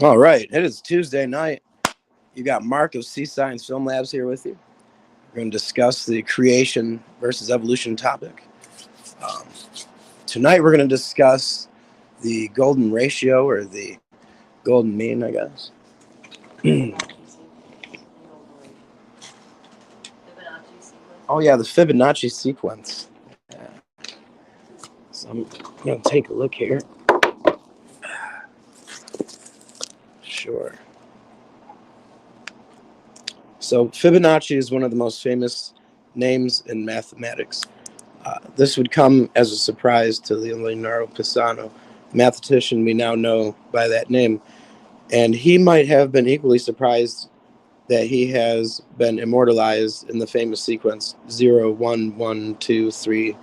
All right, it is Tuesday night. You got Mark of C Science Film Labs here with you. We're going to discuss the creation versus evolution topic. Um, Tonight, we're going to discuss the golden ratio or the golden mean, I guess. Oh, yeah, the Fibonacci sequence. Yeah. So I'm going to take a look here. Sure. So, Fibonacci is one of the most famous names in mathematics. This would come as a surprise to Leonardo Pisano, mathematician we now know by that name, and he might have been equally surprised that he has been immortalized in the famous sequence 0, 1, 1, 2, 3,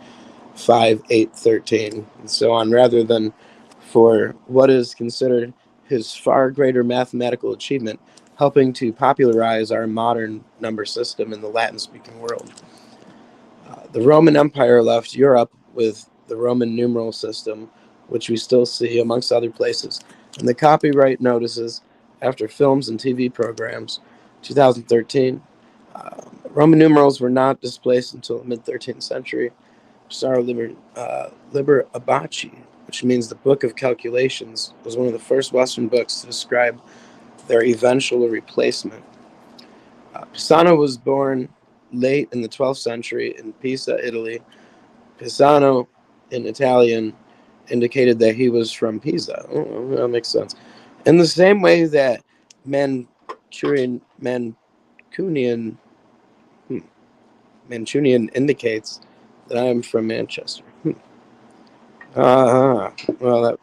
5, 8, 13, and so on, rather than for what is considered his far greater mathematical achievement, helping to popularize our modern number system in the Latin-speaking world. The Roman Empire left Europe with the Roman numeral system, which we still see amongst other places. And the copyright notices after films and TV programs, 2013, Roman numerals were not displaced until the mid 13th century. Pissarro Liber Abaci, which means the Book of Calculations, was one of the first Western books to describe their eventual replacement. Pisano was born late in the 12th century in Pisa, Italy. Pisano, in Italian, indicated that he was from Pisa. Oh, that makes sense. In the same way that Mancunian indicates that I am from Manchester. Well,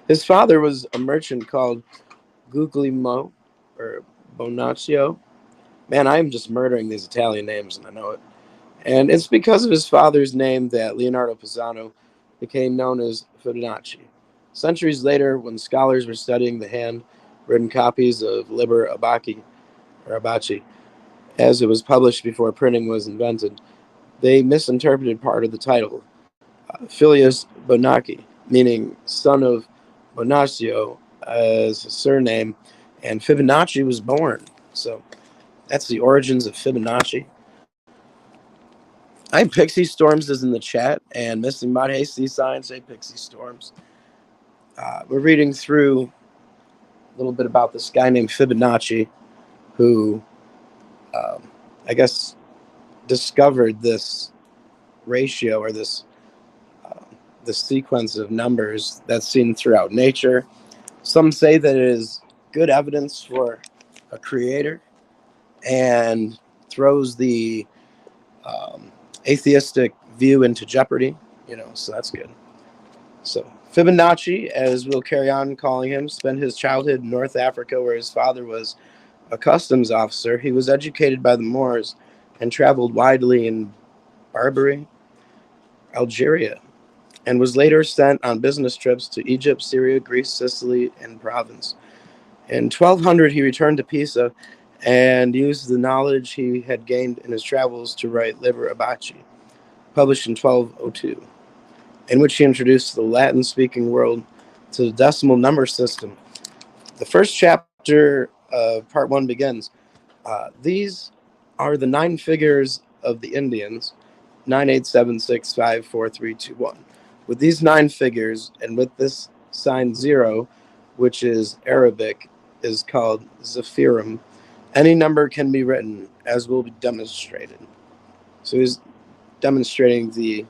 his father was a merchant called Guglielmo or Bonaccio. Man, I am just murdering these Italian names, and I know it. And it's because of his father's name that Leonardo Pisano became known as Fibonacci. Centuries later, when scholars were studying the handwritten copies of Liber Abaci, as it was published before printing was invented, they misinterpreted part of the title, Filius Bonacci, meaning son of Bonacio, as a surname, and Fibonacci was born. So that's the origins of Fibonacci. I Pixie Storms is in the chat, and Missing Mod Hey C Science, hey Pixie Storms. We're reading through a little bit about this guy named Fibonacci, who I guess discovered this ratio or this sequence of numbers that's seen throughout nature. Some say that it is good evidence for a creator and throws the atheistic view into jeopardy, so that's good. So Fibonacci, as we'll carry on calling him, spent his childhood in North Africa where his father was a customs officer. He was educated by the Moors and traveled widely in Barbary, Algeria, and was later sent on business trips to Egypt, Syria, Greece, Sicily, and Provence. In 1200, he returned to Pisa and used the knowledge he had gained in his travels to write Liber Abaci, published in 1202, in which he introduced the Latin-speaking world to the decimal number system. The first chapter of part 1 begins. These are the 9 figures of the Indians, 987654321. With these 9 figures, and with this sign 0, which is Arabic, is called Zephyrim, any number can be written, as will be demonstrated. So he's demonstrating the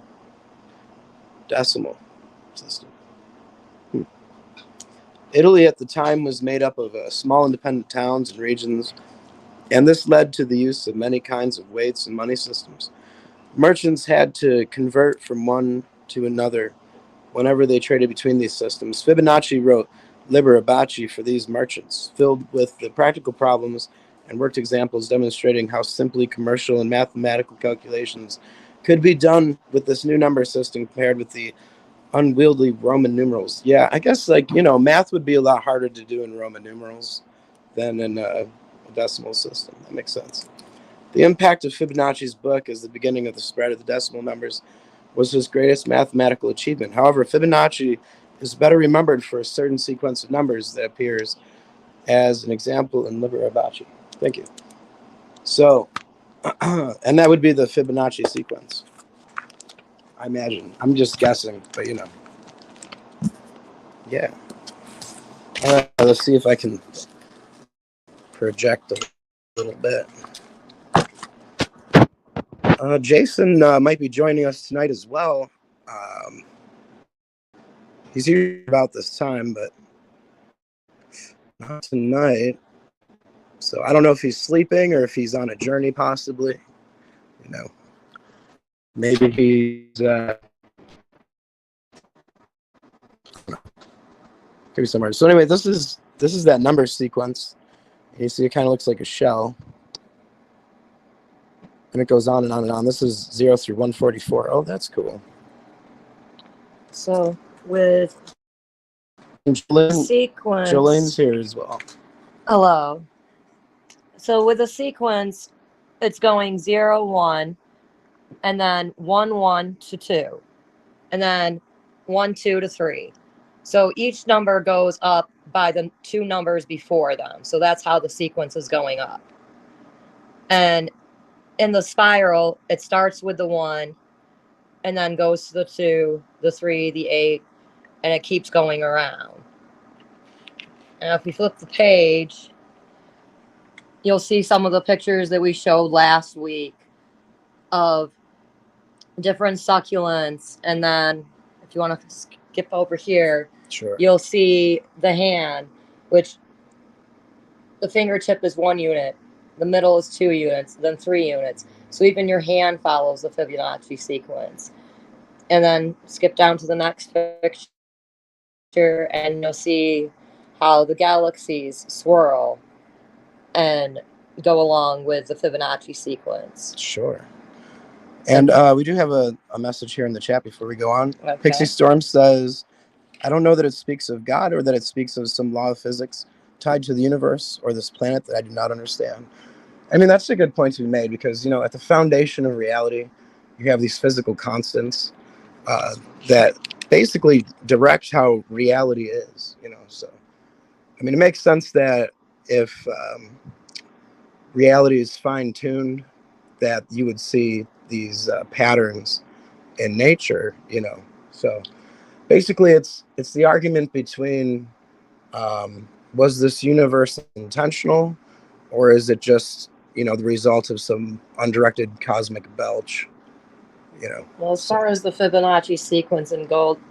decimal system. Italy at the time was made up of small independent towns and regions, and this led to the use of many kinds of weights and money systems. Merchants had to convert from one to another whenever they traded between these systems. Fibonacci wrote Liber Abaci for these merchants, filled with the practical problems and worked examples demonstrating how simply commercial and mathematical calculations could be done with this new number system compared with the unwieldy Roman numerals. Yeah, I guess math would be a lot harder to do in Roman numerals than in a decimal system. That makes sense. The impact of Fibonacci's book as the beginning of the spread of the decimal numbers was his greatest mathematical achievement. However, Fibonacci is better remembered for a certain sequence of numbers that appears as an example in Liber Abaci. Thank you. So, and that would be the Fibonacci sequence, I imagine. I'm just guessing, but yeah. All right, let's see if I can project a little bit. Jason might be joining us tonight as well. He's here about this time, but not tonight. So I don't know if he's sleeping or if he's on a journey, possibly. Maybe he's could be somewhere. So anyway, this is that number sequence. You see, it kind of looks like a shell, and it goes on and on and on. This is 0 through 144. Oh, that's cool. So with sequence, Jolene's here as well. Hello. So with a sequence, it's going 0, 1, and then 1, 1 to 2, and then 1, 2 to 3. So each number goes up by the two numbers before them. So that's how the sequence is going up. And in the spiral, it starts with the 1, and then goes to the 2, the 3, the 8, and it keeps going around. Now, if we flip the page, you'll see some of the pictures that we showed last week of different succulents. And then if you want to skip over here, sure, you'll see the hand, which the fingertip is 1 unit, the middle is 2 units, then 3 units. So even your hand follows the Fibonacci sequence. And then skip down to the next picture, and you'll see how the galaxies swirl and go along with the Fibonacci sequence. Sure. And we do have a message here in the chat before we go on. Okay. Pixie Storm says, I don't know that it speaks of God or that it speaks of some law of physics tied to the universe or this planet that I do not understand. I mean, that's a good point to be made because, at the foundation of reality, you have these physical constants that basically direct how reality is, So, I mean, it makes sense that if reality is fine-tuned, that you would see these patterns in nature, So basically, it's the argument between was this universe intentional, or is it just the result of some undirected cosmic belch? Well, as far as the Fibonacci sequence and golden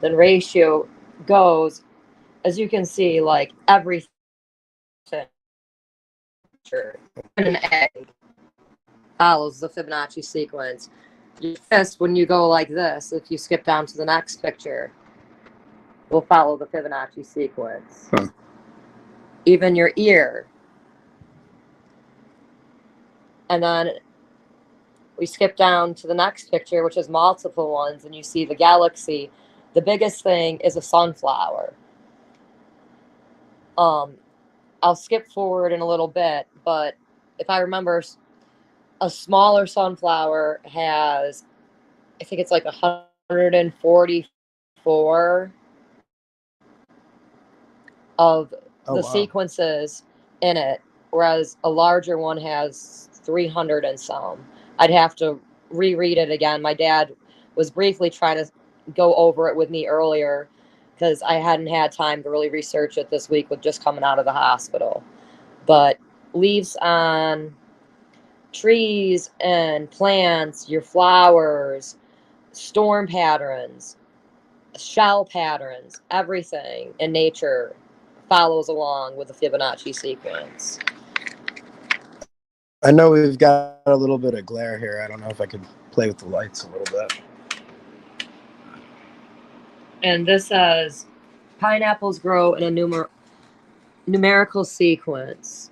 ratio goes, as you can see, like everything, an egg follows the Fibonacci sequence. Your fist, when you go like this, if you skip down to the next picture, will follow the Fibonacci sequence. Huh. Even your ear. And then we skip down to the next picture, which is multiple ones, and you see the galaxy. The biggest thing is a sunflower. I'll skip forward in a little bit, but if I remember, a smaller sunflower has, I think it's like 144 of the sequences in it, whereas a larger one has 300 and some. I'd have to reread it again. My dad was briefly trying to go over it with me earlier because I hadn't had time to really research it this week with just coming out of the hospital. But leaves on trees and plants, your flowers, storm patterns, shell patterns, everything in nature follows along with the Fibonacci sequence. I know we've got a little bit of glare here. I don't know if I could play with the lights a little bit. And this says, pineapples grow in a numerical sequence.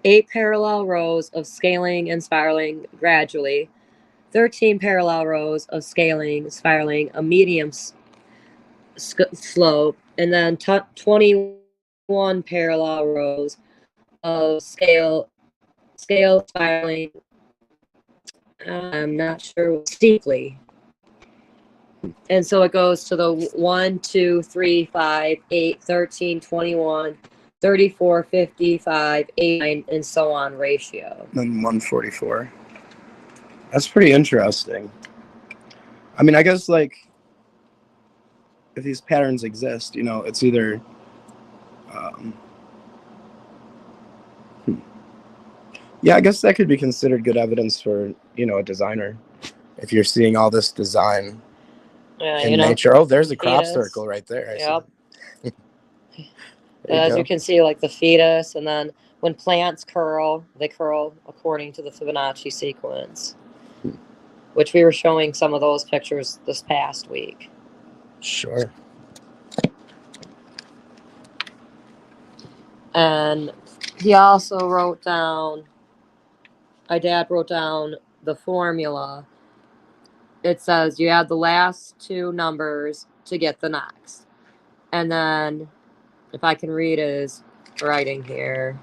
8 parallel rows of scaling and spiraling gradually. 13 parallel rows of scaling, spiraling, a medium slope. And then 21 parallel rows of scale, spiraling, I'm not sure, steeply. And so it goes to the 1, 2, 3, 5, 8, 13, 21, 34, 55, 89, and so on ratio. Then 144. That's pretty interesting. I mean, I guess like if these patterns exist, it's either um, yeah, I guess that could be considered good evidence for, a designer. If you're seeing all this design Yeah, in nature. Oh, there's a crop fetus. circle right there. I Yep. see. There you As go. you can see, like the fetus, and then when plants curl, they curl according to the Fibonacci sequence, which we were showing some of those pictures this past week. Sure. And he also wrote down, my dad wrote down the formula. It says you add the last two numbers to get the next. And then, if I can read his writing here,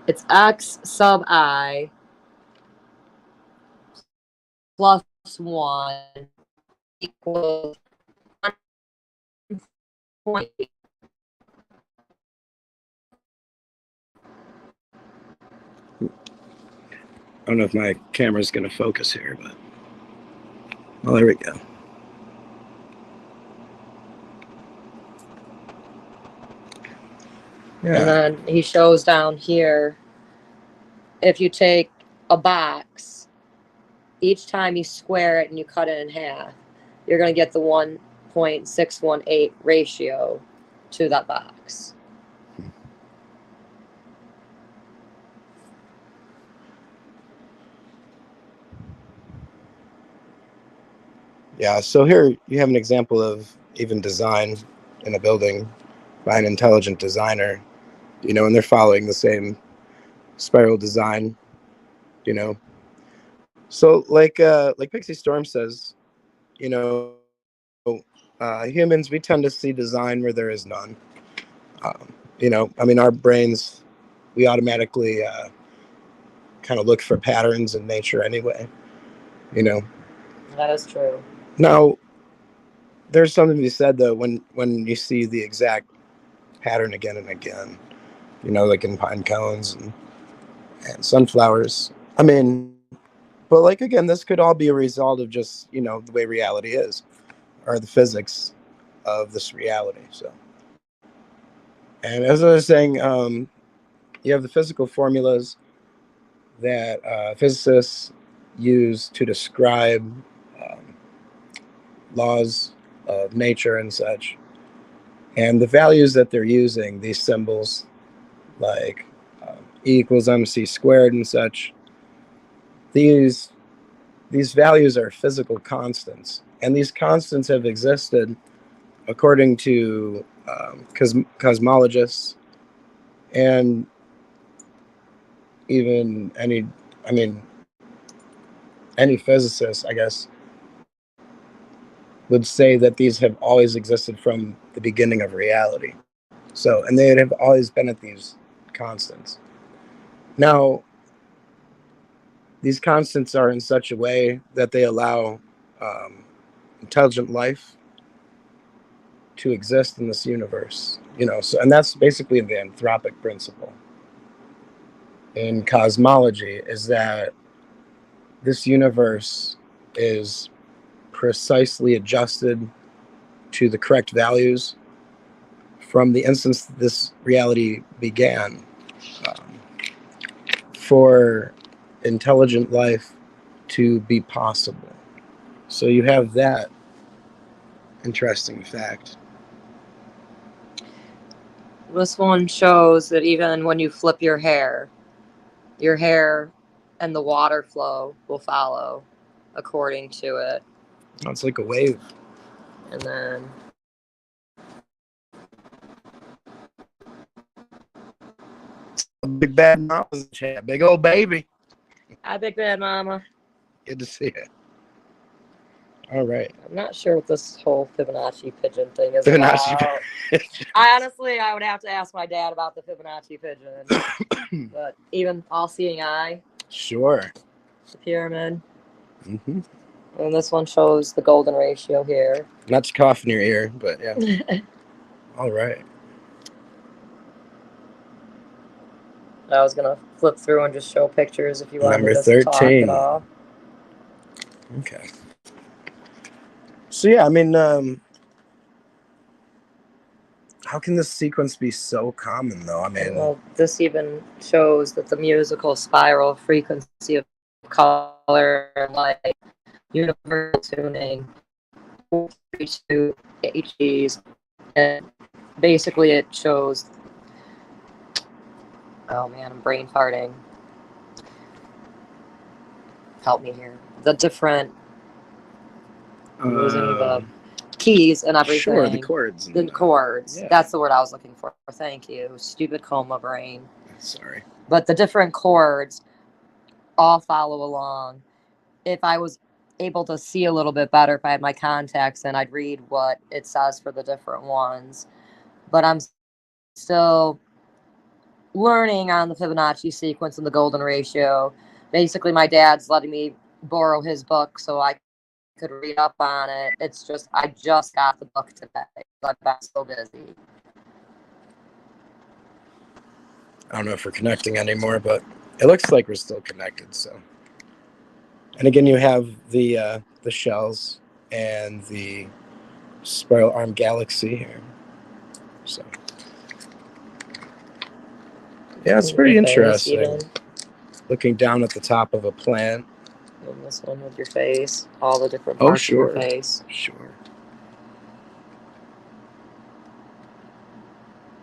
it's x sub I plus 1 equals 1 point. I don't know if my camera's going to focus here, but well, there we go. Yeah. And then he shows down here, if you take a box, each time you square it and you cut it in half, you're going to get the 1.618 ratio to that box. Yeah, so here you have an example of even design in a building by an intelligent designer, and they're following the same spiral design, So like Pixie Storm says, humans, we tend to see design where there is none. I mean, our brains, we automatically kind of look for patterns in nature anyway, That is true. Now, there's something to be said though when you see the exact pattern again and again, like in pine cones and sunflowers. I mean, but like again, this could all be a result of just the way reality is, or the physics of this reality. So, and as I was saying, you have the physical formulas that physicists use to describe um, laws of nature and such. And the values that they're using, these symbols like E equals mc squared and such, these values are physical constants. And these constants have existed according to cosmologists and even any physicist, I guess, would say that these have always existed from the beginning of reality. So, and they have always been at these constants. Now, these constants are in such a way that they allow intelligent life to exist in this universe, So, and that's basically the anthropic principle in cosmology, is that this universe is precisely adjusted to the correct values from the instance that this reality began, for intelligent life to be possible. So you have that interesting fact. This one shows that even when you flip your hair and the water flow will follow according to it. It's like a wave. And then Big Bad Mama's chat. Big old baby. hi, Big Bad Mama. Good to see it. All right. I'm not sure what this whole Fibonacci pigeon thing is Fibonacci about. I would have to ask my dad about the Fibonacci pigeon. But even all-seeing eye, Sure. the pyramid. Mm-hmm. And this one shows the golden ratio here. Not to cough in your ear, but yeah. All right. I was gonna flip through and just show pictures if you wanted Number us to talk 13. at all. Okay. So yeah, I mean, how can this sequence be so common though? I mean, Well, this even shows that the musical spiral frequency of color and light, universal tuning, 32 HGs, and basically it shows. Oh man, I'm brain farting. Help me here. The different losing the keys and everything. Sure, the chords. The chords. Yeah. That's the word I was looking for. Thank you. Stupid coma brain. Sorry. But the different chords all follow along. If I was able to see a little bit better, if I had my contacts in, I'd read what it says for the different ones. But I'm still learning on the Fibonacci sequence and the golden ratio. Basically, my dad's letting me borrow his book so I could read up on it. It's just, I just got the book today. I've been so busy. I don't know if we're connecting anymore, but it looks like we're still connected. So, and again, you have the shells and the spiral arm galaxy here. So, yeah, it's pretty interesting. Even. Looking down at the top of a plant. And this one with your face, all the different parts of your face. Sure.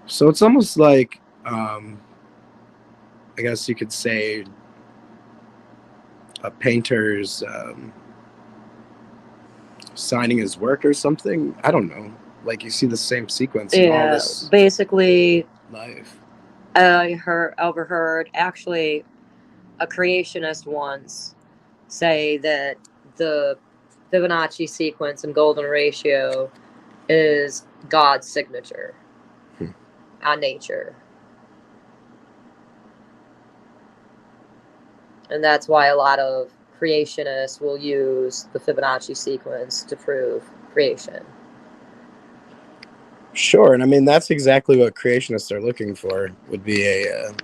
So it's almost like, I guess you could say, a painter's signing his work or something. I don't know. Like you see the same sequence in all this basically life. I overheard actually a creationist once say that the Fibonacci sequence and golden ratio is God's signature on nature. And that's why a lot of creationists will use the Fibonacci sequence to prove creation. Sure, and I mean that's exactly what creationists are looking for. Would be a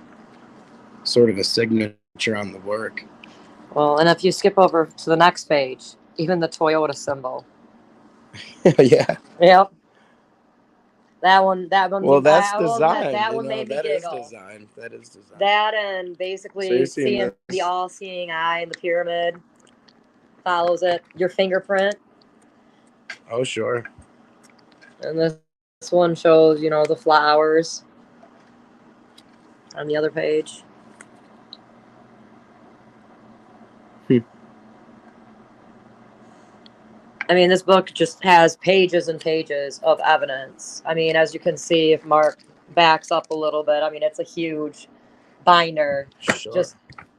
sort of a signature on the work. Well, and if you skip over to the next page, even the Toyota symbol. Yeah. Yep. That one. Well, that's design. That one made me giggle. That is design. That and basically So seeing the all-seeing eye in the pyramid follows it. Your fingerprint. Oh, sure. And this one shows, the flowers on the other page. I mean, this book just has pages and pages of evidence. I mean, as you can see, if Mark backs up a little bit, I mean, it's a huge binder. Sure.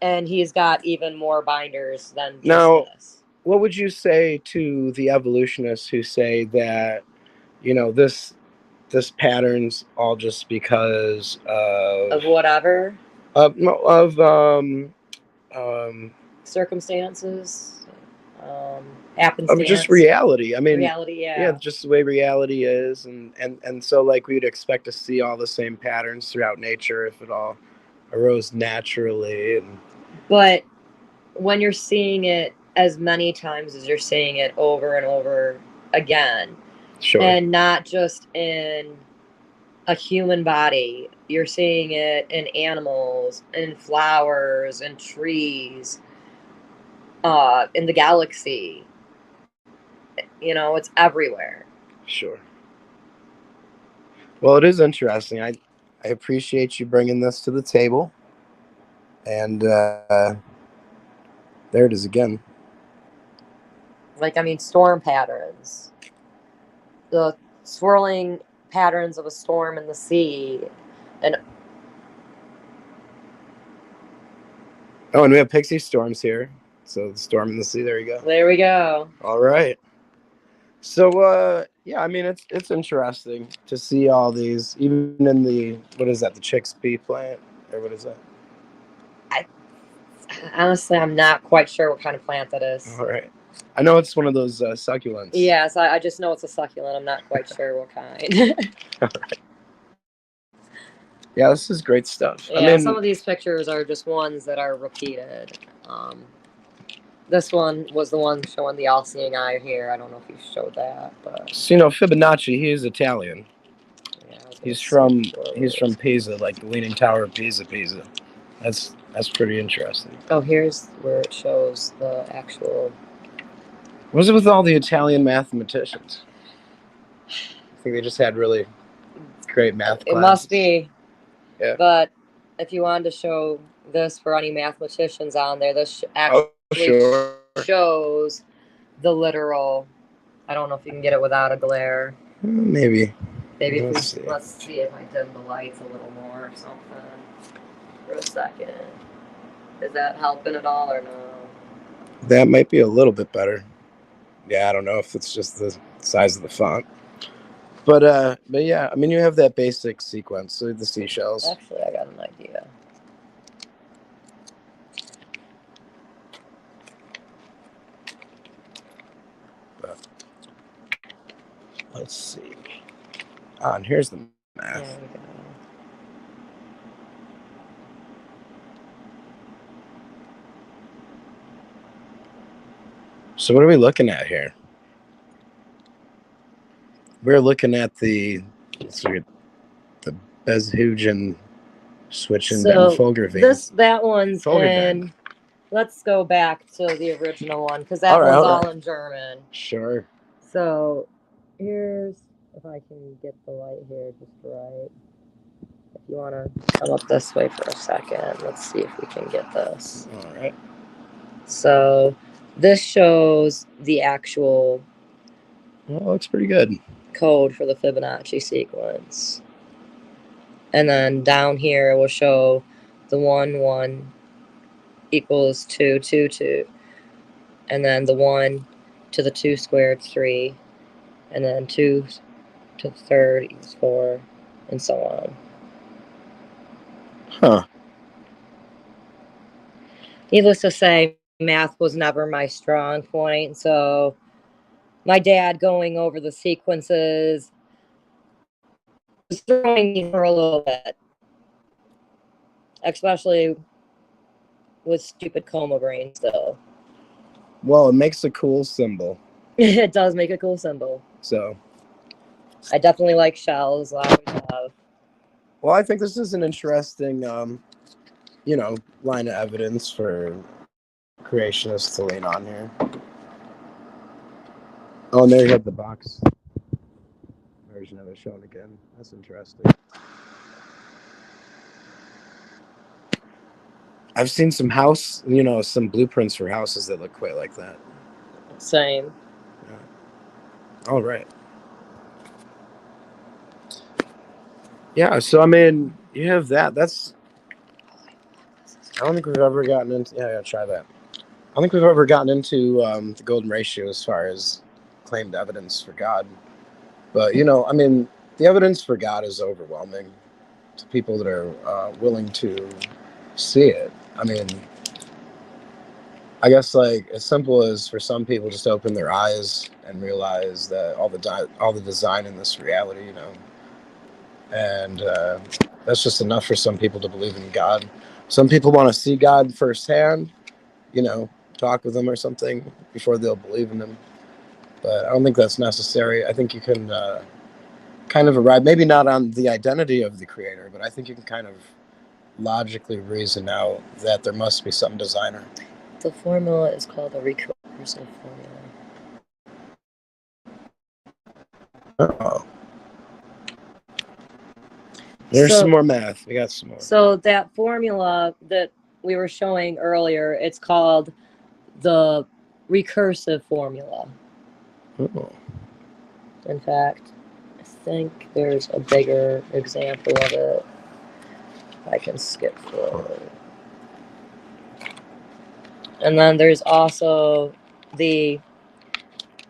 And he's got even more binders than just now, this. What would you say to the evolutionists who say that, this pattern's all just because of whatever? Circumstances? Happenstance. Of just reality. I mean, reality, yeah, just the way reality is, and so like we would expect to see all the same patterns throughout nature if it all arose naturally. But when you're seeing it as many times as you're seeing it over and over again, sure, and not just in a human body, you're seeing it in animals, in flowers, in trees, in the galaxy. It's everywhere. Sure. Well, it is interesting. I appreciate you bringing this to the table. And there it is again. Storm patterns. The swirling patterns of a storm in the sea. And we have pixie storms here. So the storm in the sea, there you go. There we go. All right. So, yeah, I mean, it's interesting to see all these, even in the, what is that, the Chicks pea plant? Or what is that? Honestly, I'm not quite sure what kind of plant that is. All right. I know it's one of those succulents. Yes, I just know it's a succulent. I'm not quite sure what kind. Yeah, this is great stuff. Yeah, I mean, some of these pictures are just ones that are repeated. This one was the one showing the all-seeing eye here. I don't know if you showed that, but so, Fibonacci, he is Italian. yeah, I was gonna He's see from where he's it from is. Pisa, like the Leaning Tower of Pisa, Pisa. That's pretty interesting. Oh, here's where it shows the actual. What was it with all the Italian mathematicians? I think they just had really great math It classes. must be. Yeah. But if you wanted to show this for any mathematicians on there, this actually sure. shows the literal. I don't know if you can get it without a glare. Maybe. Maybe Let's see. let's see if I dim the lights a little more or something for a second. Is that helping at all or no? That might be a little bit better. Yeah, I don't know if it's just the size of the font. But yeah, I mean, you have that basic sequence, so the seashells. Actually, I got an idea. But let's see. And here's the math. There we go. So what are we looking at here? We're looking at the Bezuijan Switchen That one's Fogelband. in. Let's go back to the original one because that All right, one's all all right. in German. Sure. So here's, if I can get the light here just right. If you want to come up this way for a second, let's see if we can get this. All right. So this shows the actual Well, looks pretty good. code for the Fibonacci sequence. And then down here it will show the 1, 1 equals 2, 2, 2. And then the 1 to the 2 squared, 3. And then 2 to the third equals 4, and so on. Huh. Needless to say, math was never my strong point, so my dad going over the sequences was throwing me for a little bit, especially with stupid coma brain still. Well, it makes a cool symbol. It does make a cool symbol. So, I definitely like shells. I always have. well, I think this is an interesting, line of evidence for creationists to lean on here. Oh, and there you have the box version of it shown again. That's interesting. I've seen some some blueprints for houses that look quite like that. Same. Yeah. All right. Yeah, so I mean, you have that. I don't think we've ever gotten into. Yeah, try that. I don't think we've ever gotten into the golden ratio as far as claimed evidence for God. But I mean, the evidence for God is overwhelming to people that are willing to see it. I mean, I guess like as simple as for some people just open their eyes and realize that all the design in this reality, and that's just enough for some people to believe in God. Some people want to see God firsthand, talk with him or something before they'll believe in him. But I don't think that's necessary. I think you can kind of arrive, maybe not on the identity of the creator, but I think you can kind of logically reason out that there must be some designer. The formula is called the recursive formula. Oh. There's some more math. We got some more. So that formula that we were showing earlier, it's called the recursive formula. Oh. In fact, I think there's a bigger example of it. I can skip forward. And then there's also the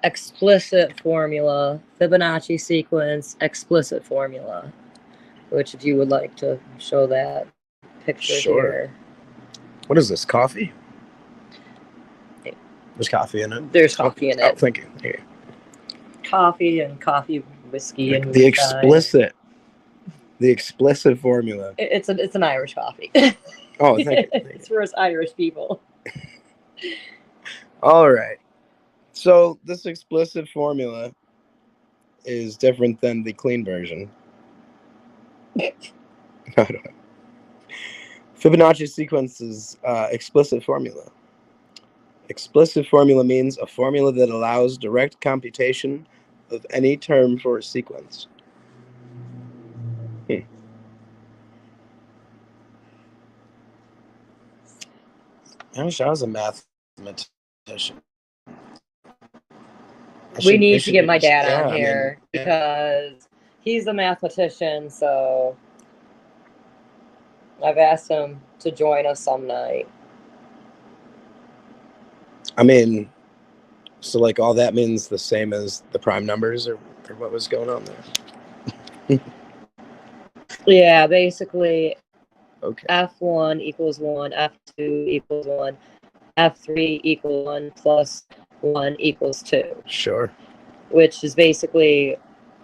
explicit formula, Fibonacci sequence explicit formula, which if you would like to show that picture Sure. here. What is this, coffee? There's coffee in it. There's coffee in Oh, it. thank you. Here. Coffee and coffee whiskey and The moonshine. explicit formula. It's an Irish coffee. Oh, thank you. Thank It's for us Irish people. you. All right. So this explicit formula is different than the clean version. Fibonacci sequence's explicit formula. Explicit formula means a formula that allows direct computation of any term for a sequence. I wish I was a mathematician. We need to get my dad on here because he's a mathematician, so I've asked him to join us some night. I mean, so like all that means the same as the prime numbers, or what was going on there? Yeah, basically Okay. F1 equals 1, F2 equals 1, F3 equals 1 plus 1 equals 2. Sure. Which is basically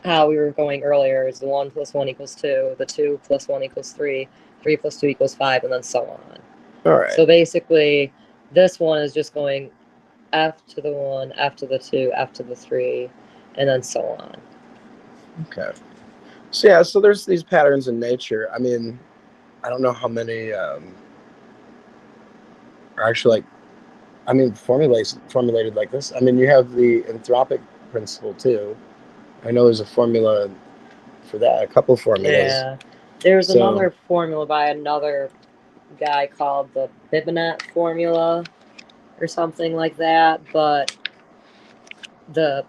how we were going earlier, is the 1 plus 1 equals 2, the 2 plus 1 equals 3, 3 plus 2 equals 5, and then so on. All right. So basically, this one is just going F to the 1, F to the 2, F to the 3, and then so on. Okay. So yeah, so there's these patterns in nature. I mean, I don't know how many are actually formulated like this. I mean, you have the anthropic principle too. I know there's a formula for that, a couple formulas. Yeah. There's another formula by another guy called the Fibonacci formula or something like that, but the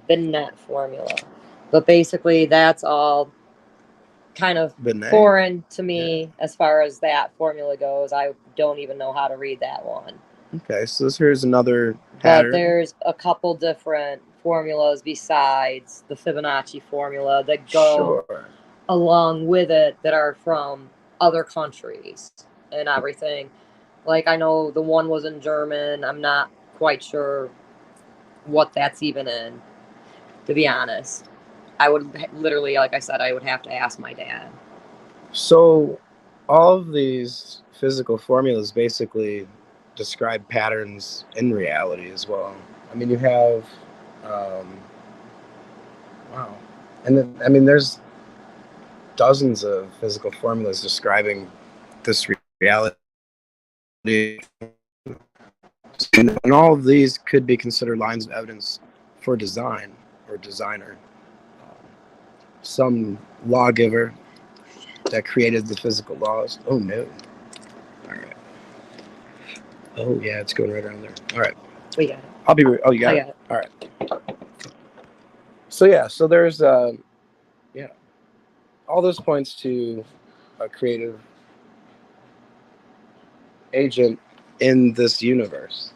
Binet formula. But basically, that's all kind of foreign to me as far as that formula goes. I don't even know how to read that one. Okay, so here's another pattern. But there's a couple different formulas besides the Fibonacci formula that go along with it that are from other countries and everything. Like, I know the one was in German. I'm not quite sure what that's even in, to be honest. I would literally, like I said, I would have to ask my dad. So all of these physical formulas basically describe patterns in reality as well. I mean, you have, wow. And then, I mean, there's dozens of physical formulas describing this reality. And all of these could be considered lines of evidence for design or designer. Some lawgiver that created the physical laws. Oh no. All right. Oh yeah, it's going right around there. All right. We got it. I'll be. Oh, you got it. All right. So yeah, so there's yeah, all this points to a creative agent in this universe.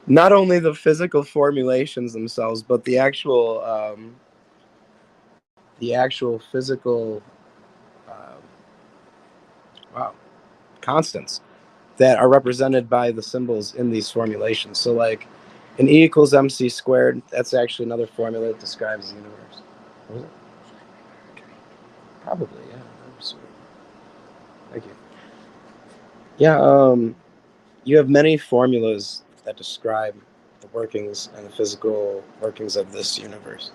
Not only the physical formulations themselves, but the actual physical wow constants that are represented by the symbols in these formulations. So like an E equals mc squared, that's actually another formula that describes the universe. What was it? Probably, yeah. Thank you. Yeah, you have many formulas that describe the workings and the physical workings of this universe.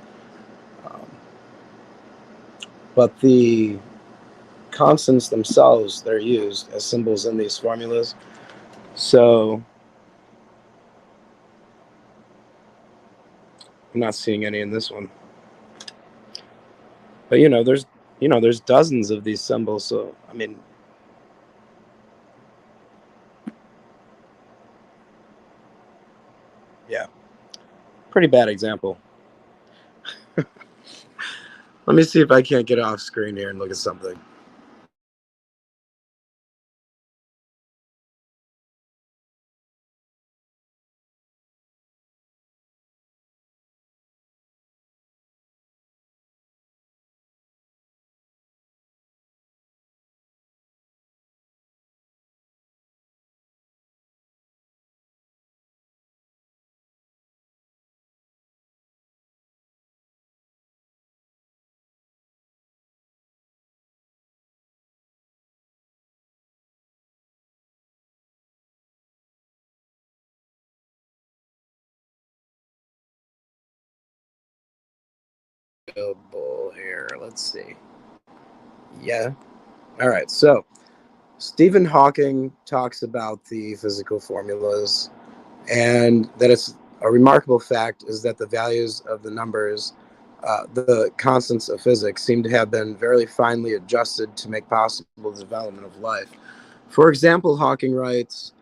But the constants themselves, they're used as symbols in these formulas. So I'm not seeing any in this one. But there's dozens of these symbols. So I mean, yeah, pretty bad example. Let me see if I can't get off screen here and look at something. variable here. Let's see. Yeah. All right. So Stephen Hawking talks about the physical formulas, and that it's a remarkable fact is that the values of the numbers, the constants of physics, seem to have been very finely adjusted to make possible the development of life. For example, Hawking writes,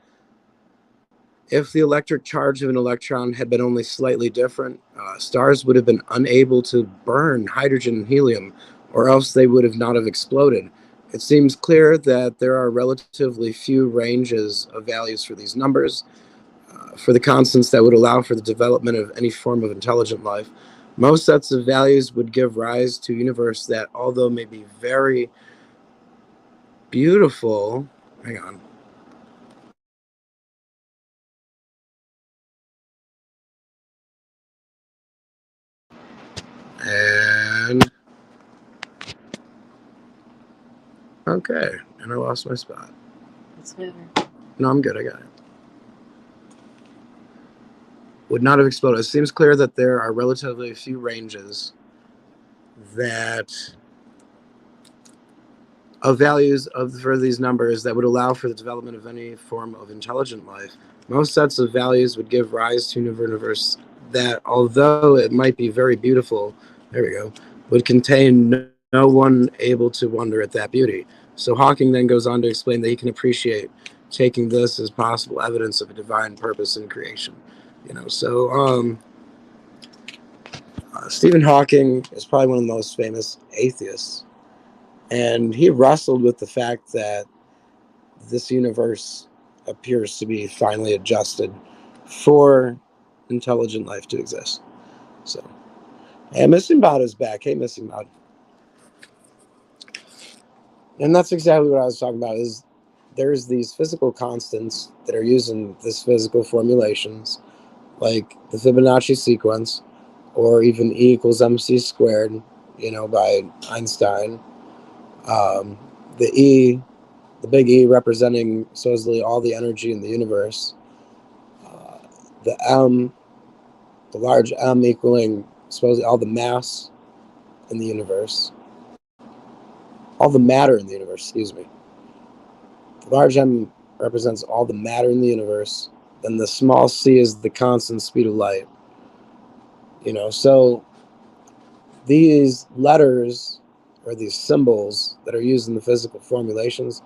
if the electric charge of an electron had been only slightly different, stars would have been unable to burn hydrogen and helium, or else they would have not have exploded. It seems clear that there are relatively few ranges of values for these numbers, for the constants that would allow for the development of any form of intelligent life. Most sets of values would give rise to a universe that, although may be very beautiful, hang on, and okay, and I lost my spot. It's better. No, I'm good. I got it. Would not have exploded. It seems clear that there are relatively few ranges that of values for these numbers that would allow for the development of any form of intelligent life. Most sets of values would give rise to a universe that, although it might be very beautiful, there we go, would contain no one able to wonder at that beauty. So Hawking then goes on to explain that he can appreciate taking this as possible evidence of a divine purpose in creation. Stephen Hawking is probably one of the most famous atheists, and he wrestled with the fact that this universe appears to be finely adjusted for intelligent life to exist. So, and Missing Bot is back. Hey, Missing Bot. And that's exactly what I was talking about. Is there's these physical constants that are used in this physical formulations, like the Fibonacci sequence, or even E equals mc squared, by Einstein. Um, the big E representing supposedly all the energy in the universe. Uh, the M, the large M equaling supposedly all the mass in the universe, all the matter in the universe, excuse me. The large M represents all the matter in the universe. Then the small c is the constant speed of light. So these letters or these symbols that are used in the physical formulations,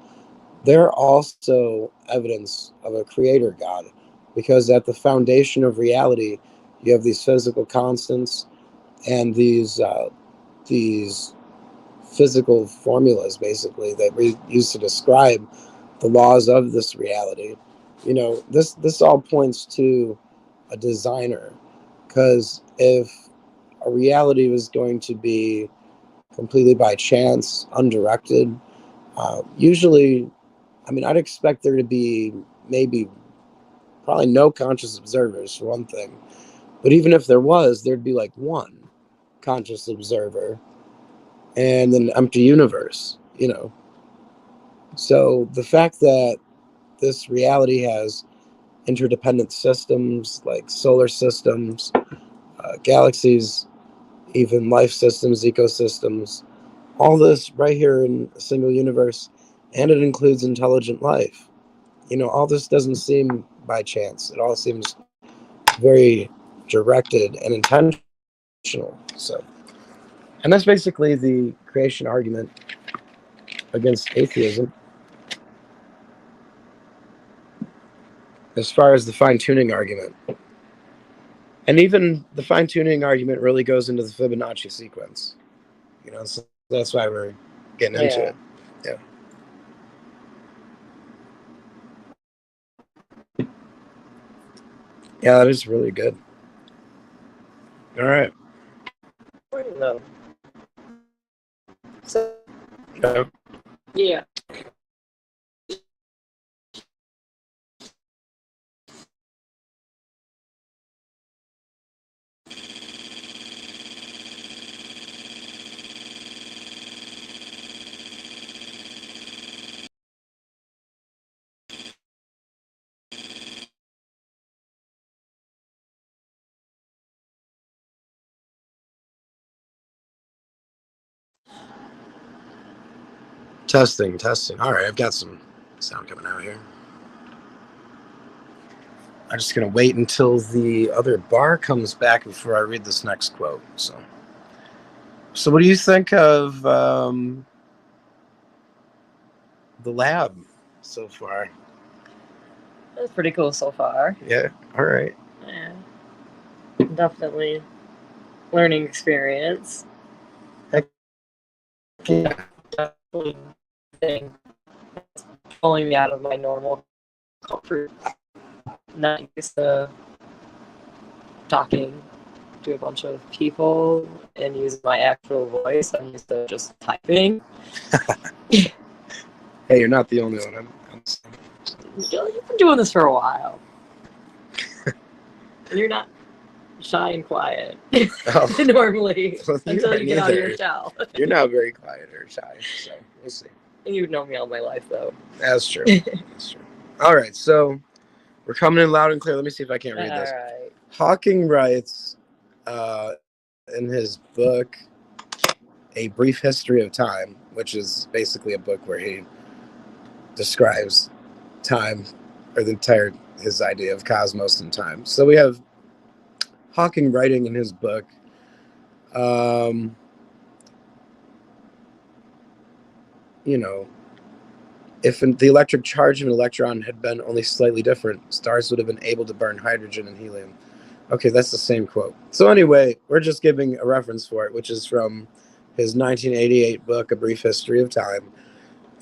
they're also evidence of a creator God, because at the foundation of reality, you have these physical constants and these physical formulas, basically, that we use to describe the laws of this reality. This all points to a designer, because if a reality was going to be completely by chance, undirected, usually, I mean, I'd expect there to be maybe probably no conscious observers, for one thing. But even if there was, there'd be like one conscious observer and an empty universe. So the fact that this reality has interdependent systems like solar systems, galaxies, even life systems, ecosystems, all this right here in a single universe, and it includes intelligent life. All this doesn't seem by chance. It all seems very directed and intentional. So, and that's basically the creation argument against atheism. As far as the fine tuning argument, and even the fine tuning argument really goes into the Fibonacci sequence. So that's why we're getting into it. Yeah. Yeah, that is really good. All right. No. So, Yeah. yeah. Testing. All right, I've got some sound coming out here. I'm just going to wait until the other bar comes back before I read this next quote. So what do you think of the lab so far? That's pretty cool so far. Yeah, all right. Yeah. Definitely learning experience. Heck yeah. Definitely thing that's pulling me out of my normal comfort. Not used to talking to a bunch of people and using my actual voice. I'm used to just typing. Hey, you're not the only one. You've been doing this for a while. And you're not shy and quiet Oh. normally Well, until you get out of your neither. shell. You're not very quiet or shy, so we'll see. And you've known me all my life, though. That's true. That's true. All right, so we're coming in loud and clear. Let me see if I can't read this. All right. Hawking writes in his book, A Brief History of Time, which is basically a book where he describes time, or his idea of cosmos and time. So we have Hawking writing in his book, if the electric charge of an electron had been only slightly different, stars would have been able to burn hydrogen and helium. Okay, that's the same quote. So anyway, we're just giving a reference for it, which is from his 1988 book, A Brief History of Time.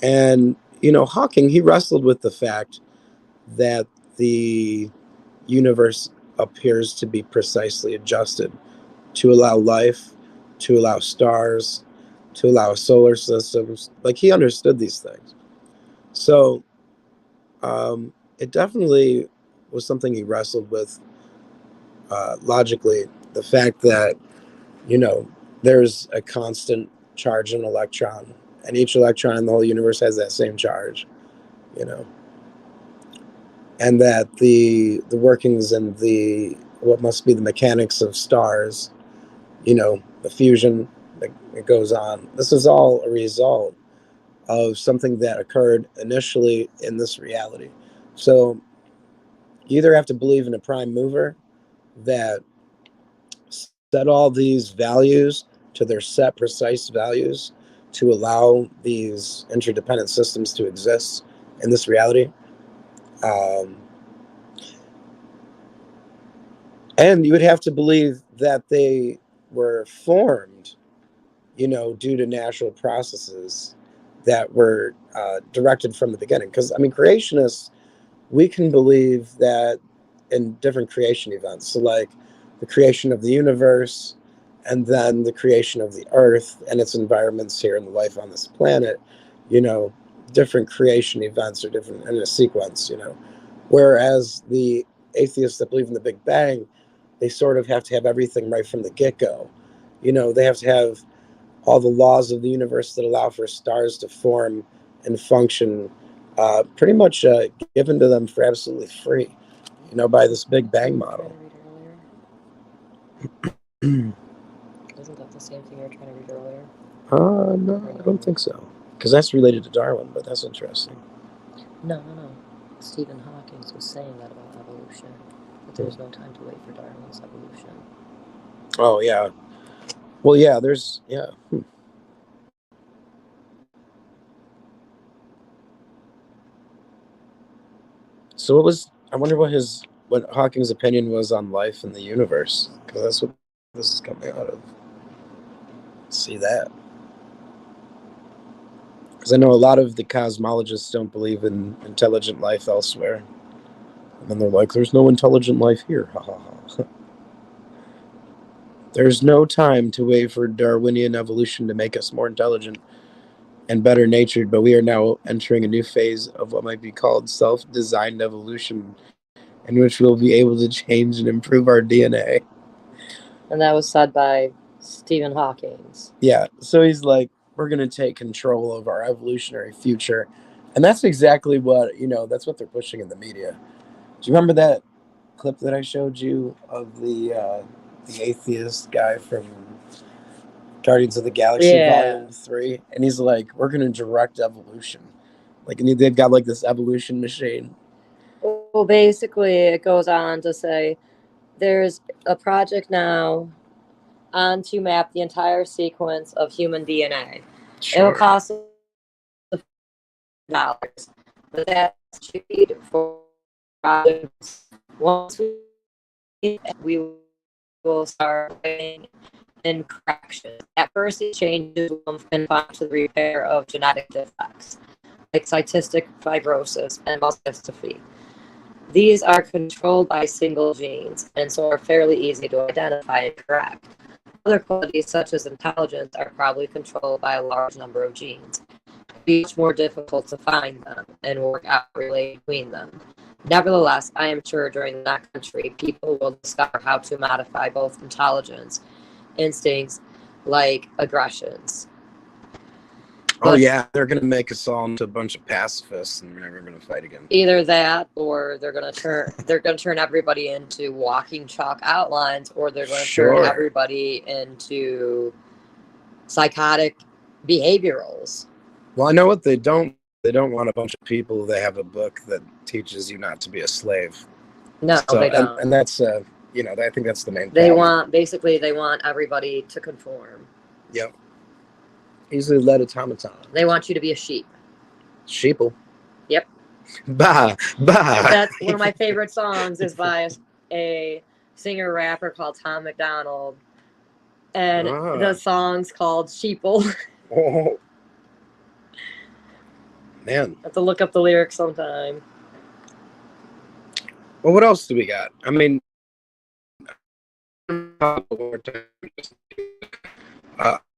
And, Hawking, he wrestled with the fact that the universe appears to be precisely adjusted to allow life, to allow stars, to allow solar systems. Like, he understood these things. So it definitely was something he wrestled with logically. The fact that, there's a constant charge in an electron, and each electron in the whole universe has that same charge, and that the workings and what must be the mechanics of stars, the fusion that goes on. This is all a result of something that occurred initially in this reality. So you either have to believe in a prime mover that set all these values to their set precise values to allow these interdependent systems to exist in this reality. And you would have to believe that they were formed, due to natural processes that were directed from the beginning. Because, creationists, we can believe that in different creation events. So, like the creation of the universe, and then the creation of the earth and its environments here and the life on this planet, different creation events are different in a sequence, Whereas the atheists that believe in the Big Bang, they sort of have to have everything right from the get-go. They have to have all the laws of the universe that allow for stars to form and function pretty much given to them for absolutely free, by this Big Bang model. Isn't that the same thing you were trying to read earlier? No, I don't think so. Because that's related to Darwin, but that's interesting. No. Stephen Hawking was saying that about evolution, that there's no time to wait for Darwin's evolution. Oh, yeah. Well, yeah, So I wonder what Hawking's opinion was on life in the universe, because that's what this is coming out of. See that? Because I know a lot of the cosmologists don't believe in intelligent life elsewhere. And then they're like, there's no intelligent life here. Ha ha ha. There's no time to wait for Darwinian evolution to make us more intelligent and better natured, but we are now entering a new phase of what might be called self-designed evolution, in which we'll be able to change and improve our DNA. And that was said by Stephen Hawking. Yeah, so he's like, we're going to take control of our evolutionary future. And that's exactly what, that's what they're pushing in the media. Do you remember that clip that I showed you of the atheist guy from, Guardians of the Galaxy Yeah. Volume 3, and he's like, we're gonna direct evolution. Like, and they've got like this evolution machine. Well, basically, it goes on to say there's a project now on to map the entire sequence of human DNA. It will cost $1,000, but that's cheap for projects. Once we will start putting in corrections. At first, it changes will confined to the repair of genetic defects, like cystic fibrosis and muscular dystrophy. These are controlled by single genes, and so are fairly easy to identify and correct. Other qualities, such as intelligence, are probably controlled by a large number of genes. It be much more difficult to find them and work out a relation between them. Nevertheless, I am sure during the next century, people will discover how to modify both intelligence, instincts, like aggressions. Oh But yeah, they're gonna make us all into a bunch of pacifists, and we're never gonna fight again. either that, or they're gonna turn everybody into walking chalk outlines, or they're gonna turn Sure. everybody into psychotic behaviorals. Well, I know what they don't. They don't want a bunch of people that have a book that teaches you not to be a slave. No, So, they don't. and that's you know, I think that's the main. They problem. want everybody to conform. Yep. Easily led automaton. They want you to be a sheep. Sheeple. Yep. Bah, bah. That's one of my favorite songs is by a singer rapper called Tom McDonald, and the song's called Sheeple. Oh. Man. I have to look up the lyrics sometime. Well, what else do we got? I mean,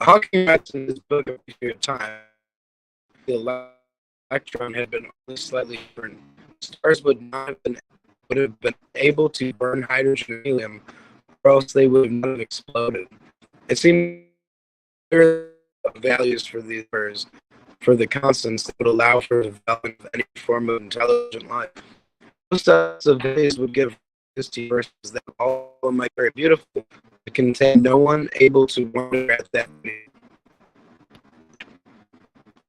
Hawking writes in his book A Period of Time, the electron had been only slightly different. Stars would have been able to burn hydrogen and helium, or else they would not have exploded. It seems there are values for the universe, for the constants that would allow for the development of any form of intelligent life. Most sets of days would give this verses that all might be very beautiful, but contain no one able to wonder at that beauty.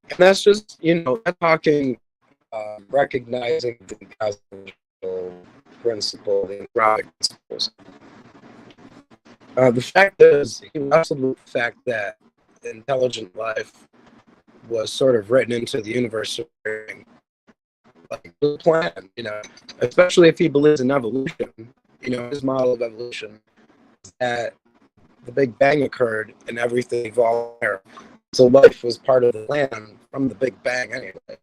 And that's just, that's talking, recognizing the cosmological principle, the anthropic principles. The fact is, he wrestled with the fact that intelligent life was sort of written into the universe, like the plan, especially if he believes in evolution. His model of evolution is that the Big Bang occurred and everything evolved there. So life was part of the plan from the Big Bang anyway.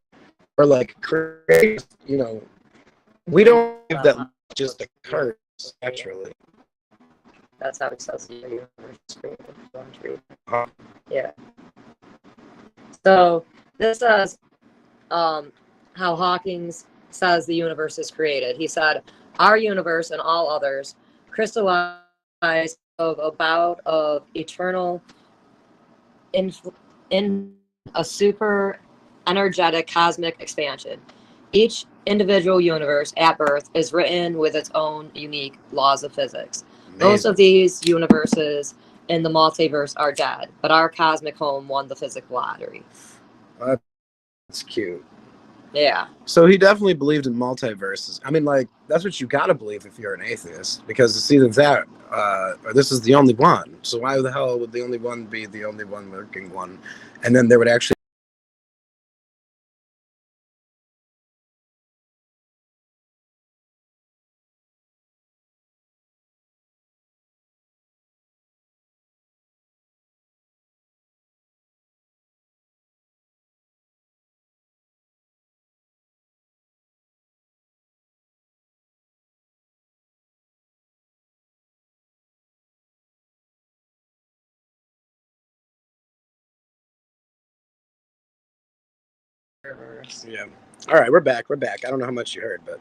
Or like create, we don't believe that just occurs naturally. That's how it says the universe is created. Yeah. So this says how Hawkins says the universe is created. He said, our universe and all others crystallize of eternal in a super energetic cosmic expansion. Each individual universe at birth is written with its own unique laws of physics. Amazing. Most of these universes in the multiverse are dead, but our cosmic home won the physics lottery. That's cute. Yeah. So he definitely believed in multiverses. I mean, like, that's what you gotta believe if you're an atheist, because it's either that or this is the only one. So why the hell would the only one be the only one working one? And then there would actually Yeah. All right, we're back. I don't know how much you heard, but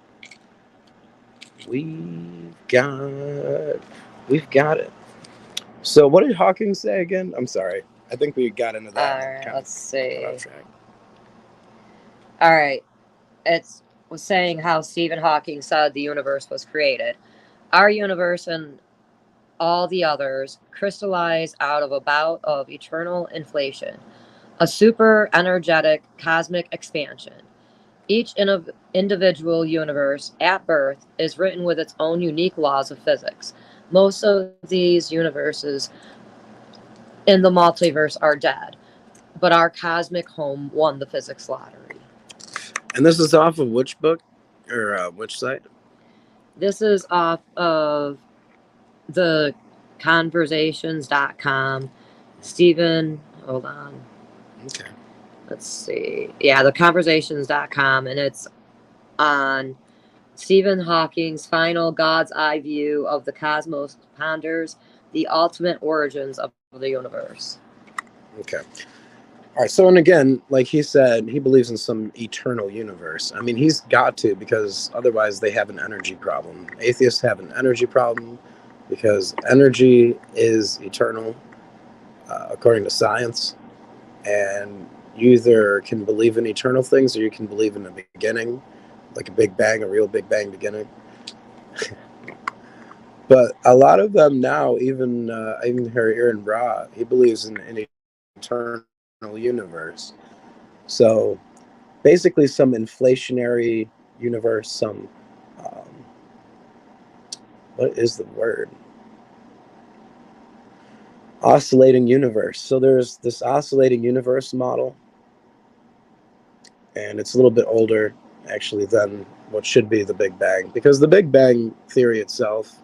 we've got it. So what did Hawking say again? I'm sorry. I think we got into that. All right, let's see. Off track. All right. It was saying how Stephen Hawking said the universe was created. Our universe and all the others crystallize out of a bout of eternal inflation, a super energetic cosmic expansion. Each individual universe at birth is written with its own unique laws of physics. Most of these universes in the multiverse are dead, but our cosmic home won the physics lottery. And this is off of which book or which site? This is off of the conversations.com. Stephen, hold on. Okay. Let's see. Yeah, the conversations.com, and it's on Stephen Hawking's final God's eye view of the cosmos ponders the ultimate origins of the universe. Okay. All right. So, and again, like he said, he believes in some eternal universe. I mean, he's got to, because otherwise they have an energy problem. Atheists have an energy problem because energy is eternal, according to science. And you either can believe in eternal things or you can believe in a beginning, like a Big Bang, a real Big Bang beginning. But a lot of them now, even heard Aaron Ra, he believes in an eternal universe. So basically, some inflationary universe, some what is the word? Oscillating universe. So there's this oscillating universe model, and it's a little bit older actually than what should be the Big Bang, because the Big Bang theory itself,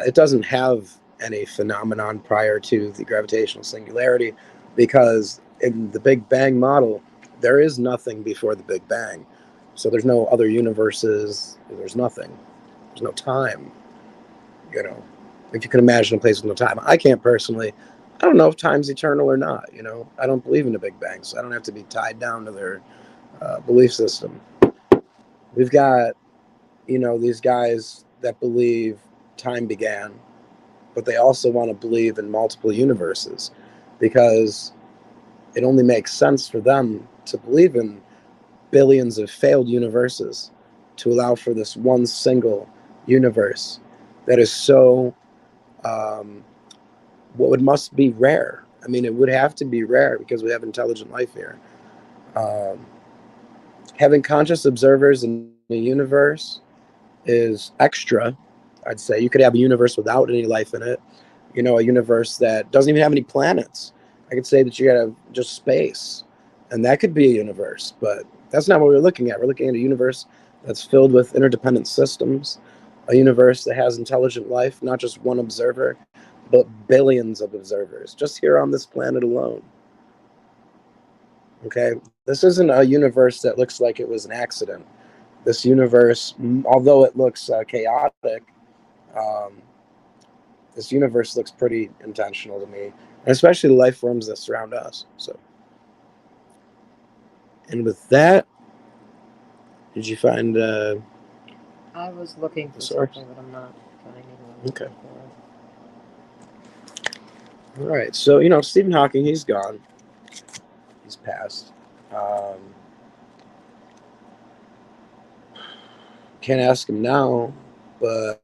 it doesn't have any phenomenon prior to the gravitational singularity, because in the Big Bang model, there is nothing before the Big Bang. So there's no other universes, there's nothing. There's no time. You know, if you can imagine a place with no time. I can't personally, I don't know if time's eternal or not. I don't believe in the Big Bang, so I don't have to be tied down to their belief system. We've got, these guys that believe time began, but they also want to believe in multiple universes, because it only makes sense for them to believe in billions of failed universes to allow for this one single universe that is so what must be rare. I mean, it would have to be rare because we have intelligent life here. Having conscious observers in the universe is extra. I'd say you could have a universe without any life in it. A universe that doesn't even have any planets. I could say that you have just space, and that could be a universe, but that's not what we're looking at. We're looking at a universe that's filled with interdependent systems, a universe that has intelligent life, not just one observer, but billions of observers just here on this planet alone. Okay, this isn't a universe that looks like it was an accident. This universe, although it looks chaotic, this universe looks pretty intentional to me, and especially the life forms that surround us. So, and with that, did you find I was looking for source? something, but I'm not finding it. Okay. All right. So, Stephen Hawking, he's gone. He's passed. Can't ask him now, but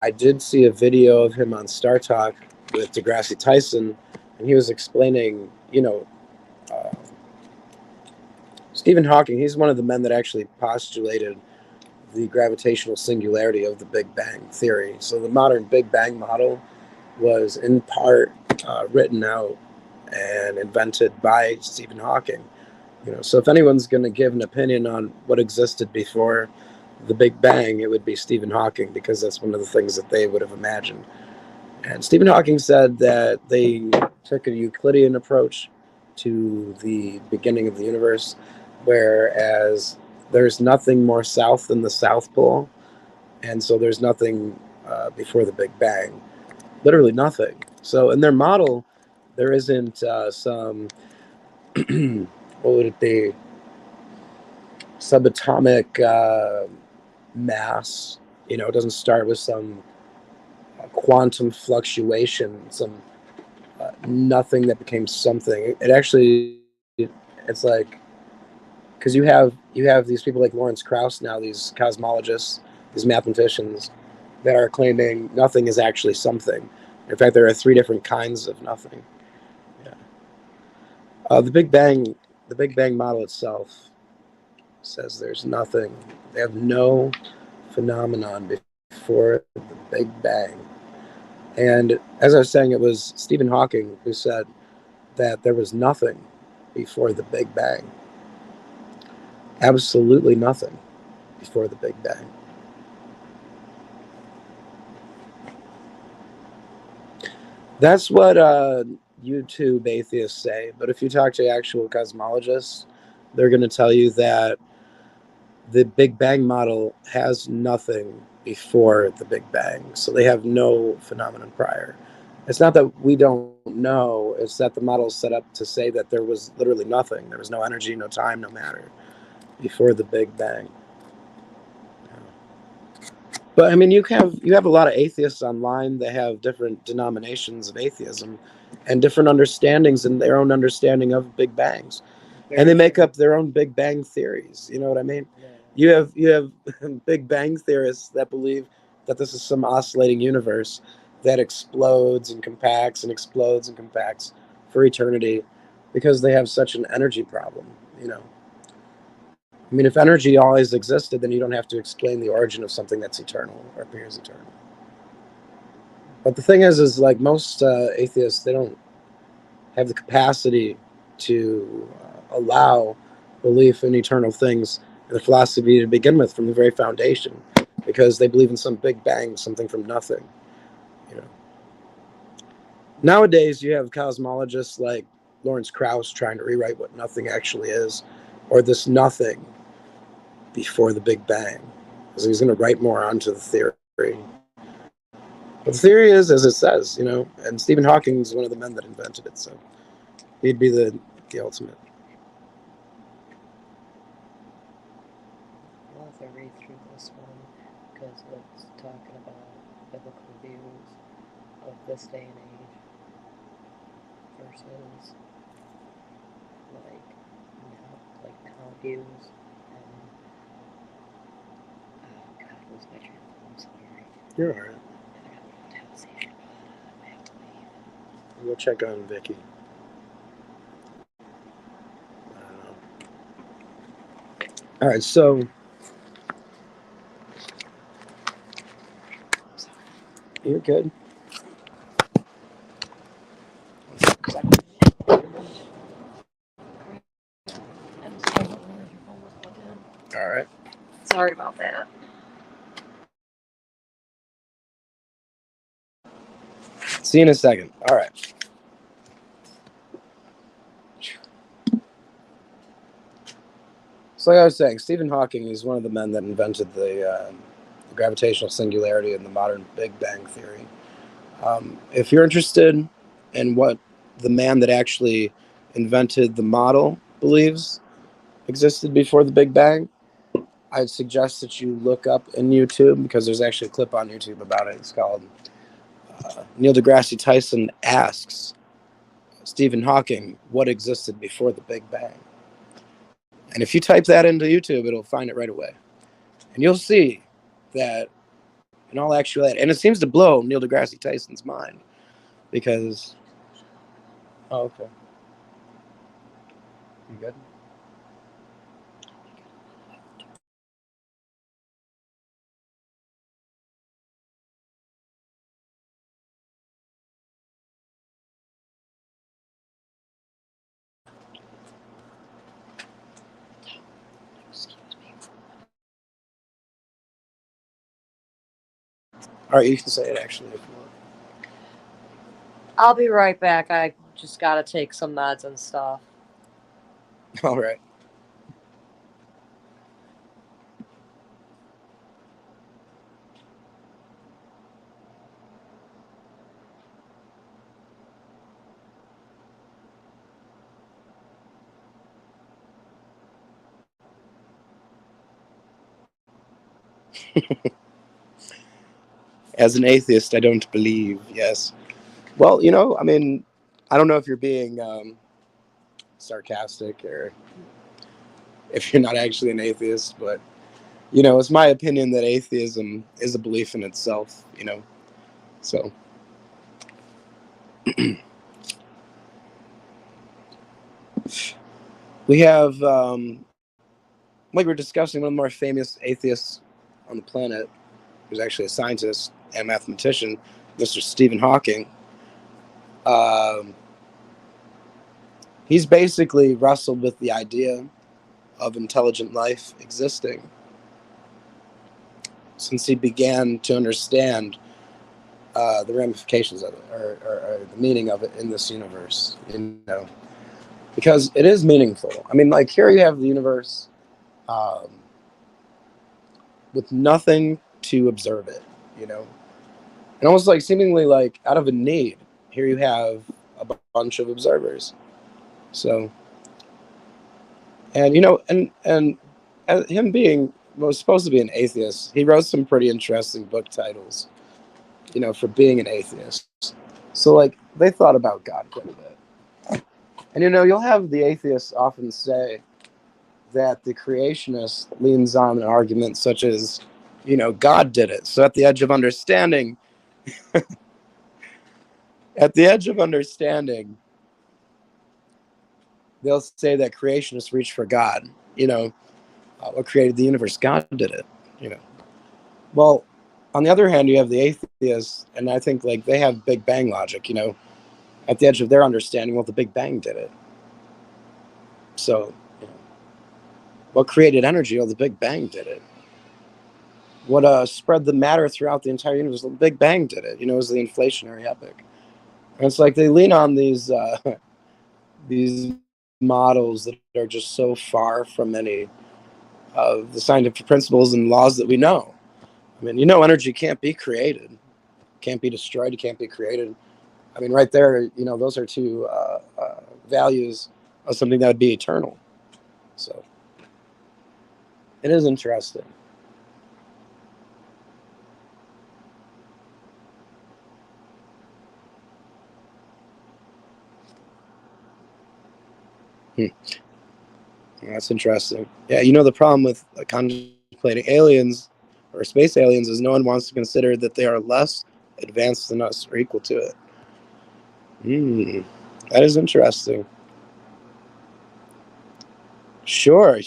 I did see a video of him on Star Talk with Degrassi Tyson, and he was explaining, Stephen Hawking, he's one of the men that actually postulated the gravitational singularity of the Big Bang theory. So the modern Big Bang model was in part written out and invented by Stephen Hawking. So if anyone's going to give an opinion on what existed before the Big Bang, it would be Stephen Hawking, because that's one of the things that they would have imagined. And Stephen Hawking said that they took a Euclidean approach to the beginning of the universe, whereas there's nothing more south than the South Pole, and so there's nothing before the Big Bang, literally nothing. So in their model, there isn't some what would it be, subatomic mass. It doesn't start with some quantum fluctuation, some nothing that became something. It actually, it's like, because you have these people like Lawrence Krauss now, these cosmologists, these mathematicians, that are claiming nothing is actually something. In fact, there are three different kinds of nothing. Yeah. The Big Bang model itself says there's nothing. They have no phenomenon before the Big Bang. And as I was saying, it was Stephen Hawking who said that there was nothing before the Big Bang. Absolutely nothing before the Big Bang. That's what YouTube atheists say. But if you talk to actual cosmologists, they're going to tell you that the Big Bang model has nothing before the Big Bang. So they have no phenomenon prior. It's not that we don't know, it's that the model is set up to say that there was literally nothing. There was no energy, no time, no matter before the Big Bang. But I mean, you have a lot of atheists online that have different denominations of atheism and different understandings and their own understanding of Big Bangs, and they make up their own Big Bang theories. You know what I mean? You have Big Bang theorists that believe that this is some oscillating universe that explodes and compacts and explodes and compacts for eternity because they have such an energy problem. You know. I mean, if energy always existed, then you don't have to explain the origin of something that's eternal or appears eternal. But the thing is like most atheists, they don't have the capacity to allow belief in eternal things in the philosophy to begin with from the very foundation, because they believe in some big bang, something from nothing. You know. Nowadays, you have cosmologists like Lawrence Krauss trying to rewrite what nothing actually is, or this nothing before the Big Bang. So he's going to write more onto the theory. But the theory is, as it says, and Stephen Hawking is one of the men that invented it, so he'd be the ultimate. I'll have to read through this one because it's talking about biblical views of this day and age versus now views. And oh God, what's my train of thought? I'm sorry. You're all right. I got a conversation about it. I have to leave. We'll check on Vicky. I don't know. All right, so you're good. All right. Sorry about that. See you in a second. All right. So like I was saying, Stephen Hawking is one of the men that invented the gravitational singularity and the modern Big Bang theory. If you're interested in what the man that actually invented the model believes existed before the Big Bang, I'd suggest that you look up in YouTube, because there's actually a clip on YouTube about it. It's called Neil deGrasse Tyson asks Stephen Hawking what existed before the Big Bang. And if you type that into YouTube, it'll find it right away. And you'll see that in all actuality, and it seems to blow Neil deGrasse Tyson's mind, because... Oh, okay. You good? All right, you can say it actually if you want. I'll be right back. I just gotta take some meds and stuff. All right. As an atheist, I don't believe. Yes. Well, I mean, I don't know if you're being sarcastic or if you're not actually an atheist, but It's my opinion that atheism is a belief in itself. So we have, like we're discussing, one of the more famous atheists on the planet, who's actually a scientist and mathematician, Mr. Stephen Hawking. He's basically wrestled with the idea of intelligent life existing since he began to understand the ramifications of it, or the meaning of it in this universe, because it is meaningful. I mean, like, here you have the universe um, with nothing to observe it, and almost like seemingly like out of a need. Here you have a bunch of observers. So, and him being was supposed to be an atheist, he wrote some pretty interesting book titles, for being an atheist. So, like, they thought about God quite a bit. And you'll have the atheists often say that the creationist leans on an argument such as, God did it. So at the edge of understanding, they'll say that creationists reach for God. What created the universe? God did it. Well, on the other hand, you have the atheists, and I think, like, they have Big Bang logic. At the edge of their understanding, well, the Big Bang did it. So, what created energy? Well, the Big Bang did it. What spread the matter throughout the entire universe? The Big Bang did it. It was the inflationary epoch. And it's like they lean on these these models that are just so far from any of the scientific principles and laws that we know. I mean, energy can't be created, can't be destroyed, it can't be created. I mean, right there, those are two values of something that would be eternal. So it is interesting. That's interesting. Yeah, the problem with contemplating aliens or space aliens is no one wants to consider that they are less advanced than us or equal to it. That is interesting. Sure.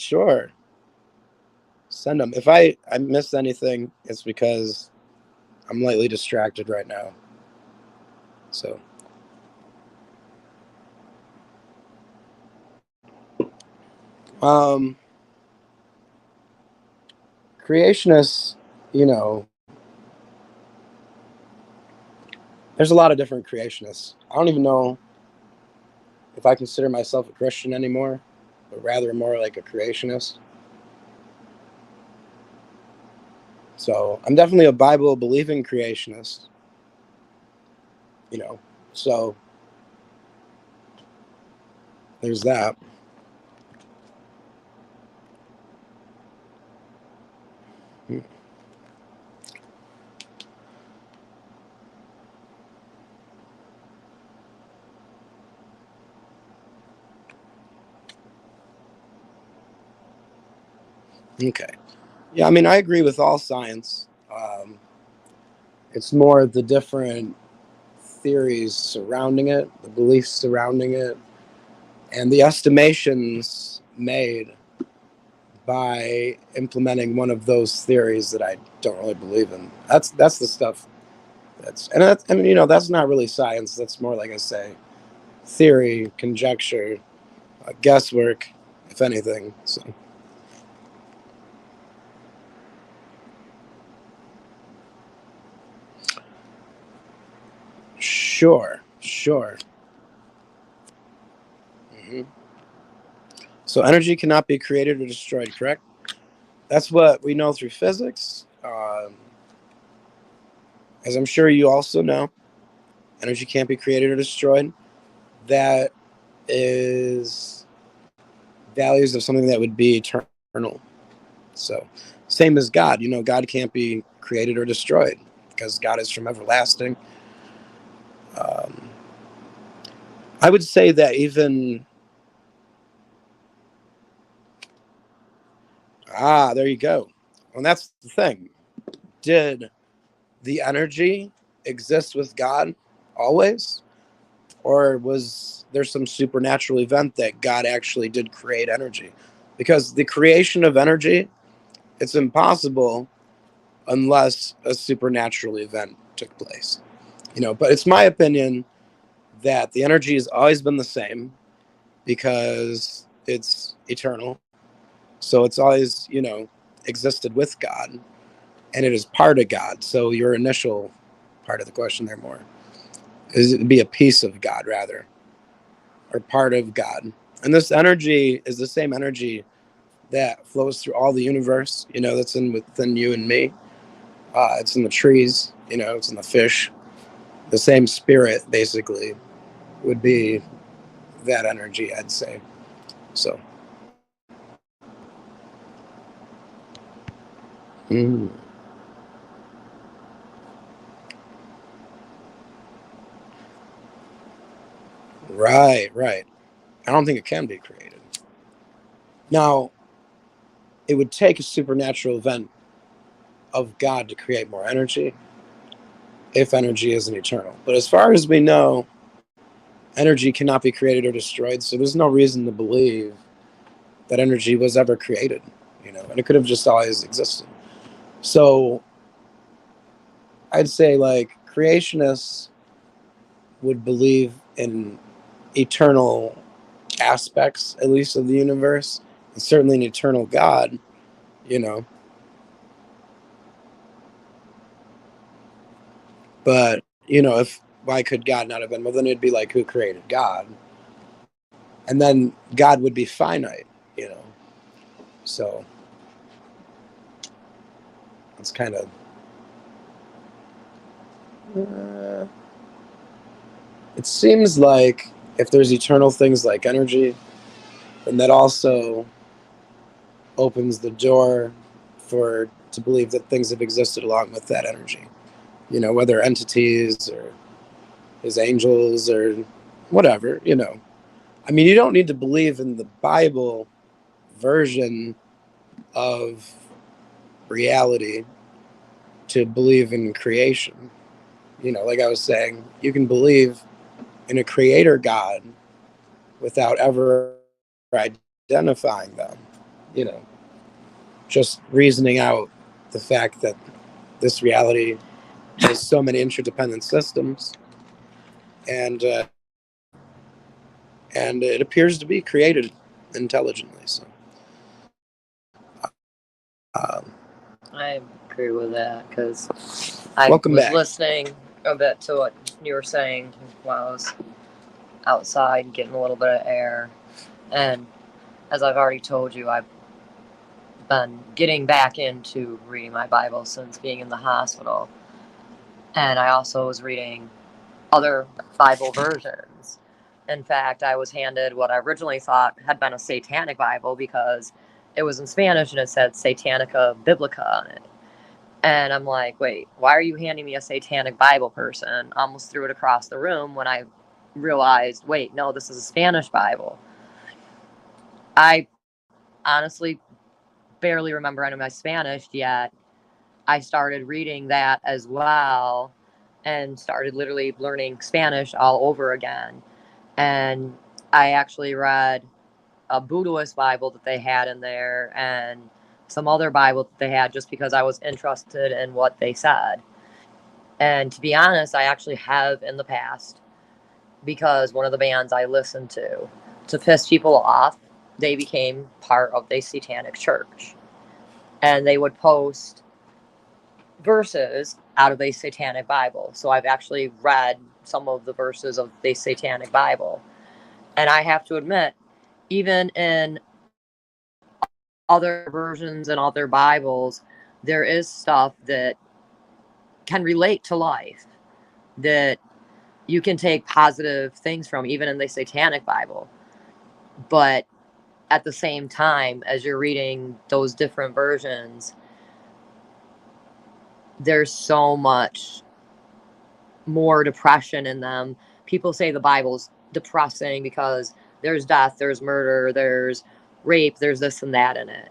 Send them. If I missed anything, it's because I'm lightly distracted right now. So, creationists, there's a lot of different creationists. I don't even know if I consider myself a Christian anymore, but rather more like a creationist. So I'm definitely a Bible believing creationist, so there's that. Okay. Yeah, I mean, I agree with all science. It's more the different theories surrounding it, the beliefs surrounding it, and the estimations made by implementing one of those theories that I don't really believe in. That's the stuff I mean, that's not really science. That's more, like I say, theory, conjecture, guesswork, if anything. So. Sure. hmm So energy cannot be created or destroyed, correct? That's what we know through physics. As I'm sure you also know, energy can't be created or destroyed. That is values of something that would be eternal. So, same as God. God can't be created or destroyed because God is from everlasting. Um, I would say that even there you go. And that's the thing. Did the energy exist with God always? Or was there some supernatural event that God actually did create energy? Because the creation of energy, it's impossible unless a supernatural event took place. But it's my opinion that the energy has always been the same because it's eternal. So it's always, existed with God, and it is part of God. So your initial part of the question there more is it be a piece of God rather, or part of God. And this energy is the same energy that flows through all the universe, that's within you and me. It's in the trees, it's in the fish. The same spirit basically would be that energy, I'd say. So. Mm. Right, right. I don't think it can be created. Now, it would take a supernatural event of God to create more energy if energy isn't eternal. But as far as we know, energy cannot be created or destroyed. So there's no reason to believe that energy was ever created, and it could have just always existed. So I'd say like creationists would believe in eternal aspects, at least of the universe, and certainly an eternal God, you know. But, if why could God not have been? Well, then it'd be like, who created God? And then God would be finite, you know. So it's kind of. It seems like if there's eternal things like energy, then that also opens the door for to believe that things have existed along with that energy. Whether entities or his angels or whatever. I mean, you don't need to believe in the Bible version of reality to believe in creation. Like I was saying, you can believe in a creator God without ever identifying them, you know, just reasoning out the fact that this reality has so many interdependent systems, and and it appears to be created intelligently. So, um, I agree with that because I welcome was back. listening a bit to what you were saying while I was outside getting a little bit of air. And as I've already told you, I've been getting back into reading my Bible since being in the hospital. And I also was reading other Bible versions. In fact, I was handed what I originally thought had been a satanic Bible because it was in Spanish and it said Satanica Biblica on it. And I'm like, wait, why are you handing me a satanic Bible, person? Almost threw it across the room when I realized, wait, no, this is a Spanish Bible. I honestly barely remember any of my Spanish, yet I started reading that as well and started literally learning Spanish all over again. And I actually read a Buddhist Bible that they had in there and some other Bible that they had just because I was interested in what they said. And to be honest, I actually have in the past because one of the bands I listened to piss people off, they became part of the Satanic Church. And they would post verses out of the Satanic Bible. So I've actually read some of the verses of the Satanic Bible. And I have to admit, even in other versions and other Bibles, there is stuff that can relate to life that you can take positive things from, even in the Satanic Bible. But at the same time, as you're reading those different versions, there's so much more depression in them. People say the Bible's depressing because there's death, there's murder, there's rape, there's this and that in it.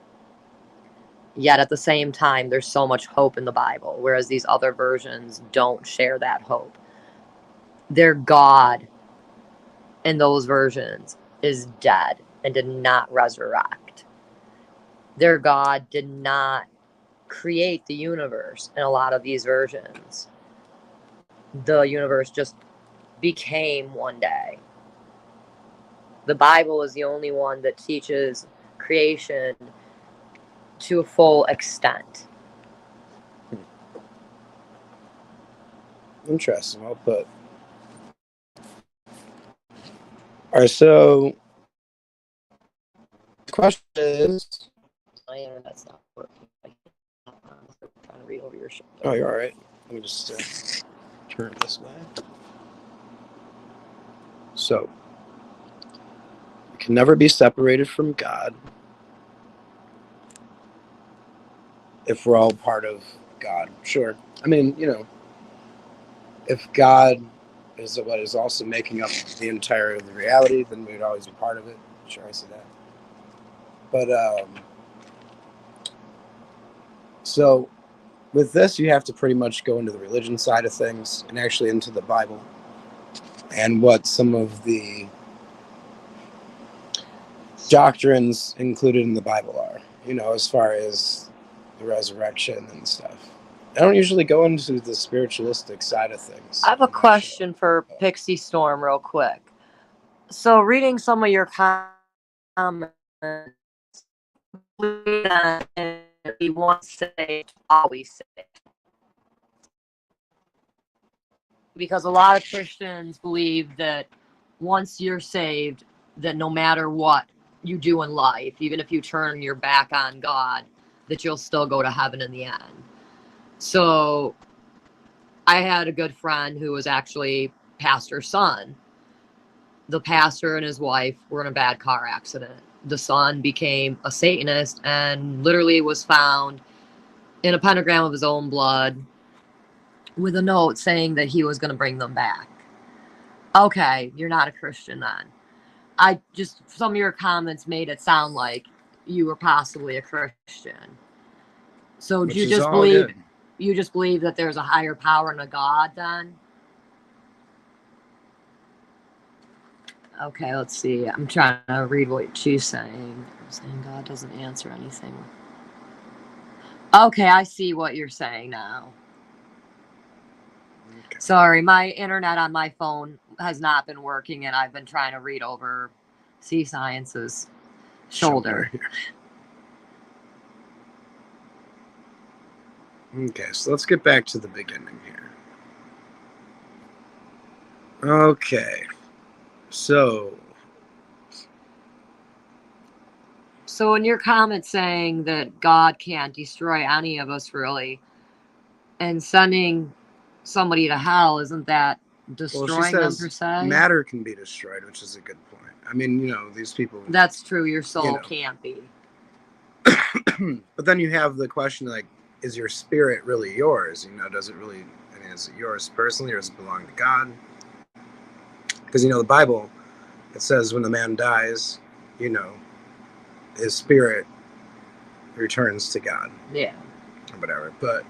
Yet at the same time, there's so much hope in the Bible, whereas these other versions don't share that hope. Their God in those versions is dead and did not resurrect. Their God did not create the universe in a lot of these versions. The universe just became one day. The Bible is the only one that teaches creation to a full extent. Interesting. Well put. All right, so the question is... My internet's not working. I'm trying to read over your shoulder. Oh, you're all right. Let me just turn it this way. So, we can never be separated from God if we're all part of God. Sure. I mean, if God is what is also making up the entire of the reality, then we'd always be part of it. Sure, I see that. But so with this, you have to pretty much go into the religion side of things and actually into the Bible and what some of the doctrines included in the Bible are, as far as the resurrection and stuff. I don't usually go into the spiritualistic side of things. I have a question for Pixie Storm real quick. So reading some of your comments, be once saved, always saved. Because a lot of Christians believe that once you're saved, that no matter what you do in life, even if you turn your back on God, that you'll still go to heaven in the end. So I had a good friend who was actually pastor's son. The pastor and his wife were in a bad car accident. The son became a Satanist and literally was found in a pentagram of his own blood with a note saying that he was going to bring them back. Okay, you're not a Christian then. Some of your comments made it sound like you were possibly a Christian. So do you just believe good. You just believe that there's a higher power and a God then? Okay, let's see. I'm trying to read what she's saying. I'm saying God doesn't answer anything. Okay, I see what you're saying now. Okay. Sorry, my internet on my phone has not been working, and I've been trying to read over C Science's shoulder. Okay, so let's get back to the beginning here. Okay, so in your comment saying that God can't destroy any of us really, and sending somebody to hell, isn't that destroying them per se? Matter can be destroyed, which is a good point. I mean, these people... That's true, your soul can't be. But then you have the question, like, is your spirit really yours? Does it really... is it yours personally, or does it belong to God? Because, the Bible, it says when the man dies, his spirit returns to God. Yeah. Or whatever. But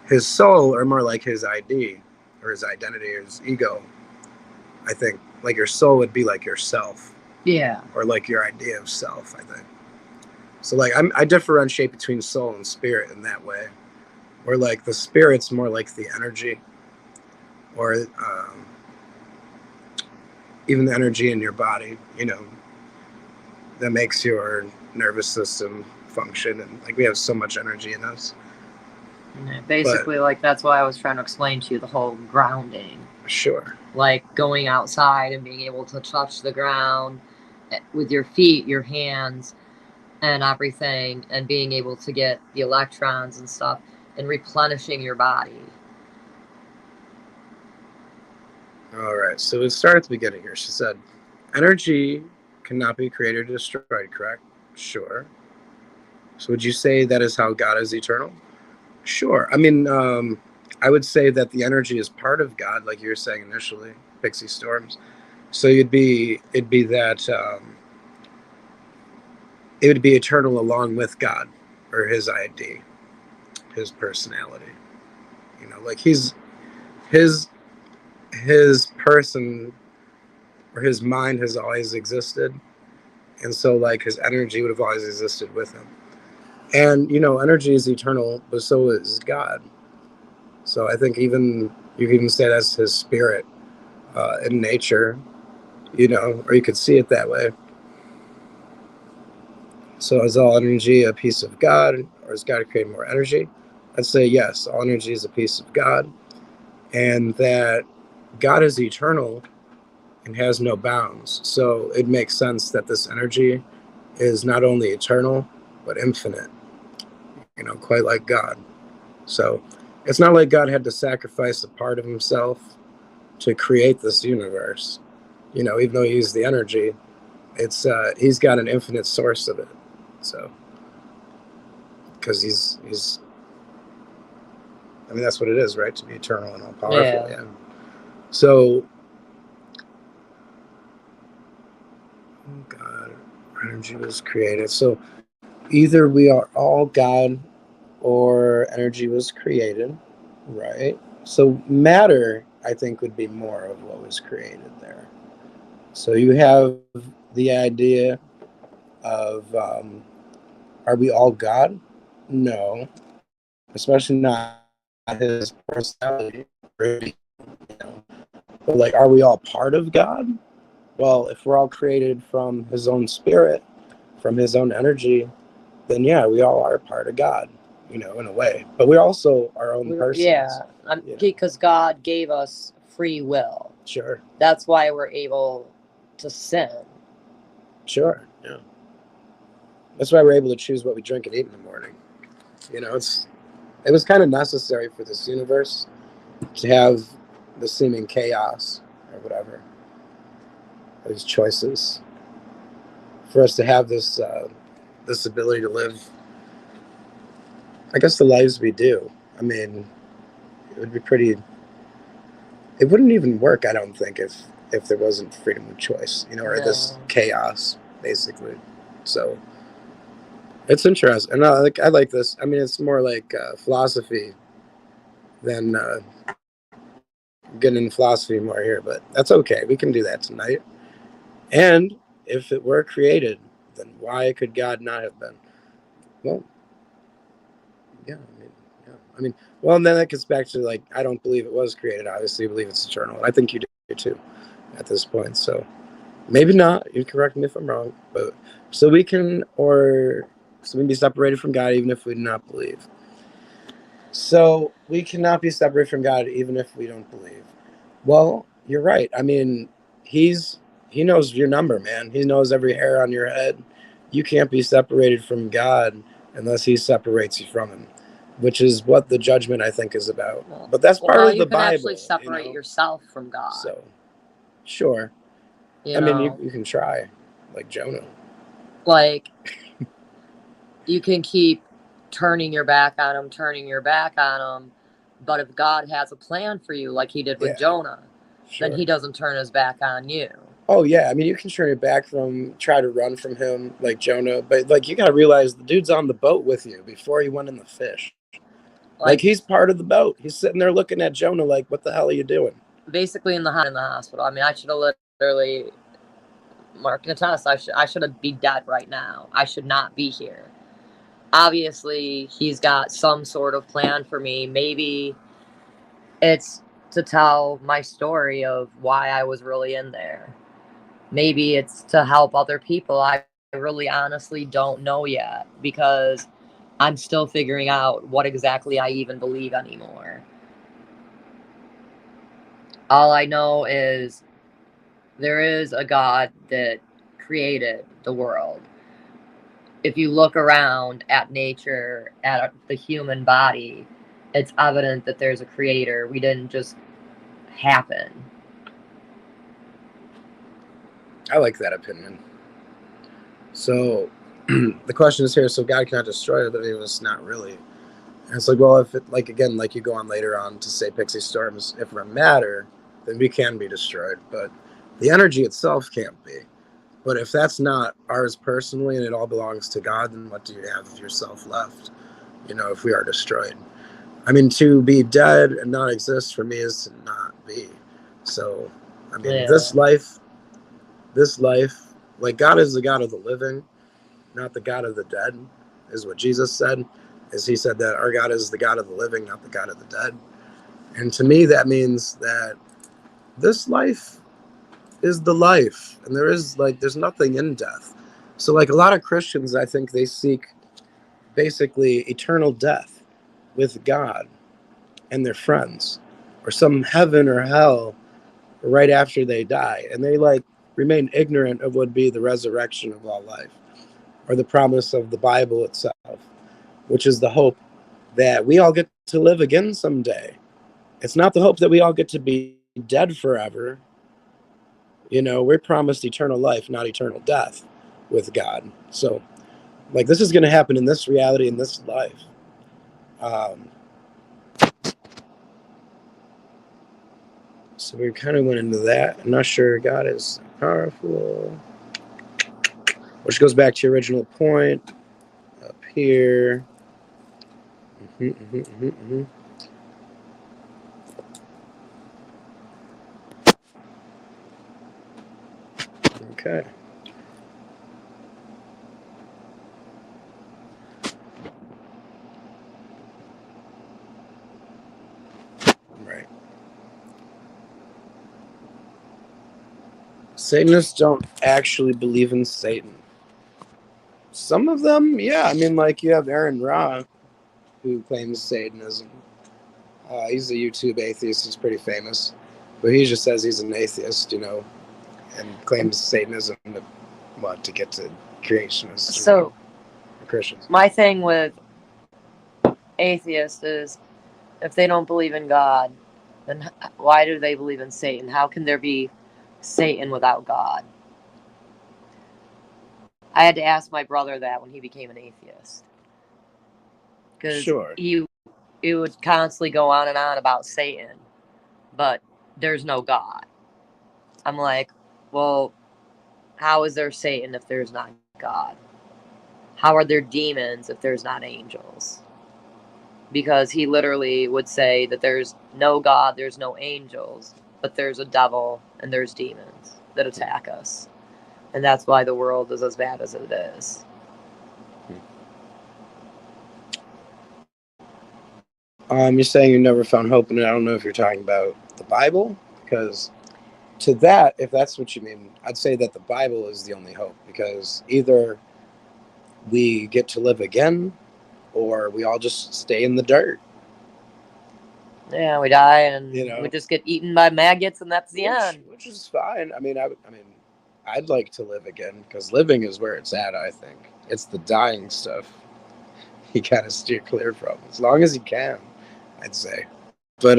his soul, or more like his ID, or his identity, or his ego, I think, like your soul would be like yourself. Yeah. Or like your idea of self, I think. So, like, I differentiate between soul and spirit in that way. Where, like, the spirit's more like the energy, or even the energy in your body, that makes your nervous system function. And, like, we have so much energy in us. Basically, like, that's why I was trying to explain to you the whole grounding. Sure. Like, going outside and being able to touch the ground with your feet, your hands, and everything, and being able to get the electrons and stuff, and replenishing your body. All right, so we start at the beginning here. She said, energy cannot be created or destroyed, correct? Sure. So would you say that is how God is eternal? Sure. I mean, I would say that the energy is part of God, like you were saying initially, Pixie Storms. So it'd be that it would be eternal along with God. or his ID, his personality. You know, like his person or his mind has always existed, and so like his energy would have always existed with him. And you know, energy is eternal, but so is God. So I think even you can even say that's his spirit in nature, you know, or you could see it that way. So is all energy a piece of God, or is God creating more energy? I'd say yes, all energy is a piece of God, and that God is eternal and has no bounds. So it makes sense that this energy is not only eternal, but infinite, you know, quite like God. So it's not like God had to sacrifice a part of himself to create this universe. You know, even though he used the energy, it's he's got an infinite source of it. So because he's I mean that's what it is, right? To be eternal and all powerful. Yeah. So God, energy was created. So either we are all God or energy was created, right? So matter, I think, would be more of what was created there. So you have the idea of are we all God? No, especially not his personality. You know? But like, are we all part of God? Well, if we're all created from his own spirit, from his own energy, then yeah, we all are part of God, you know, in a way. But we're also our own persons. Yeah, because God gave us free will. Sure. That's why we're able to sin. Sure. Yeah. That's why we're able to choose what we drink and eat in the morning. You know, it was kind of necessary for this universe to have the seeming chaos or whatever, these choices, for us to have this this ability to live, I guess, the lives we do. I mean, it would be pretty. It wouldn't even work, I don't think, if there wasn't freedom of choice, you know, or this chaos, basically. So it's interesting, and I like this. I mean, it's more like philosophy than getting into philosophy more here, but that's okay. We can do that tonight. And if it were created, then why could God not have been? Well, yeah, yeah. I mean, well, and then that gets back to like, I don't believe it was created. Obviously, I believe it's eternal. I think you do too, at this point. So maybe not. You correct me if I'm wrong, but so we can be separated from God even if we do not believe. So we cannot be separated from God even if we don't believe. Well, you're right. I mean, he knows your number, man. He knows every hair on your head. You can't be separated from God unless he separates you from him, which is what the judgment, I think, is about. But that's part of the Bible. You can actually separate yourself from God. So, sure. I mean, you can try, like Jonah. Like, you can keep turning your back on him, but if God has a plan for you, like he did with Jonah, then he doesn't turn his back on you. Oh yeah, I mean, you can turn your back try to run from him like Jonah, but like you gotta realize the dude's on the boat with you before he went in the fish. Like he's part of the boat. He's sitting there looking at Jonah like, what the hell are you doing? Basically in the hospital. I mean, I should have literally marked a test. I should be dead right now. I should not be here. Obviously, he's got some sort of plan for me. Maybe it's to tell my story of why I was really in there. Maybe it's to help other people. I really honestly don't know yet because I'm still figuring out what exactly I even believe anymore. All I know is there is a God that created the world. If you look around at nature, at the human body, it's evident that there's a creator. We didn't just happen. I like that opinion. So the question is here, so God cannot destroy it, it's not really. And it's like, well, if it, like, again, like you go on later on to say Pixie Storms, if we're matter, then we can be destroyed, but the energy itself can't be. But if that's not ours personally and it all belongs to God, then what do you have of yourself left? If we are destroyed. I mean, to be dead and not exist for me is to not be. So, I mean, Yeah. this life, like God is the God of the living, not the God of the dead, is what Jesus said. Is he said that our God is the God of the living, not the God of the dead. And to me, that means that this life is the life, and there's nothing in death. So, like a lot of Christians, I think they seek basically eternal death with God and their friends, or some heaven or hell right after they die, and they remain ignorant of what would be the resurrection of all life, or the promise of the Bible itself, which is the hope that we all get to live again someday. It's not the hope that we all get to be dead forever. We're promised eternal life, not eternal death with God. So, this is going to happen in this reality, in this life. So we kind of went into that. I'm not sure God is powerful, which goes back to your original point up here. Okay. Right. Satanists don't actually believe in Satan. Some of them, yeah. I mean, you have Aaron Ra, who claims Satanism. He's a YouTube atheist. He's pretty famous. But he just says he's an atheist, and claims Satanism to get to creationists So, or Christians. my thing with atheists is if they don't believe in God, then why do they believe in Satan? How can there be Satan without God? I had to ask my brother that when he became an atheist. Because Sure. he would constantly go on and on about Satan, but there's no God. I'm like, well, how is there Satan if there's not God? How are there demons if there's not angels? Because he literally would say that there's no God, there's no angels, but there's a devil and there's demons that attack us. And that's why the world is as bad as it is. You're saying you never found hope in it. I don't know if you're talking about the Bible, because to that, if that's what you mean, I'd say that the Bible is the only hope, because either we get to live again or we all just stay in the dirt. Yeah, we die and we just get eaten by maggots, and that's the end. Which is fine. I mean, I'd like to live again, because living is where it's at. I think it's the dying stuff you gotta steer clear from, as long as you can, I'd say. But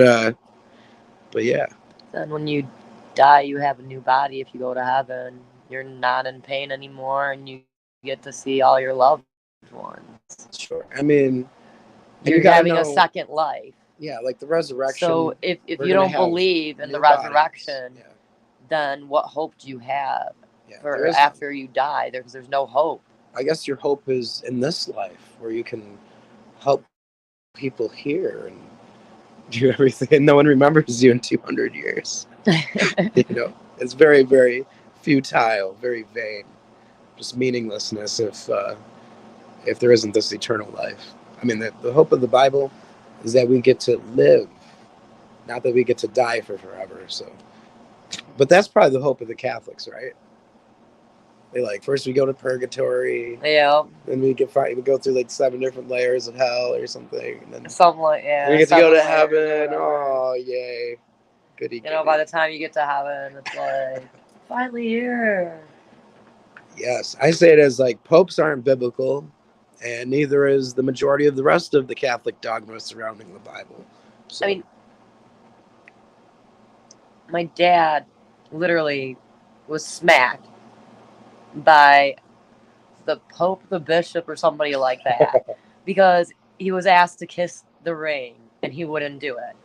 yeah. Then when you die, you have a new body. If you go to heaven, you're not in pain anymore, and you get to see all your loved ones. Sure. I mean, you're having a second life. Yeah, like the resurrection. So if you don't believe in the resurrection, then what hope do you have for after you die? There's no hope. I guess your hope is in this life, where you can help people here and do everything, and no one remembers you in 200 years. It's very, very futile, very vain, just meaninglessness if there isn't this eternal life. I mean, the hope of the Bible is that we get to live, not that we get to die for forever. So, but that's probably the hope of the Catholics, right? They first we go to purgatory, yeah, then we go through 7 different layers of hell or something, and then something like we get to go to heaven. Oh, yay! Goody. By the time you get to heaven, it's finally here. Yes, I say it as popes aren't biblical, and neither is the majority of the rest of the Catholic dogma surrounding the Bible. So. I mean, my dad literally was smacked by the Pope, the bishop, or somebody like that because he was asked to kiss the ring and he wouldn't do it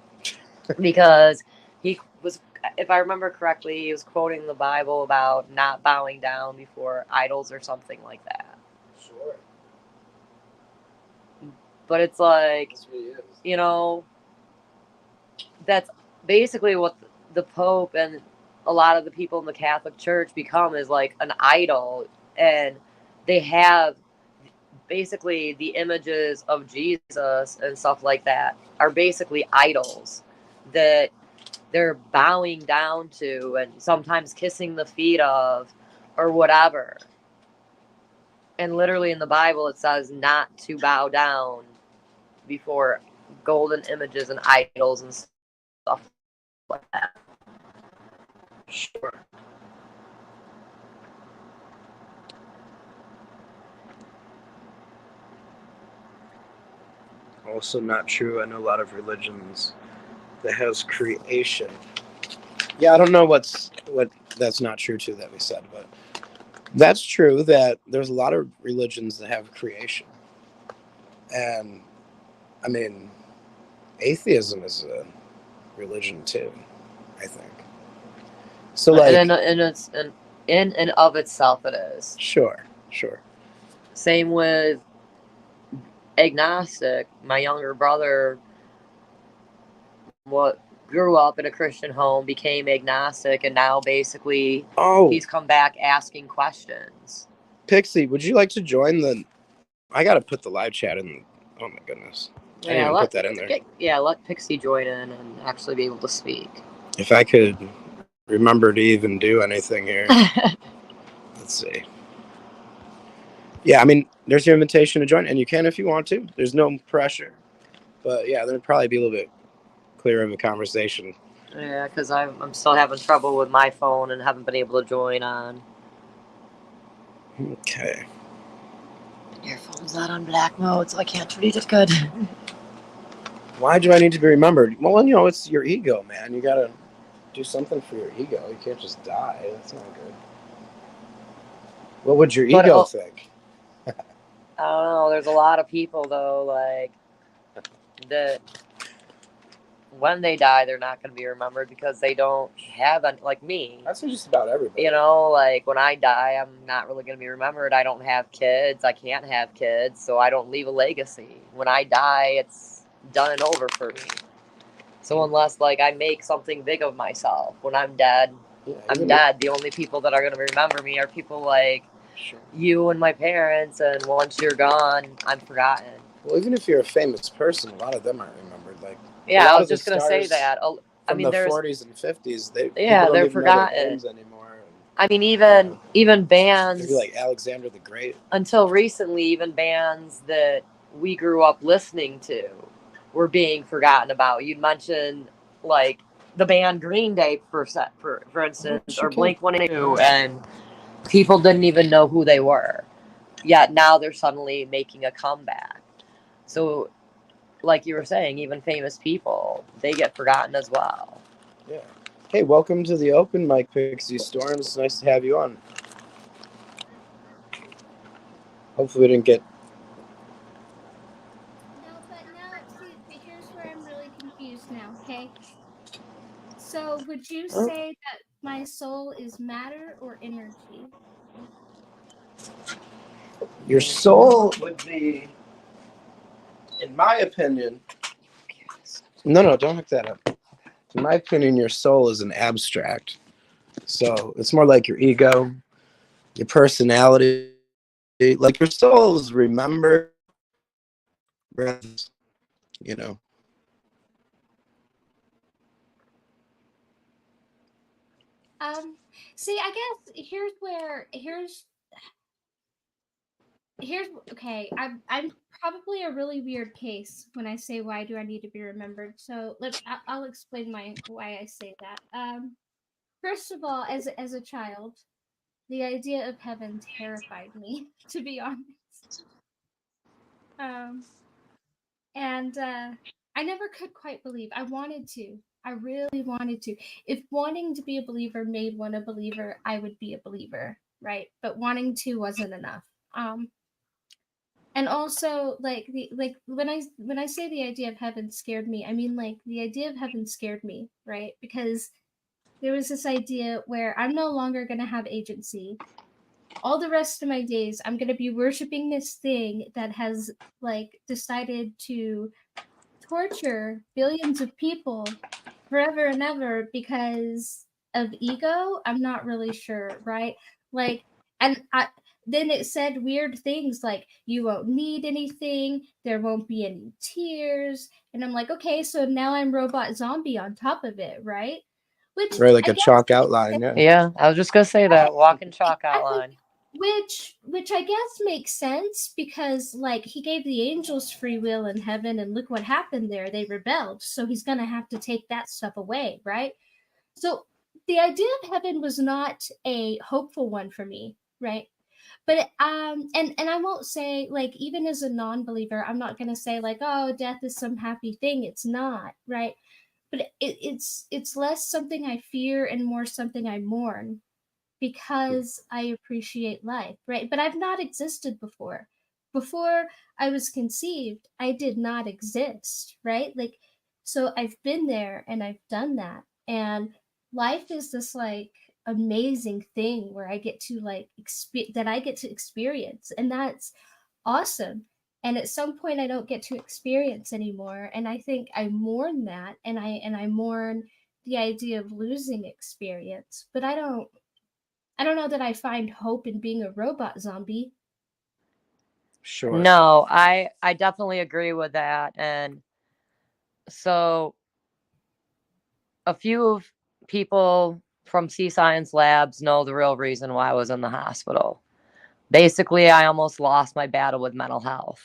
because he was if I remember correctly, he was quoting the Bible about not bowing down before idols or something like that. Sure. But it's like, That's what he is. you know, that's basically what the Pope and a lot of the people in the Catholic Church become, is like an idol. And they have basically the images of Jesus and stuff like that are basically idols that they're bowing down to and sometimes kissing the feet of or whatever. And literally in the Bible it says not to bow down before golden images and idols and stuff like that. Sure. Also not true. I know a lot of religions that has creation. Yeah, I don't know what that's not true too that we said, but that's true that there's a lot of religions that have creation. And I mean, atheism is a religion too, I think. So like, in and of itself it is. sure. Same with agnostic. My younger brother grew up in a Christian home, became agnostic, and now basically he's come back asking questions. Pixie, would you like to join the? I gotta put the live chat in. Oh my goodness, I didn't even put that in there. Let Pixie join in and actually be able to speak. If I could remember to even do anything here. Let's see. Yeah, I mean, there's your invitation to join, and you can if you want to. There's no pressure, but yeah, there'd probably be a little bit clearer of a conversation. Yeah, because I'm still having trouble with my phone and haven't been able to join on. Okay. Your phone's not on black mode, so I can't read it good. Why do I need to be remembered? Well, you know, it's your ego, man. You gotta do something for your ego. You can't just die. That's not good. What would your ego think? I don't know. There's a lot of people though, like that. When they die, they're not going to be remembered because they don't have any, like me. That's just about everybody. You know, like when I die, I'm not really going to be remembered. I don't have kids. I can't have kids, so I don't leave a legacy. When I die, it's done and over for me. So unless like I make something big of myself, when I'm dead, I'm dead. The only people that are going to remember me are people like you and my parents, and once you're gone, I'm forgotten. Well, even if you're a famous person, a lot of them aren't remembered. Like, yeah, I was just going to say that. I mean, the 40s and 50s, they're forgotten anymore. I mean, even bands. Maybe like Alexander the Great. Until recently, even bands that we grew up listening to were being forgotten about. You'd mention like the band Green Day for instance, or Blink-182, and people didn't even know who they were. Yet now they're suddenly making a comeback. So, like you were saying, even famous people, they get forgotten as well. Yeah. Hey, welcome to the open mic, Pixie Storm. It's nice to have you on. Hopefully we didn't get... No, but now, see, here's where I'm really confused now, okay? So, would you say that my soul is matter or energy? Your soul would be, in my opinion... No, don't hook that up. In my opinion, your soul is an abstract. So it's more like your ego, your personality. Like your soul is remembered, you know. See, I guess here's okay. I'm probably a really weird case when I say why do I need to be remembered. So I'll explain why I say that. First of all, as a child, the idea of heaven terrified me, to be honest. And I never could quite believe. I wanted to. I really wanted to. If wanting to be a believer made one a believer, I would be a believer, right? But wanting to wasn't enough. And also like when I say the idea of heaven scared me, I mean like the idea of heaven scared me, right? Because there was this idea where I'm no longer going to have agency. All the rest of my days, I'm going to be worshiping this thing that has like decided to torture billions of people forever and ever because of ego. I'm not really sure, right? Like, and then it said weird things like you won't need anything, there won't be any tears, and I'm like, okay, so now I'm robot zombie on top of it, right? Which Right, like I a guess chalk makes outline. sense. Yeah. Yeah, I was just gonna say that walking chalk Exactly. outline. Which I guess makes sense because like he gave the angels free will in heaven and look what happened there. They rebelled. So he's gonna have to take that stuff away, right? So the idea of heaven was not a hopeful one for me, right? But and I won't say like even as a non-believer, I'm not gonna say like, oh, death is some happy thing. It's not, right? But it's less something I fear and more something I mourn because I appreciate life, right? But I've not existed before. Before I was conceived, I did not exist, right? Like, so I've been there and I've done that. And life is this like amazing thing where I get to like that I get to experience, and that's awesome. And at some point I don't get to experience anymore, and I think I mourn that, and I mourn the idea of losing experience, but I don't know that I find hope in being a robot zombie. Sure. No, I definitely agree with that. And so a few of people from C Science Labs know the real reason why I was in the hospital. Basically, I almost lost my battle with mental health.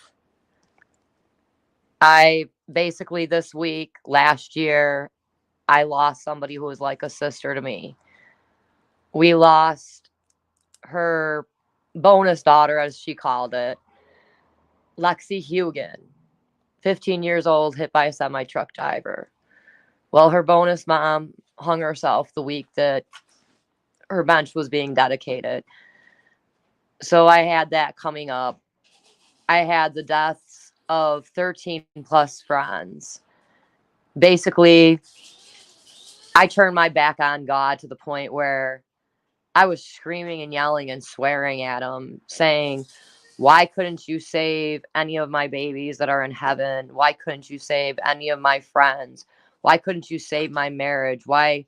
I basically this week, last year, I lost somebody who was like a sister to me. We lost her bonus daughter, as she called it, Lexi Hugan, 15 years old, hit by a semi truck driver. Well, her bonus mom hung herself the week that her bench was being dedicated. So I had that coming up. I had the deaths of 13 plus friends. Basically, I turned my back on God to the point where I was screaming and yelling and swearing at him, saying, why couldn't you save any of my babies that are in heaven? Why couldn't you save any of my friends? Why couldn't you save my marriage? Why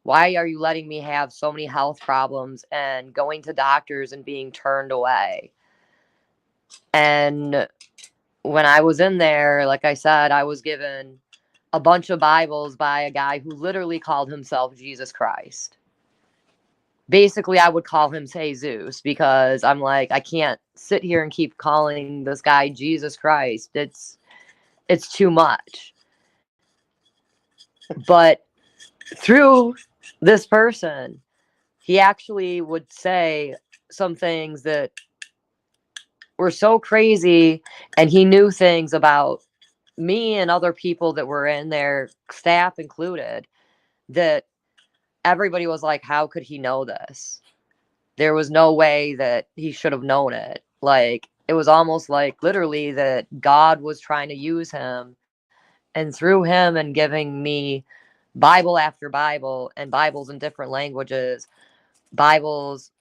are you letting me have so many health problems and going to doctors and being turned away? And when I was in there, like I said, I was given a bunch of Bibles by a guy who literally called himself Jesus Christ. Basically, I would call him Jesus because I'm like, I can't sit here and keep calling this guy Jesus Christ. It's too much. But through this person, he actually would say some things that were so crazy, and he knew things about me and other people that were in there, staff included, that everybody was like, how could he know this? There was no way that he should have known it. Like, it was almost like literally that God was trying to use him, and through him and giving me Bible after Bible and Bibles in different languages, Bibles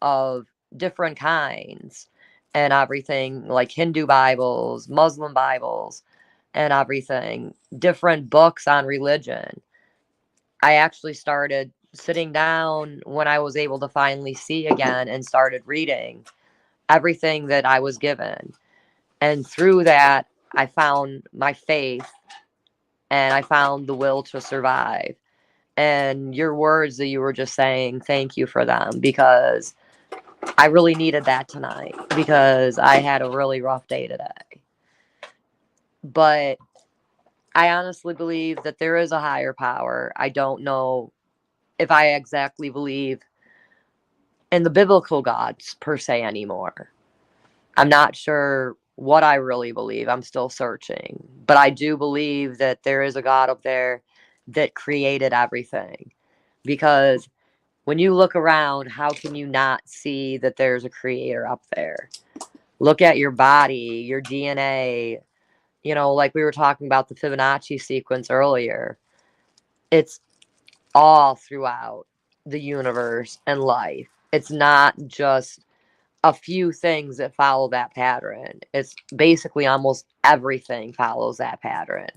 of different kinds and everything, like Hindu Bibles, Muslim Bibles, and everything, different books on religion. I actually started sitting down when I was able to finally see again and started reading everything that I was given. And through that, I found my faith and I found the will to survive. And your words that you were just saying, thank you for them, because I really needed that tonight because I had a really rough day today. But I honestly believe that there is a higher power. I don't know if I exactly believe in the biblical gods per se anymore. I'm not sure what I really believe. I'm still searching. But I do believe that there is a God up there that created everything. Because when you look around, how can you not see that there's a creator up there? Look at your body, your DNA, like we were talking about the Fibonacci sequence earlier. It's all throughout the universe and life. It's not just a few things that follow that pattern. It's basically almost everything follows that pattern.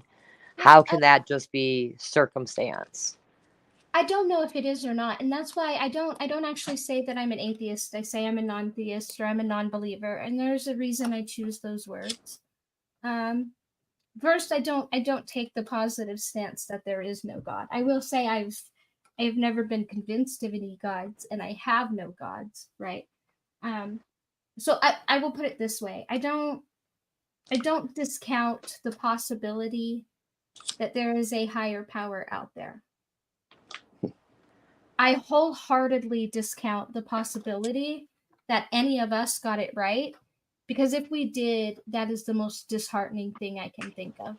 How can that just be circumstance? I don't know if it is or not, and that's why I don't actually say that I'm an atheist. I say I'm a non-theist or I'm a non-believer, and there's a reason I choose those words. First, I don't take the positive stance that there is no God. I will say I've never been convinced of any gods, and I have no gods, right? So I will put it this way: I don't discount the possibility that there is a higher power out there. I wholeheartedly discount the possibility that any of us got it right, because if we did, that is the most disheartening thing I can think of.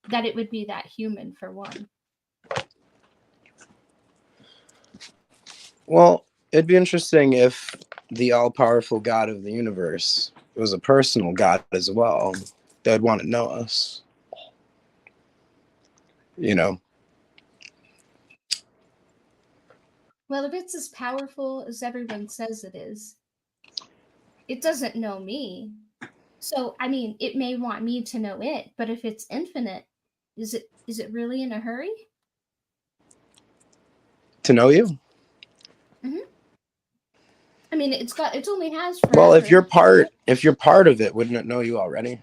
That it would be that human, for one. Well, it'd be interesting if the all-powerful God of the universe was a personal God as well. They'd want to know us. You know? Well, if it's as powerful as everyone says it is, it doesn't know me. So, I mean, it may want me to know it, but if it's infinite, is it really in a hurry? To know you? I mean, it only has forever. Well, if you're part of it, wouldn't it know you already?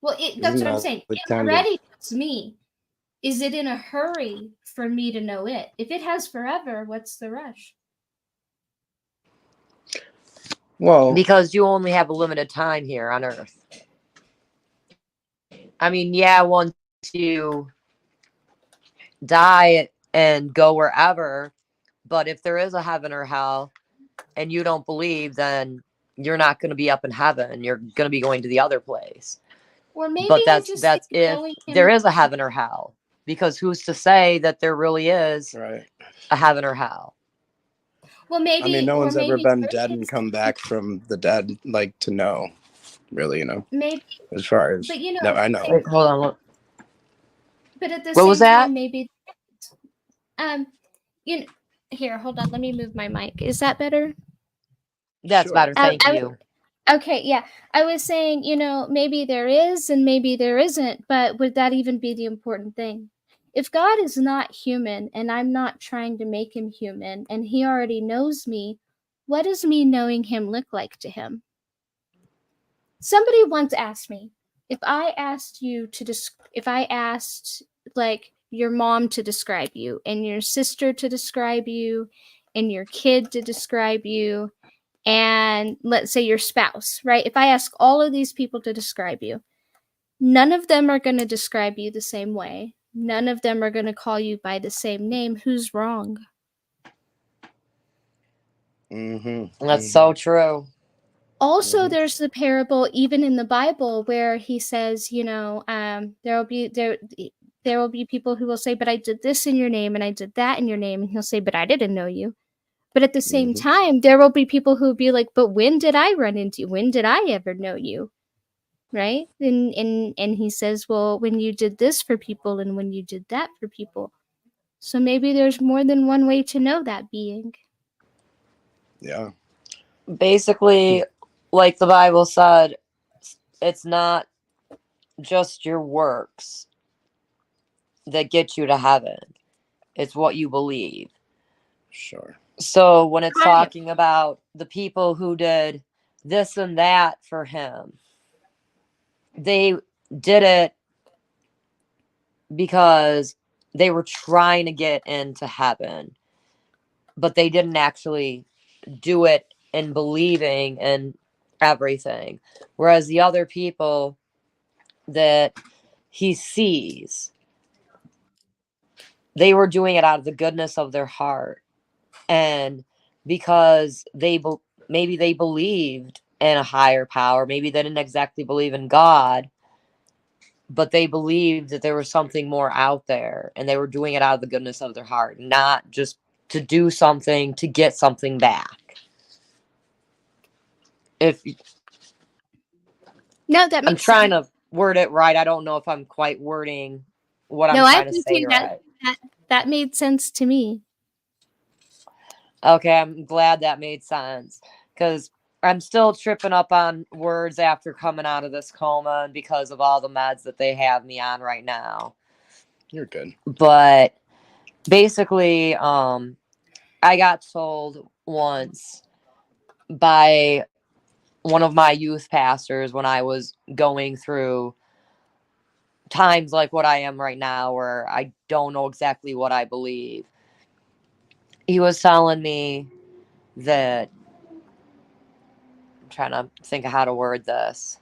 Well, that's what I'm saying. It already knows me. Is it in a hurry for me to know it? If it has forever, what's the rush? Well, Because you only have a limited time here on Earth. I mean, yeah, once you die and go wherever, but if there is a heaven or hell and you don't believe, then you're not going to be up in heaven. You're going to be going to the other place. Or maybe But I that's just if there is a him- heaven or hell, because who's to say that there really is right. a heaven or hell? Well, maybe. I mean, no or one's ever maybe been first dead and it's- come back from the dead, like, to know, really, you know, Maybe, as far as but you know, that I know. Wait, hold on. but at the What same was that? time, maybe, you know, here, hold on, let me move my mic. Is that better? That's Sure. better. Thank you. Okay, yeah. I was saying, maybe there is and maybe there isn't, but would that even be the important thing? If God is not human and I'm not trying to make him human and he already knows me, what does me knowing him look like to him? Somebody once asked me, if I asked like your mom to describe you and your sister to describe you and your kid to describe you, and let's say your spouse, right? If I ask all of these people to describe you, none of them are going to describe you the same way. None of them are going to call you by the same name. Who's wrong? Mm-hmm. That's so true. Also, there's the parable, even in the Bible, where he says, there will be people who will say, "But I did this in your name, and I did that in your name," and he'll say, "But I didn't know you." But at the same time, there will be people who will be like, "But when did I run into you? When did I ever know you?" Right? And he says, "Well, when you did this for people, and when you did that for people." So maybe there's more than one way to know that being. Yeah. Basically, like the Bible said, it's not just your works that get you to heaven. It's what you believe. Sure. So when it's Kind of. talking about the people who did this and that for him, they did it because they were trying to get into heaven, but they didn't actually do it in believing in everything. Whereas the other people that he sees, they were doing it out of the goodness of their heart, and because maybe they believed in a higher power. Maybe they didn't exactly believe in God, but they believed that there was something more out there, and they were doing it out of the goodness of their heart, not just to do something to get something back. No, that makes I'm trying sense. to word it right. I don't know if I'm quite wording what No, I'm I trying to can say see that. right. That made sense to me. Okay, I'm glad that made sense because I'm still tripping up on words after coming out of this coma and because of all the meds that they have me on right now. You're good. But basically, I got told once by one of my youth pastors when I was going through times like what I am right now, where I don't know exactly what I believe. He was telling me that I'm trying to think of how to word this.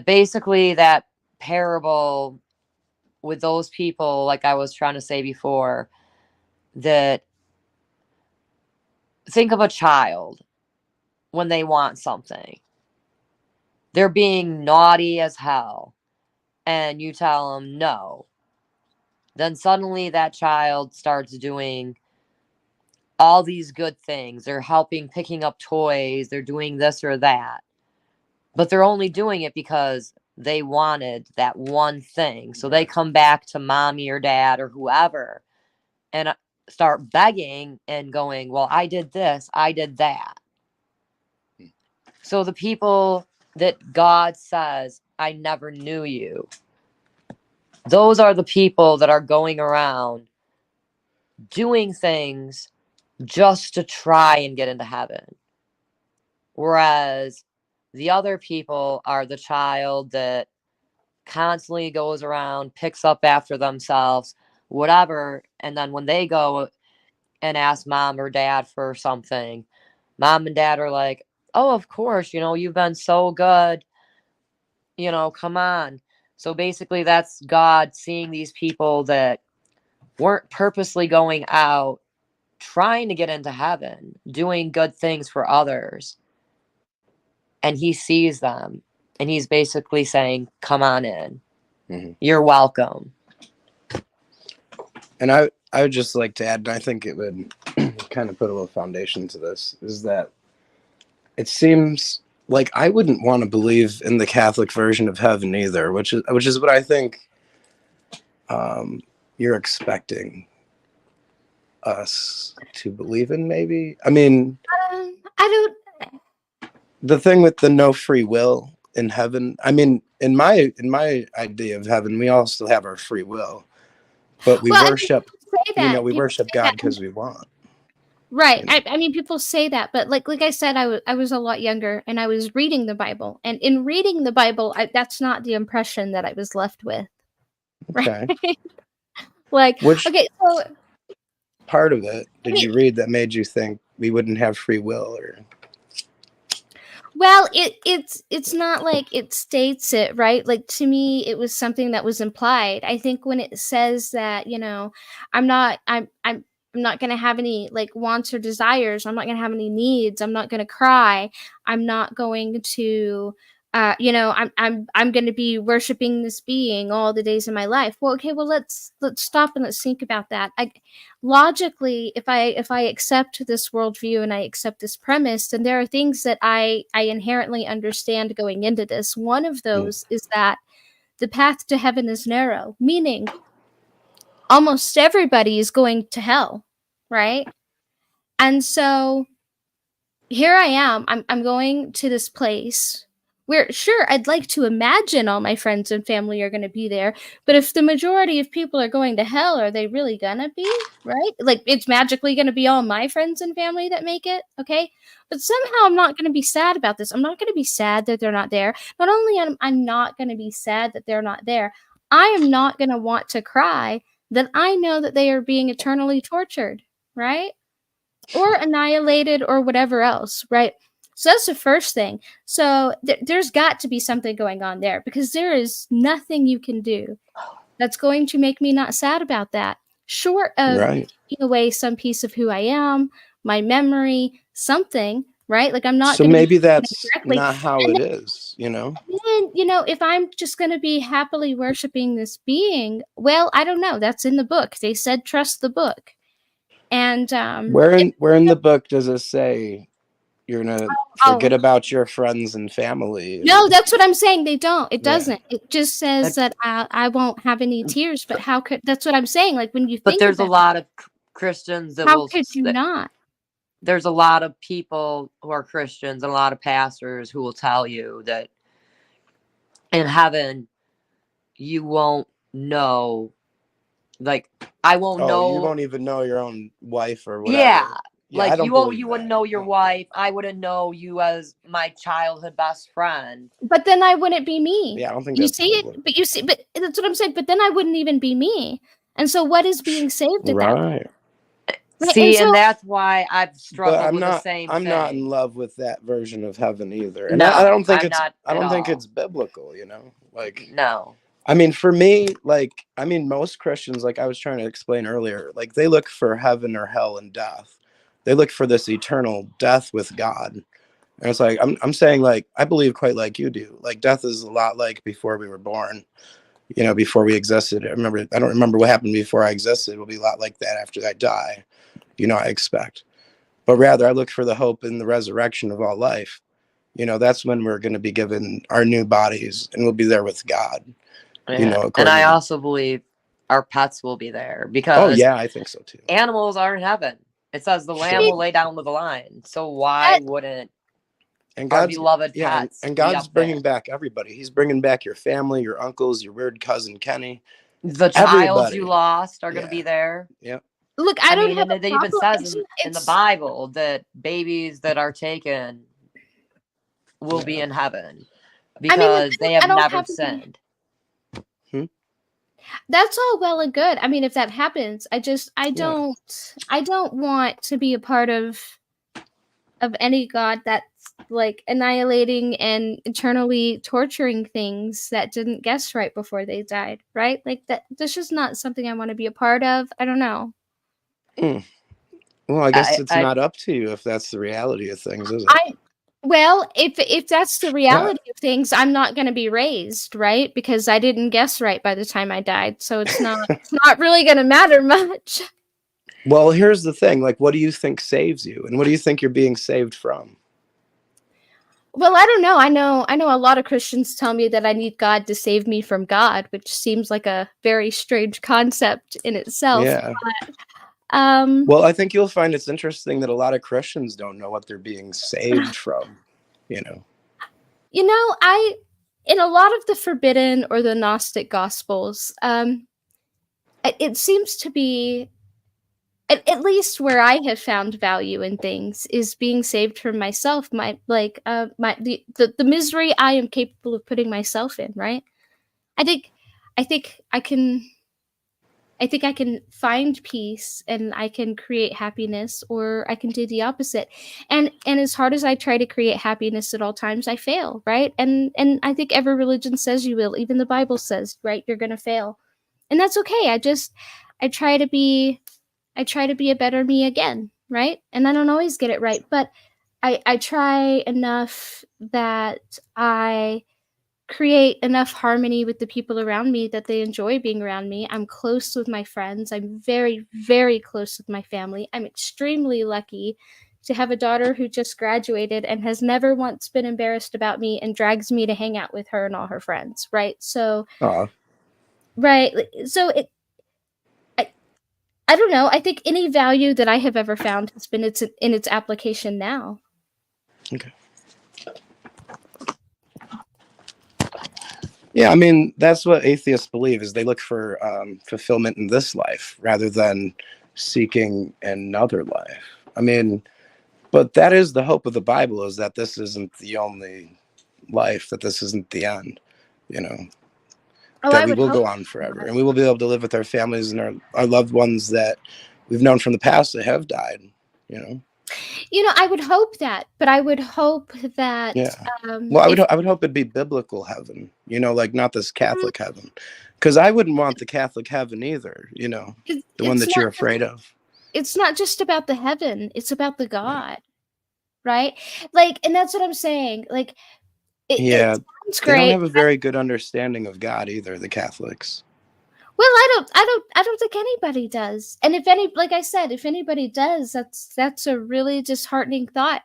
Basically, that parable with those people, like I was trying to say before, that think of a child when they want something. They're being naughty as hell, and you tell them no. Then suddenly that child starts doing all these good things. They're helping picking up toys, they're doing this or that. But they're only doing it because they wanted that one thing. So they come back to mommy or dad or whoever and start begging and going, well, I did this, I did that. So the people that God says, I never knew you, those are the people that are going around doing things just to try and get into heaven. Whereas the other people are the child that constantly goes around, picks up after themselves, whatever. And then when they go and ask mom or dad for something, mom and dad are like, oh, of course, you've been so good, come on. So basically, that's God seeing these people that weren't purposely going out trying to get into heaven, doing good things for others. And he sees them and he's basically saying, come on in. Mm-hmm. You're welcome. And I would just like to add, and I think it would kind of put a little foundation to this, is that it seems like I wouldn't want to believe in the Catholic version of heaven either, which is what I think you're expecting us to believe in, maybe. I mean, I don't. the thing with the no free will in heaven. I mean, in my idea of heaven, we all still have our free will, but we Well, worship. say that. We People worship say God that. because we want. Right. You know? I mean, people say that, but like I said, I was a lot younger and I was reading the Bible. And in reading the Bible, that's not the impression that I was left with. Okay. Right. Like, Which okay, so part of it I did mean, you read that made you think we wouldn't have free will? Or well, it's not like it states it, right? Like to me, it was something that was implied. I think when it says that, I'm not gonna have any like wants or desires. I'm not gonna have any needs. I'm not gonna cry. I'm not going to I'm going to be worshiping this being all the days of my life. Well, okay, well let's stop and let's think about that. Logically, if I accept this worldview and I accept this premise, then there are things that I inherently understand going into this. One of those is that the path to heaven is narrow, meaning almost everybody is going to hell, right? And so here I am. I'm going to this place where, sure, I'd like to imagine all my friends and family are going to be there, but if the majority of people are going to hell, are they really going to be, right? Like, it's magically going to be all my friends and family that make it, okay? But somehow I'm not going to be sad about this. I'm not going to be sad that they're not there. Not only am I not going to be sad that they're not there, I am not going to want to cry that I know that they are being eternally tortured, right? Or annihilated or whatever else, right? So that's the first thing. So there's got to be something going on there because there is nothing you can do that's going to make me not sad about that, short of right. taking away some piece of who I am, my memory, something, right? Like I'm not So going to be maybe that's directly. not how And it is, you know? then, if I'm just going to be happily worshiping this being, well, I don't know. That's in the book. They said trust the book. And Where in the book does it say You're gonna Oh. forget about your friends and family. No, that's what I'm saying. They don't. It Yeah. doesn't. It just says that I won't have any tears. But how could? That's what I'm saying. Like when you But think there's a about lot of Christians that how will. could you not? There's a lot of people who are Christians and a lot of pastors who will tell you that in heaven you won't know. Like I won't know. You won't even know your own wife or whatever. Yeah. Yeah, I Like don't you won't. believe You wouldn't that. know your wife. I wouldn't know you as my childhood best friend. But then I wouldn't be me. Yeah, I don't think You that's see it, but you see, but that's what I'm saying. But then I wouldn't even be me. And so, what is being saved at that point? Right. Right, See, and and so- that's why I've But struggled I'm with not. the same I'm thing. not in love with that version of heaven either, and No, I don't think I'm it's. not I don't at think all. it's biblical. You know, like No. I mean, for me, like I mean, most Christians, like I was trying to explain earlier, like they look for heaven or hell and death. They look for this eternal death with God. And it's like I'm saying, like I believe quite like you do. Like death is a lot like before we were born. You know, before we existed. I don't remember what happened before I existed. It will be a lot like that after I die. You know, I expect. But rather I look for the hope in the resurrection of all life. You know, that's when we're going to be given our new bodies and we'll be there with God. Yeah. You know, and I also believe our pets will be there because oh yeah, I think so too. animals are in heaven. It says the lamb Sure. will lay down with the lion. So why wouldn't And our God's beloved yeah, pets and be God's up bringing there? back everybody. He's bringing back your family, your uncles, your weird cousin Kenny. The child Everybody. you lost are going to Yeah. be there. Yep. look, I don't mean, have and a it even problem. says in the Bible that babies that are taken will be in heaven because they have never sinned. That's all well and good. I mean, if that happens, I don't want to be a part of any god that's like annihilating and eternally torturing things that didn't guess right before they died, right? Like that's just not something I want to be a part of. I don't know. Well, I guess it's not up to you if that's the reality of things, is it? Well, if that's the reality of things, I'm not going to be raised, right? Because I didn't guess right by the time I died. So it's not really going to matter much. Well, here's the thing. Like, what do you think saves you? And what do you think you're being saved from? Well, I don't know. I know a lot of Christians tell me that I need God to save me from God, which seems like a very strange concept in itself. Yeah. But, well, I think you'll find it's interesting that a lot of Christians don't know what they're being saved from, you know. You know, in a lot of the forbidden or the Gnostic Gospels, it seems to be, at least where I have found value in things, is being saved from myself, the misery I am capable of putting myself in. Right? I think I can find peace and I can create happiness, or I can do the opposite. And as hard as I try to create happiness at all times, I fail, right? And I think every religion says you will. Even the Bible says, right, you're going to fail. And that's okay. I try to be a better me again, right? And I don't always get it right, but I try enough that I create enough harmony with the people around me that they enjoy being around me. I'm close with my friends. I'm very, very close with my family. I'm extremely lucky to have a daughter who just graduated and has never once been embarrassed about me and drags me to hang out with her and all her friends, right? So, right. So I don't know. I think any value that I have ever found has been in its application now. Okay. Yeah, I mean, that's what atheists believe, is they look for fulfillment in this life rather than seeking another life. I mean, but that is the hope of the Bible, is that this isn't the only life, that this isn't the end, you know, that we will go on forever and we will be able to live with our families and our loved ones that we've known from the past that have died, you know. You know, I would hope that, but I would hope that. Yeah. Well, I would hope it'd be biblical heaven, you know, like not this Catholic heaven, because I wouldn't want the Catholic heaven either, you know, the one that you're afraid of. It's not just about the heaven; it's about the God, right? Like, and that's what I'm saying. Like, it sounds great. They don't have a very good understanding of God either, the Catholics. Well, I don't think anybody does. And like I said, if anybody does, that's a really disheartening thought.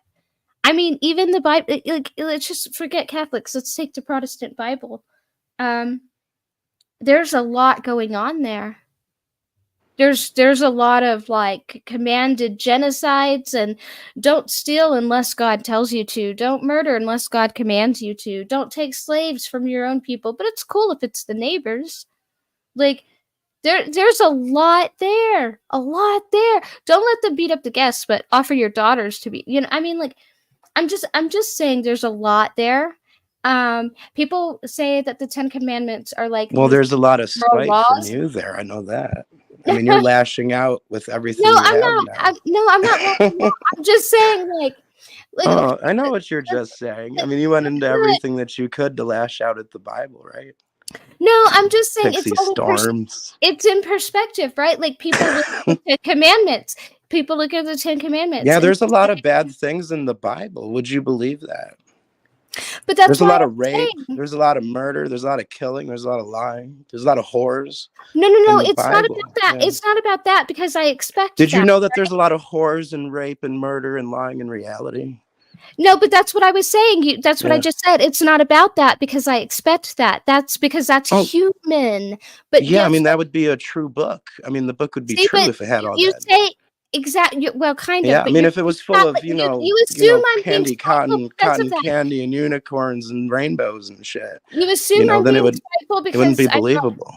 I mean, even the Bible, like, let's just forget Catholics. Let's take the Protestant Bible. There's a lot going on there. There's a lot of like commanded genocides and don't steal unless God tells you to. Don't murder unless God commands you to. Don't take slaves from your own people. But it's cool if it's the neighbors. Like there's a lot there. A lot there. Don't let them beat up the guests, but offer your daughters to be, I mean, like I'm just saying there's a lot there. People say that the 10 Commandments are like Well, these there's a lot of moral spite from laws. you there. I know that. I mean, you're lashing out with everything No, you I'm have not. now. I'm not. I'm just saying, like, Oh, I know what you're just saying. I mean, you went into everything that you could to lash out at the Bible, right? no, I'm just saying Pixie storms. it's in perspective, right? Like people look at the Commandments. People look at the 10 Commandments. Yeah, and there's a say, lot of bad things in the Bible. Would you believe that? but that's There's a why lot I'm of rape. saying, There's a lot of murder. There's a lot of killing. There's a lot of lying. There's a lot of whores no, in the it's not Bible. about that. Yeah. It's not about that because I expect Did you that. know that there's a lot of whores and rape and murder and lying in reality? No, but that's what I was saying. That's what I Yeah. just said. It's not about that because I expect that. That's because that's Oh, human. But yeah, I guess mean, that would be a true book. I mean, the book would be see, true but if it had all you that. say exactly. Well, kind of. Yeah, I But mean, you're if it was full not, of, you assume I'm being candy, spiteful because of cotton that. candy and unicorns and rainbows and shit, You assume I'm then being spiteful it wouldn't because be believable,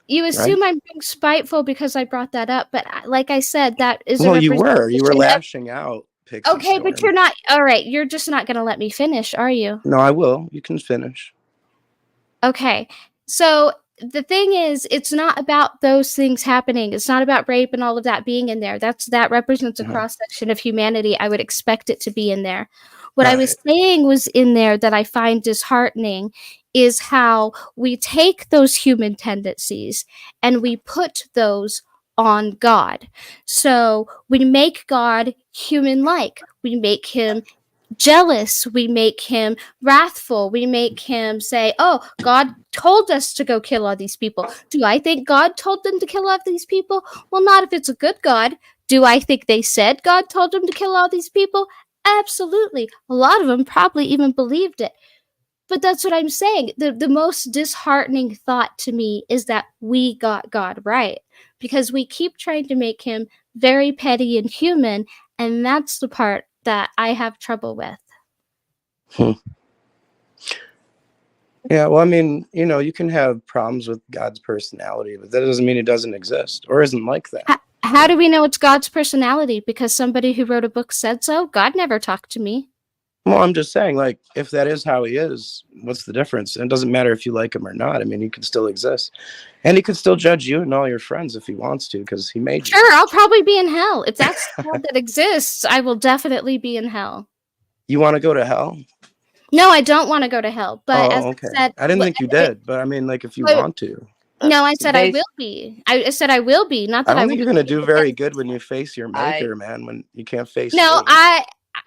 you right? assume I'm being spiteful because I brought that up. But like I said, that is a Well, you were representation of. lashing out, Pixie Okay, but Storm. you're not. All right, you're just not going to let me finish, are you? No, I will. You can finish. Okay. So the thing is, it's not about those things happening. It's not about rape and all of that being in there. That represents a Mhm. cross section of humanity. I would expect it to be in there. What I All was right. saying was in there that I find disheartening is how we take those human tendencies and we put those on God. So we make God human like. We make him jealous, we make him wrathful, we make him say, oh, God told us to go kill all these people. Do I think God told them to kill all these people? Well, not if it's a good God. Do I think they said God told them to kill all these people? Absolutely. A lot of them probably even believed it. But that's what I'm saying. The most disheartening thought to me is that we got God right because we keep trying to make him very petty and human, and that's the part that I have trouble with. Yeah, well, I mean, you can have problems with God's personality, but that doesn't mean it doesn't exist or isn't like that. How do we know it's God's personality? Because somebody who wrote a book said so? God never talked to me. Well, I'm just saying, like, if that is how he is, what's the difference? And it doesn't matter if you like him or not. I mean, he can still exist. And he could still judge you and all your friends if he wants to, because he made you. Sure, I'll probably be in hell. If that's the God that exists, I will definitely be in hell. You want to go to hell? No, I don't want to go to hell. But as okay. I said, I didn't think you did, but I mean, like, if you want to. No, I said I will be. I said I will be. Not that I don't think you're going to do very because- good when you face your maker, man, when you can't face No, me.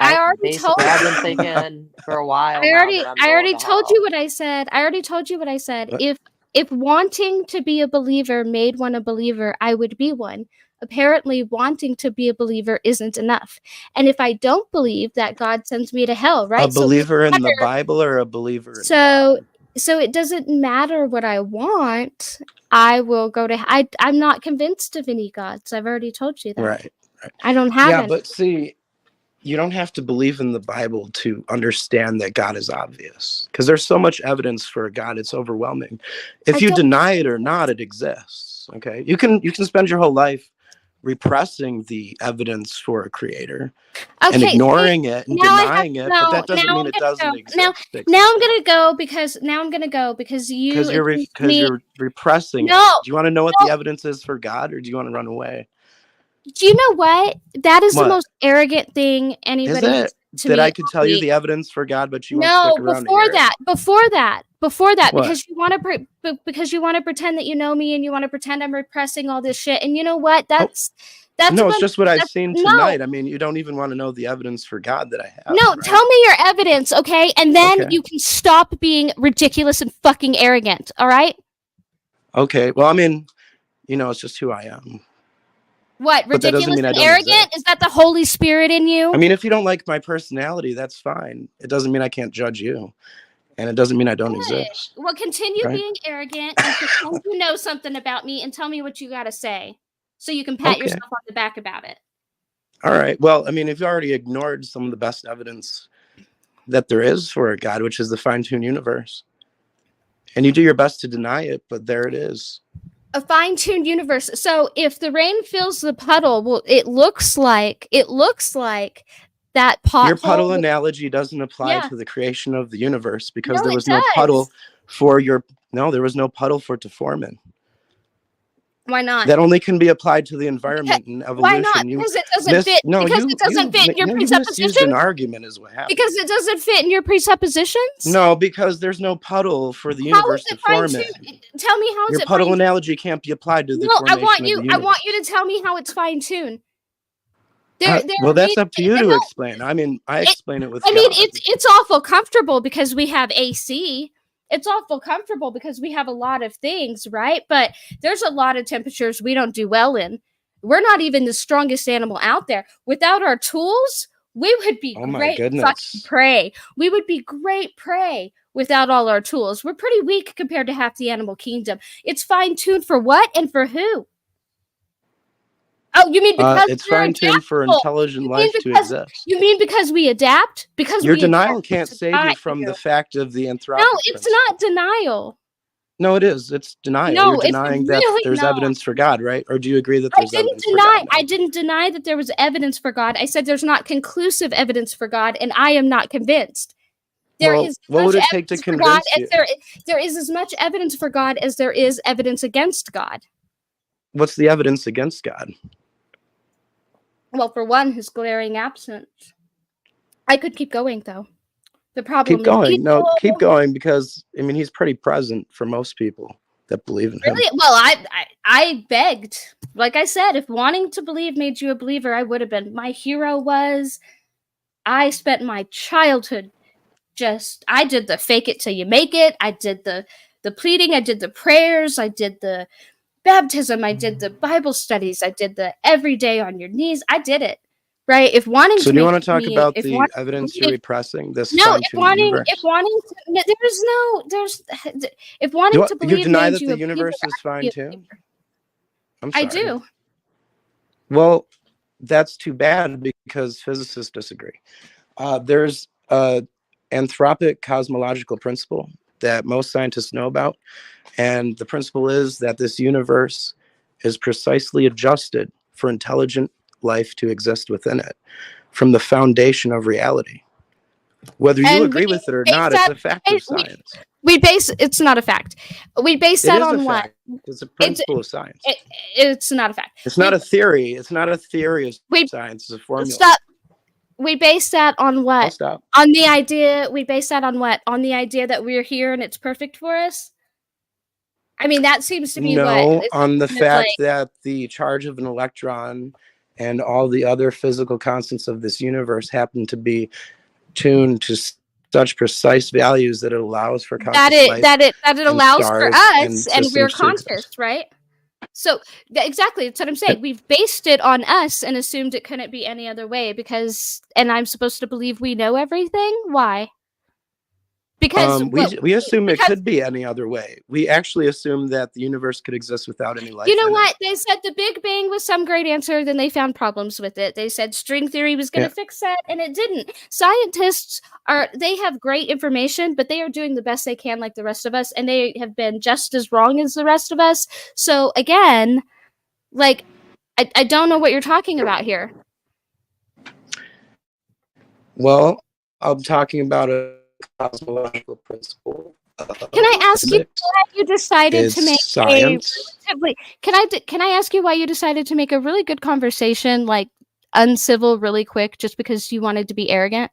I already told you. I've been thinking for a while. I already now told you what I said. I already told you what I said. What? If wanting to be a believer made one a believer, I would be one. Apparently, wanting to be a believer isn't enough. And if I don't believe that God sends me to hell, right? A believer in the Bible or a believer in God? So it doesn't matter what I want. I will go to. I'm not convinced of any gods. I've already told you that. Right. I don't have. Yeah, any. but see, you don't have to believe in the Bible to understand that God is obvious, because there's so much evidence for a God, it's overwhelming. If you deny it or not, it exists. Okay, you can spend your whole life repressing the evidence for a creator and ignoring it and denying it, but that doesn't mean it doesn't exist. Now I'm gonna go because you're repressing it. No, Do you want to know what the evidence is for God, or do you want to run away? Do you know what? That is the most arrogant thing anybody has to me. That I could tell you the evidence for God, but you won't stick around. Before that, What? because you want to pretend that you know me and you want to pretend I'm repressing all this shit. And you know what? That's no, it's just what I've seen tonight. I mean, you don't even want to know the evidence for God that I have. No, right? tell me your evidence, okay? And then you can stop being ridiculous and fucking arrogant, all right? Okay. Well, I mean, it's just who I am. What, But that doesn't ridiculous mean I and don't arrogant? exist. Is that the Holy Spirit in you? I mean, if you don't like my personality, that's fine. It doesn't mean I can't judge you. And it doesn't mean I don't exist. Well, continue Right? being arrogant and pretend you know something about me and tell me what you got to say so you can pat Okay. yourself on the back about it. All right. Well, I mean, if you already ignored some of the best evidence that there is for a God, which is the fine-tuned universe, and you do your best to deny it, but there it is. A fine-tuned universe. So if the rain fills the puddle, well, it looks like that pothole. Your puddle analogy doesn't apply Yeah. to the creation of the universe because No, there it was no does. puddle for your. No, there was no puddle for it to form in. Why not? That only can be applied to the environment and evolution. Why not? Because it doesn't fit. Because it doesn't fit in your you misused an presuppositions. argument is what happened. Because it doesn't fit in your presuppositions. No, because there's no puddle for the How universe is to it form fine-tuned? in. Tell me how is Your it puddle fine-tuned? analogy can't be applied to the No, formation I want of you. the I universe. want you to tell me how it's fine-tuned. Well, that's up to you to no, explain. I mean, I explain it with. I mean, God. it's awful comfortable because we have AC. It's awful comfortable because we have a lot of things, right? But there's a lot of temperatures we don't do well in. We're not even the strongest animal out there. Without our tools, we would be Oh my great goodness. fucking prey. We would be great prey without all our tools. We're pretty weak compared to half the animal kingdom. It's fine-tuned for what and for who? Oh, you mean because it's we're fine-tuned for adaptable. intelligent You mean life to because- exist. You mean because we adapt? Because Your we denial adapt can't to save die you from you. the fact of the anthropic. No, it's principle. not denial. No, it is. It's denial. No, You're it's denying that really there's not. evidence for God, right? Or do you agree that I there's didn't evidence for deny. God? I didn't deny that there was evidence for God. I said there's not conclusive evidence for God, and I am not convinced. There Well, is as what would much it take to evidence for God convince you? as there is as much evidence for God as there is evidence against God. What's the evidence against God? Well, for one, his glaring absence. I could keep going though. The problem Keep going. is No, people- keep going because I mean he's pretty present for most people that believe in him. Really? Well, I begged. Like I said, if wanting to believe made you a believer, I would have been. My hero was. I spent my childhood I did the fake it till you make it. I did the pleading. I did the prayers. I did the baptism. I did the Bible studies. I did the every day on your knees. I did it. Right? If wanting So to do you make want to talk me- about if the wanting- evidence if- you're repressing? This No, if fine-tuned wanting, universe? if wanting, to, no, if wanting to believe You deny made that you the a believer, universe is I'd be a fine-tuned? believer. I'm I sorry. do. Well, that's too bad because physicists disagree. There's a anthropic cosmological principle that most scientists know about, and the principle is that this universe is precisely adjusted for intelligent life to exist within it from the foundation of reality. Whether you And agree we with it or base not, it's that- a fact of we- science. It's not a fact. We base It that is on a what? fact. It's a principle of science. It's not a fact. It's not a theory. It's not a theory of We- science. It's a formula. Stop. We base that on I'll what? stop. On the idea. We base that on what? On the idea that we're here and it's perfect for us. I mean, that seems to be No, what. It's on the kind of fact like- that the charge of an electron and all the other physical constants of this universe happen to be tuned to such precise values that it allows for conscious life. that it allows for stars us, and and we're systems to exist. conscious, right? So exactly, that's what I'm saying. We've based it on us and assumed it couldn't be any other way because, and I'm supposed to believe we know everything. Why? Because we assume it because- could be any other way. We actually assume that the universe could exist without any life. you know in it. what? They said the Big Bang was some great answer, then they found problems with it. They said string theory was going to Yeah. fix that, and it didn't. Scientists they have great information, but they are doing the best they can like the rest of us, and they have been just as wrong as the rest of us. So again, like I don't know what you're talking about here. Well, I'm talking about a cosmological principle. Can I ask you physics. why you decided It's to make science. a relatively? Can I ask you why you decided to make a really good conversation like uncivil really quick just because you wanted to be arrogant?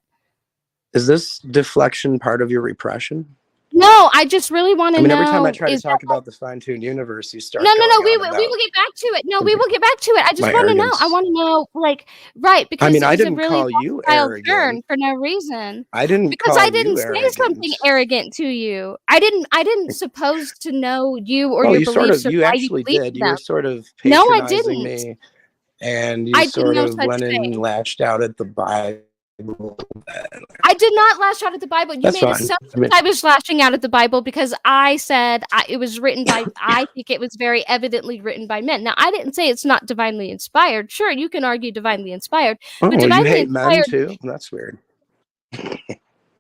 Is this deflection part of your repression? No, I just really want to I mean, know. every time I try to is talk that- about the fine-tuned universe, you start. No. going We on will about- get back to it. No, we will get back to it. I just My want to know. arrogance. I want to know, like, right? Because I mean, it I was a didn't really call you wild arrogant. turn for no reason. I didn't Because call I didn't you say arrogant. something arrogant to you. I didn't suppose to know you or Well, your you beliefs sort of, or you why actually you believe did. in You were them. sort of No, I patronizing didn't. me. and you I did sort no of such went in and thing. lashed out at the Bible. I did not lash out at the Bible. You That's made fine. assumptions I was lashing out at the Bible because I said it was written by, I think it was very evidently written by men. Now, I didn't say it's not divinely inspired. Sure, you can argue divinely inspired, Oh, but you divinely hate men inspired, too? That's weird.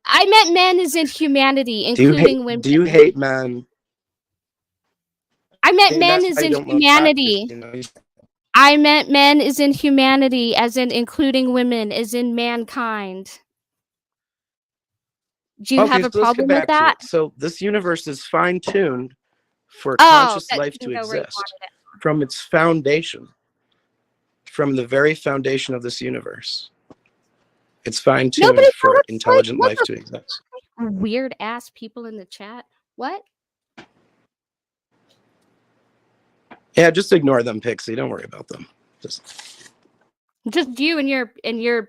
I meant men as in humanity, Do you hate? including women. Do you hate men? I meant See, men that's as why you in don't love doctors, humanity. you know? I meant men as in humanity, as in including women, as in mankind. Do you have a So let's get problem with back to that? it. So this universe is fine-tuned for Oh, conscious that life didn't to go where you exist wanted it. from its foundation, from the very foundation of this universe. It's fine-tuned Nobody for told us, intelligent what life to exist. the weird ass people in the chat. What? Yeah, just ignore them, Pixie. Don't worry about them. Just Just you and your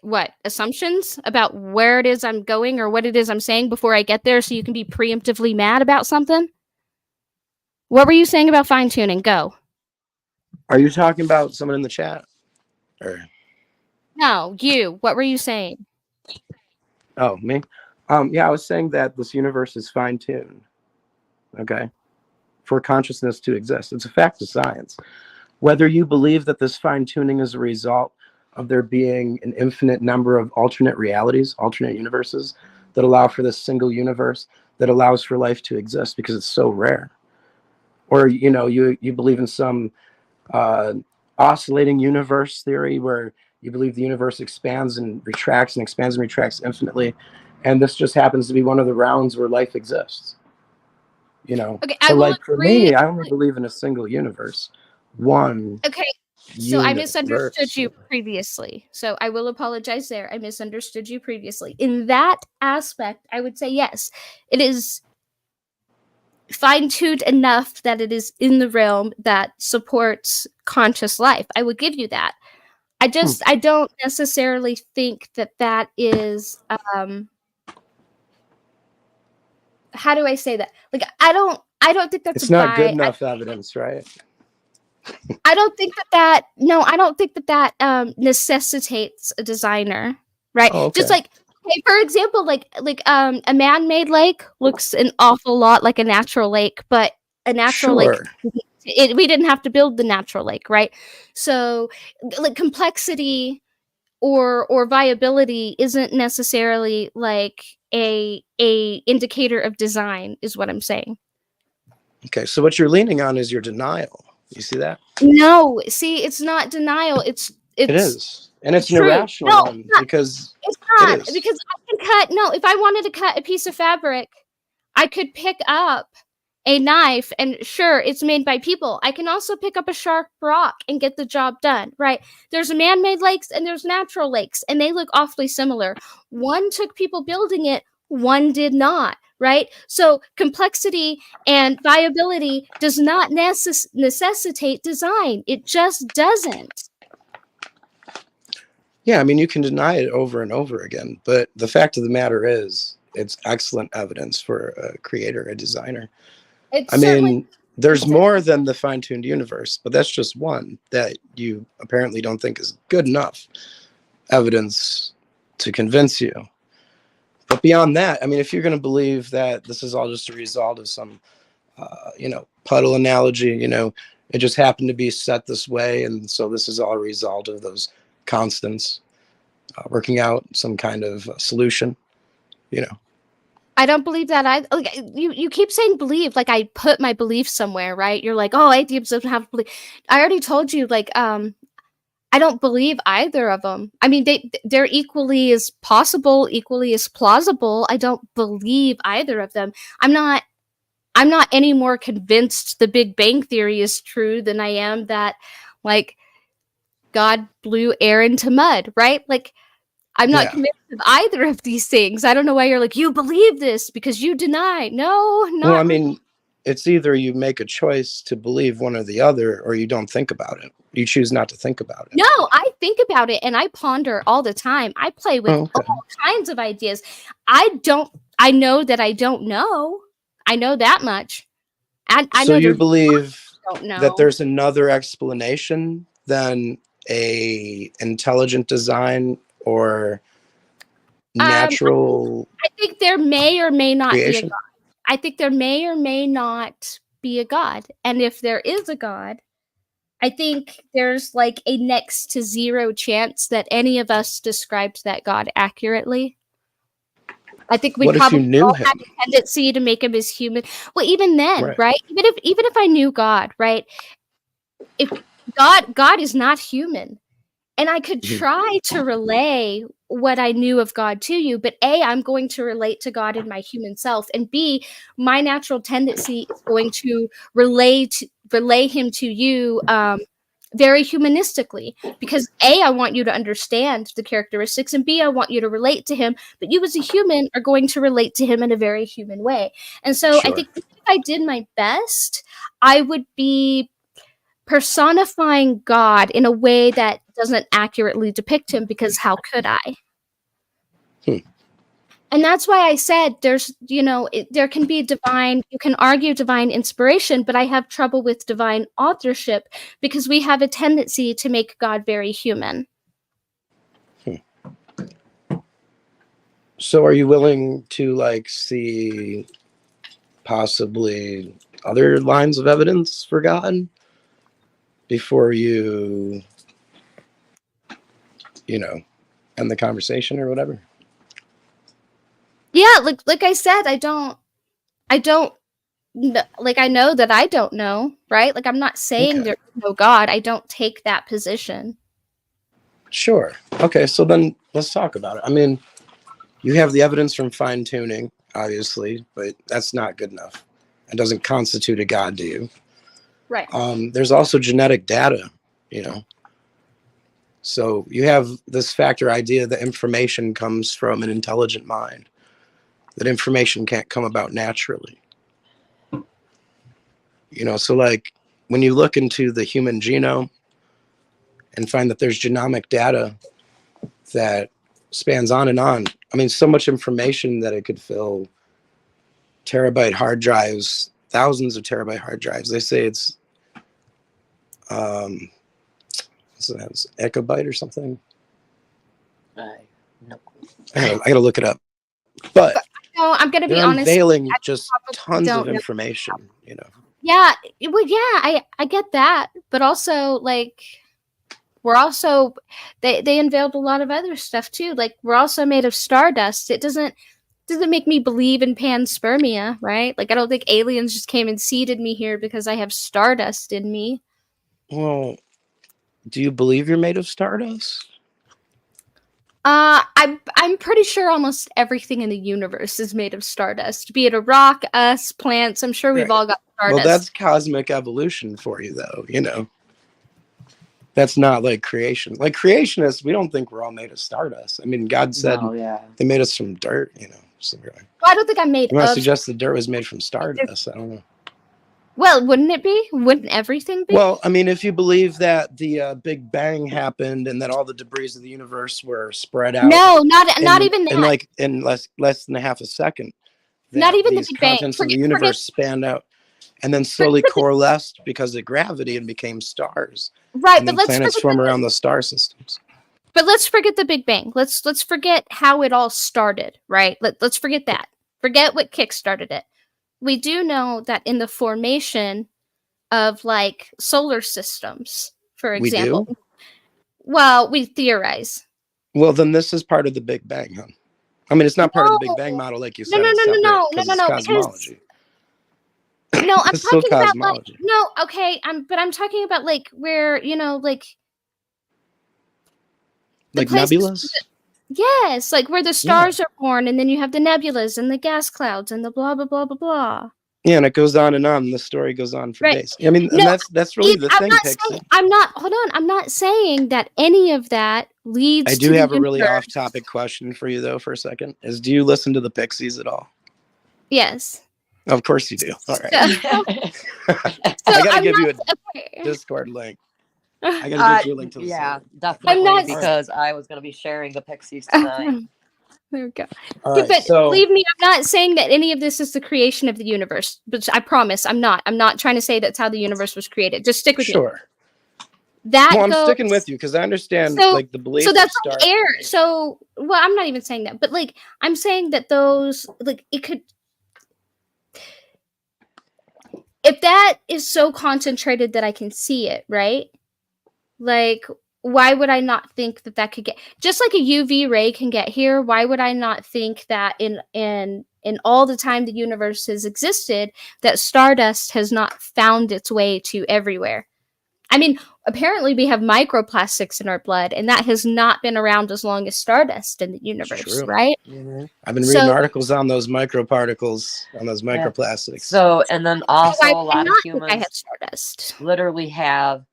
what assumptions about where it is I'm going or what it is I'm saying before I get there, so you can be preemptively mad about something. What were you saying about fine tuning? Go. are you talking about someone in the chat? Or No, you. What were you saying? oh, me? Yeah, I was saying that this universe is fine-tuned. Okay, for consciousness to exist. It's a fact of science. Whether you believe that this fine-tuning is a result of there being an infinite number of alternate realities, alternate universes that allow for this single universe that allows for life to exist because it's so rare, or you believe in some oscillating universe theory where you believe the universe expands and retracts and expands and retracts infinitely, and this just happens to be one of the rounds where life exists. Okay, But I will like for agree. me, I only believe in a single universe, one Okay, so I universe. misunderstood you previously. So I will apologize there. I misunderstood you previously. In that aspect, I would say yes, it is fine-tuned enough that it is in the realm that supports conscious life. I would give you that. I don't necessarily think that is how do I say that? Like I don't think that's It's a not good buy. enough evidence, right? I don't think that no, I don't think that necessitates a designer, right? Oh, Just okay. like, hey, for example, a man-made lake looks an awful lot like a natural lake, but a natural lake, Sure. we didn't have to build the natural lake, right? So like complexity or viability isn't necessarily like a indicator of design, is what I'm saying. Okay. So what you're leaning on is your denial. You see that? No, see, it's not denial. It is. And it's an true. irrational No, one because it's it not is. because I can cut. No, if I wanted to cut a piece of fabric, I could pick up a knife, and sure, it's made by people. I can also pick up a sharp rock and get the job done, right? There's man-made lakes and there's natural lakes, and they look awfully similar. One took people building it, one did not, right? So complexity and viability does not necessitate design. It just doesn't. Yeah, I mean, you can deny it over and over again, but the fact of the matter is, it's excellent evidence for a creator, a designer. It's I certainly mean, there's more than the fine-tuned universe, but that's just one that you apparently don't think is good enough evidence to convince you. But beyond that, I mean, if you're going to believe that this is all just a result of some, puddle analogy, it just happened to be set this way, and so this is all a result of those constants working out some kind of solution, I don't believe that. You keep saying believe, like I put my belief somewhere, right? You're like, oh, atheists don't have belief. I already told you, like, I don't believe either of them. I mean, they're equally as possible, equally as plausible. I don't believe either of them. I'm not any more convinced the Big Bang Theory is true than I am that, like, God blew air into mud, right? Like, I'm not convinced of either of these things. I don't know why you're like, you believe this because you deny. No, not. Well, I mean, it's either you make a choice to believe one or the other, or you don't think about it. You choose not to think about it. No, I think about it and I ponder all the time. I play with all kinds of ideas. I know that I don't know. I know that much. I so know you believe don't know. that there's another explanation than a intelligent design or natural I think there may or may not be a creation? God. I think there may or may not be a God. And if there is a God, I think there's like a next to zero chance that any of us described that God accurately. I think we What if you probably knew all him? had a tendency to make him as human. Well, even then, Right. right? Even if I knew God, right? If God is not human. And I could Mhm. try to relay what I knew of God to you, but A, I'm going to relate to God in my human self, and B, my natural tendency is going to relay him to you very humanistically, because A, I want you to understand the characteristics, and B, I want you to relate to him, but you as a human are going to relate to him in a very human way. And so I Sure. think if I did my best, I would be personifying God in a way that doesn't accurately depict him, because how could I? Hmm. And that's why I said there's, there can be divine, you can argue divine inspiration, but I have trouble with divine authorship because we have a tendency to make God very human. So are you willing to like see possibly other lines of evidence for God before you end the conversation or whatever? Yeah, like I said, I don't like, I know that I don't know, right? Like, I'm not saying Okay. there's no God. I don't take that position. Sure. Okay, so then let's talk about it. I mean, you have the evidence from fine tuning, obviously, but that's not good enough. It doesn't constitute a God to you. Right. There's also genetic data, you know. So you have this factor idea that information comes from an intelligent mind, that information can't come about naturally. So like when you look into the human genome and find that there's genomic data that spans on and on. I mean, so much information that it could fill terabyte hard drives, thousands of terabyte hard drives. They say it's echobyte or something. No. I gotta look it up. But No, I'm gonna be they're honest. unveiling I just probably tons don't of know. information. Yeah, well, yeah, I get that, but also like we're also they unveiled a lot of other stuff too. Like we're also made of stardust. It doesn't make me believe in panspermia, right? Like I don't think aliens just came and seeded me here because I have stardust in me. Well, do you believe you're made of stardust? I'm pretty sure almost everything in the universe is made of stardust. Be it a rock, us, plants. I'm sure we've Right. all got stardust. Well, that's cosmic evolution for you, though. That's not like creation. Like creationists, we don't think we're all made of stardust. I mean, God said they made us from dirt. So Well, I don't think I'm made I'm gonna of. suggest the dirt was made from stardust. I don't know. Well, wouldn't it be? Wouldn't everything be? Well, I mean, if you believe that the Big Bang happened and that all the debris of the universe were spread out, No, not even that. in less than a half a second, Not that even the these Big Bang. contents of the universe spanned out and then slowly coalesced because of gravity and became stars. Right, And but then planets form around the star systems. But let's forget the Big Bang. Let's forget how it all started, right? Let's forget that. Forget what kickstarted it. We do know that in the formation of like solar systems, for example. We do? Well, we theorize. Well, then this is part of the Big Bang, huh? I mean, it's not part of the Big Bang model, like you said. No, It's separate no, because it's cosmology. No, I'm It's still talking about like cosmology. no, okay, but I'm talking about like where, like the Like places- nebulas? Yes, like where the stars are born, and then you have the nebulas and the gas clouds and the blah blah blah blah blah. Yeah, and it goes on and on. The story goes on for Right. days. I mean, No, and that's really the I'm thing, not Pixie. saying, hold on. I'm not saying that any of that leads I to do the have a really universe. off-topic question for you, though, for a second. Do you listen to the Pixies at all? Yes. Of course you do. All right. So, I gotta I'm give not, you a okay. Discord link. I gotta get you a link to the Yeah, server. definitely, not- because I was going to be sharing the Pixies tonight. There we go. All Yeah, right, but so believe me, I'm not saying that any of this is the creation of the universe. But I promise, I'm not. I'm not trying to say that's how the universe was created. Just stick with me. sure. That Well, I'm goes. sticking with you because I understand So- like the belief. So of that's star- like air. So, well, I'm not even saying that, but like I'm saying that those, like, it could, if that is so concentrated that I can see it, right? Like, why would I not think that that could get, just like a UV ray can get here? Why would I not think that in all the time the universe has existed, that stardust has not found its way to everywhere? I mean, apparently we have microplastics in our blood, and that has not been around as long as stardust in the universe, True. right? I've been reading So- articles on those microparticles, on those microplastics. So, and then also why a would I lot of not think I humans have stardust? literally have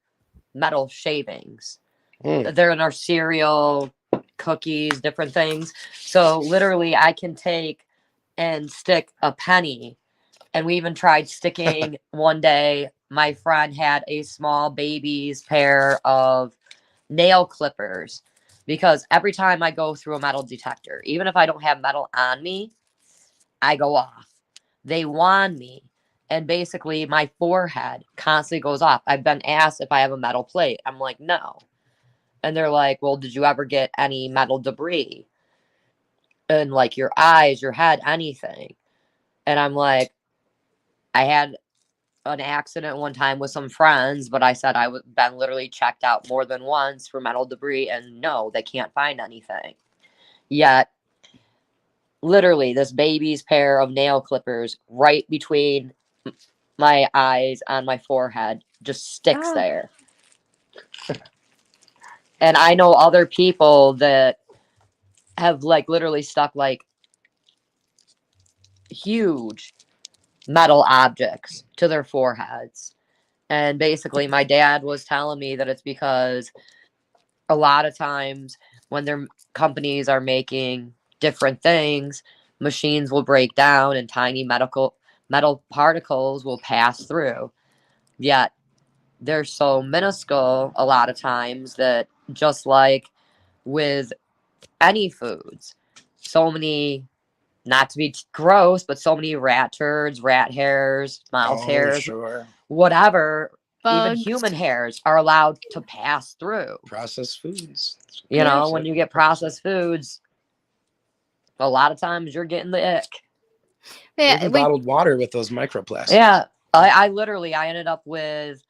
metal shavings. Mm. They're in our cereal, cookies, different things. So literally, I can take and stick a penny. And we even tried sticking one day. My friend had a small baby's pair of nail clippers because every time I go through a metal detector, even if I don't have metal on me, I go off. They wand me. And basically, my forehead constantly goes off. I've been asked if I have a metal plate. I'm like, no. And they're like, well, did you ever get any metal debris in like your eyes, your head, anything? And I'm like, I had an accident one time with some friends, but I said I would been literally checked out more than once for metal debris, and no, they can't find anything. Yet, literally, this baby's pair of nail clippers right between my eyes on my forehead just sticks Oh. there. And I know other people that have like literally stuck like huge metal objects to their foreheads. And basically, my dad was telling me that it's because a lot of times when their companies are making different things, machines will break down and tiny metal particles will pass through. Yet they're so minuscule a lot of times that just like with any foods, so many, not to be gross, but so many rat turds, rat hairs, mouse hairs, Sure. whatever, even Bugs. human hairs are allowed to pass through. Processed foods. You Yeah. know, when you get processed foods, a lot of times you're getting the ick. Yeah, Even we, bottled water with those microplastics. Yeah, I literally, I ended up with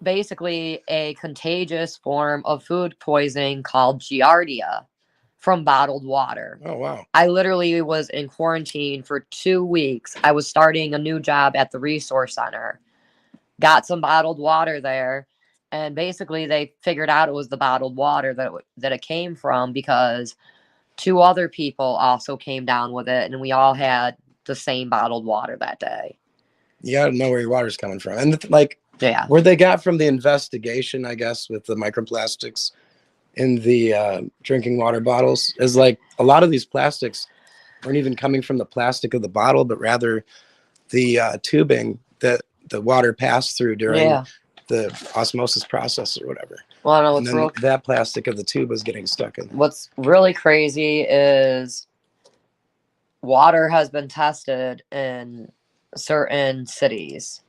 basically a contagious form of food poisoning called Giardia from bottled water. Oh wow. I literally was in quarantine for 2 weeks. I was starting a new job at the resource center. Got some bottled water there, and basically they figured out it was the bottled water that it came from because 2 other people also came down with it, and we all had the same bottled water that day. You gotta know where your water's coming from, and like Yeah. where they got from the investigation, I guess, with the microplastics in the drinking water bottles is like a lot of these plastics weren't even coming from the plastic of the bottle, but rather the tubing that the water passed through during Yeah. the osmosis process or whatever. Well, I know And then that plastic of the tube was getting stuck in. what's really crazy is water has been tested in certain cities.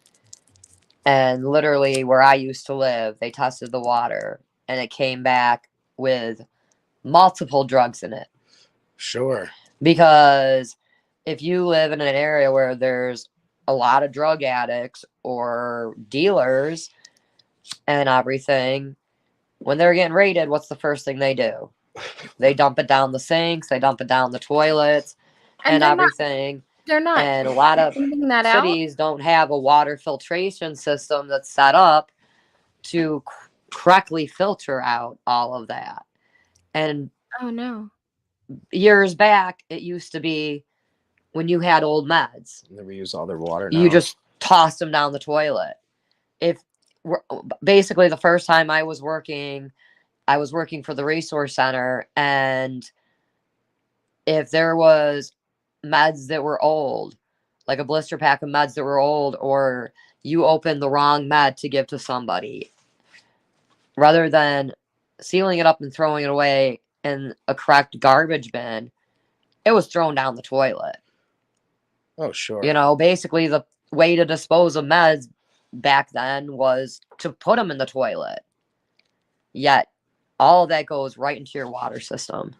And literally where I used to live, they tested the water and it came back with multiple drugs in it. Sure. Because if you live in an area where there's a lot of drug addicts or dealers and everything, when they're getting raided, what's the first thing they do? They dump it down the sinks, they dump it down the toilets and they're everything. they're not And a lot of finding that out. cities don't have a water filtration system that's set up to correctly filter out all of that. And Oh no. years back, it used to be when you had old meds, And then we use all their water now. you just tossed them down the toilet. If basically the first time I was working for the resource center, and if there was meds that were old, like a blister pack of meds that were old, or you opened the wrong med to give to somebody, rather than sealing it up and throwing it away in a correct garbage bin, it was thrown down the toilet. Oh sure. You know, basically the way to dispose of meds back then was to put them in the toilet. Yet all of that goes right into your water system.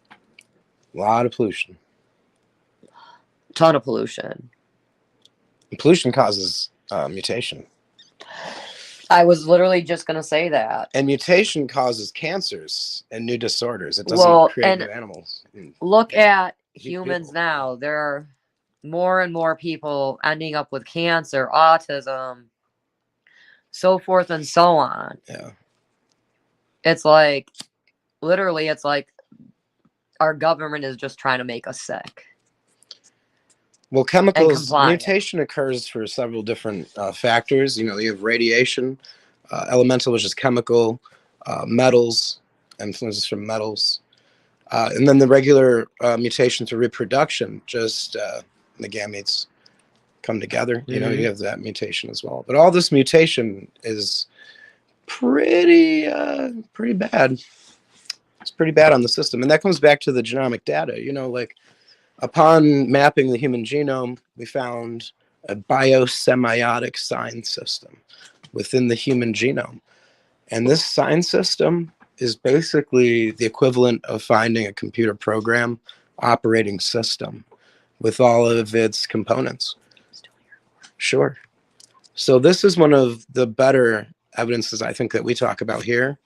A lot of pollution. Ton of pollution. Pollution causes mutation. I was literally just gonna say that. And mutation causes cancers and new disorders. It doesn't Well, create and new animals. look at Keep humans people. now. There are more and more people ending up with cancer, autism, so forth and so on. Yeah. It's like, literally, it's like our government is just trying to make us sick. Well, chemicals, compliant. mutation occurs for several different factors. You have radiation, elemental, which is chemical, metals, influences from metals, and then the regular mutation through reproduction, just the gametes come together. Mhm. You have that mutation as well. But all this mutation is pretty bad. It's pretty bad on the system. And that comes back to the genomic data. Like upon mapping the human genome, we found a biosemiotic sign system within the human genome. And this sign system is basically the equivalent of finding a computer program operating system with all of its components. Sure. So this is one of the better evidences I think that we talk about here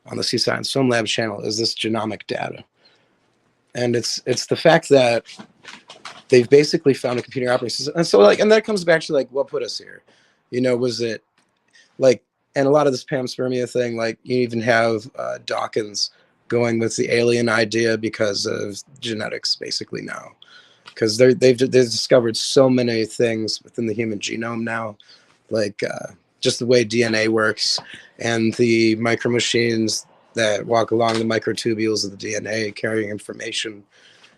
on the C Science Film Lab channel is this genomic data. And it's the fact that they've basically found a computer operating system. And so and that comes back to what put us here? Was it and a lot of this panspermia thing, you even have Dawkins going with the alien idea because of genetics basically now. Because they've discovered so many things within the human genome now, just the way DNA works and the micromachines that walk along the microtubules of the DNA carrying information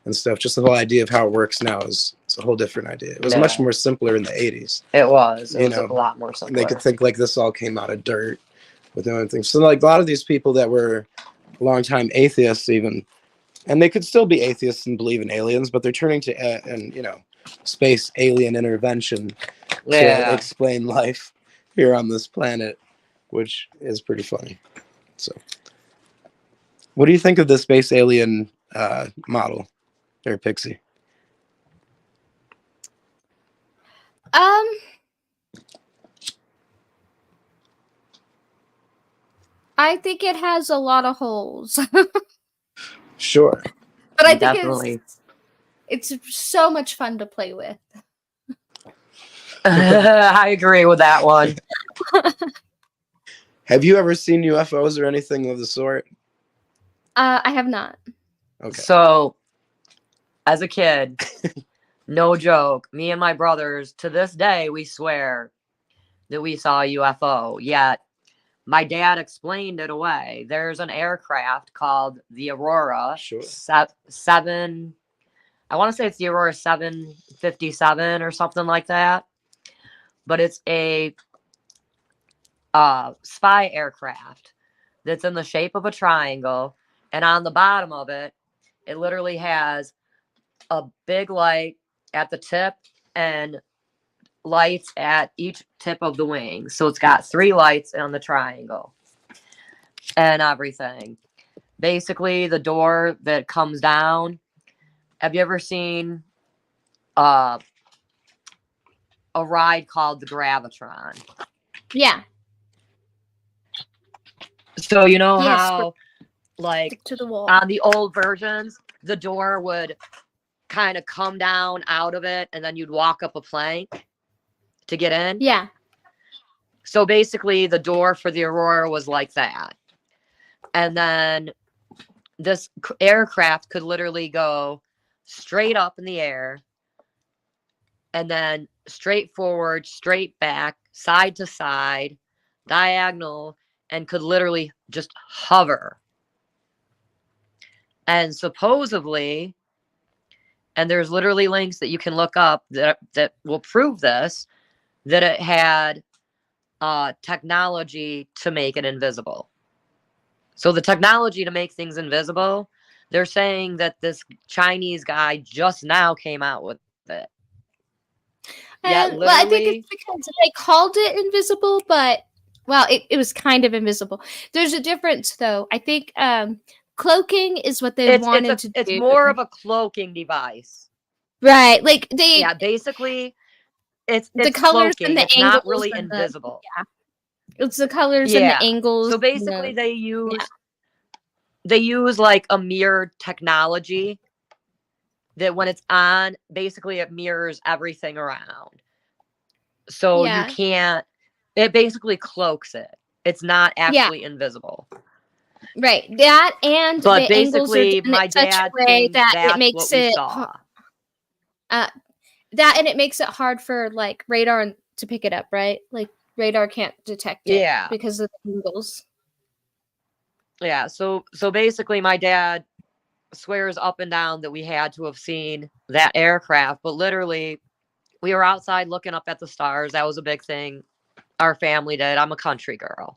and stuff. Just the whole idea of how it works now it's a whole different idea. It was much more simpler in the 80s. It was. It was a lot more simpler. They could think this all came out of dirt with no other things. So a lot of these people that were longtime atheists even, and they could still be atheists and believe in aliens, but they're turning to space alien intervention to explain life here on this planet, which is pretty funny. So what do you think of the space alien model there, Pixie? I think it has a lot of holes. Sure. But I think Definitely. it's so much fun to play with. I agree with that one. Have you ever seen UFOs or anything of the sort? I have not. Okay. So, as a kid, no joke, me and my brothers, to this day, we swear that we saw a UFO. Yet, my dad explained it away. There's an aircraft called the Aurora. Sure. I want to say it's the Aurora 757 or something like that. But it's a spy aircraft that's in the shape of a triangle. And on the bottom of it, it literally has a big light at the tip and lights at each tip of the wing. So it's got 3 lights on the triangle and everything. Basically, the door that comes down. Have you ever seen a ride called the Gravitron? Yeah. So you know Yes, how to the wall. on the old versions, the door would kind of come down out of it and then you'd walk up a plank to get in? Yeah. So basically the door for the Aurora was like that. And then this aircraft could literally go straight up in the air and then straight forward, straight back, side to side, diagonal, and could literally just hover. And supposedly, and there's literally links that you can look up that will prove this, that it had technology to make it invisible. So the technology to make things invisible, they're saying that this Chinese guy just now came out with it. Yeah, And, well, I think literally. it's because they called it invisible, but Well, it was kind of invisible. There's a difference, though. I think cloaking is what they wanted to It's do. more of a cloaking device. Right. Like they Yeah, basically the it's colors and cloaking. the It's angles not really and invisible. it's the colors and the Yeah. angles. So and basically the, they use like a mirror technology that when it's on, basically it mirrors everything around. So you yeah. can't, it basically cloaks it. It's not Yeah. actually invisible. Right. That and But the angles are basically, done my in such a dad way thinks that it that's makes what we it saw. that and it makes it hard for like radar to pick it up, right? Like radar can't detect it Yeah. because of the angles. Yeah. So basically, my dad swears up and down that we had to have seen that aircraft, but literally, we were outside looking up at the stars. That was a big thing our family did. I'm a country girl,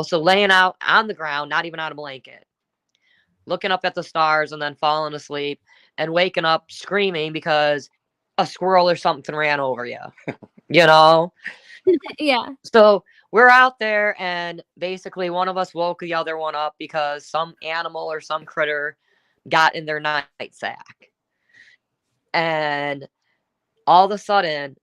so laying out on the ground, not even on a blanket, looking up at the stars and then falling asleep and waking up screaming because a squirrel or something ran over you, you know? Yeah. So we're out there, and basically one of us woke the other one up because some animal or some critter got in their nightsack. And all of a sudden,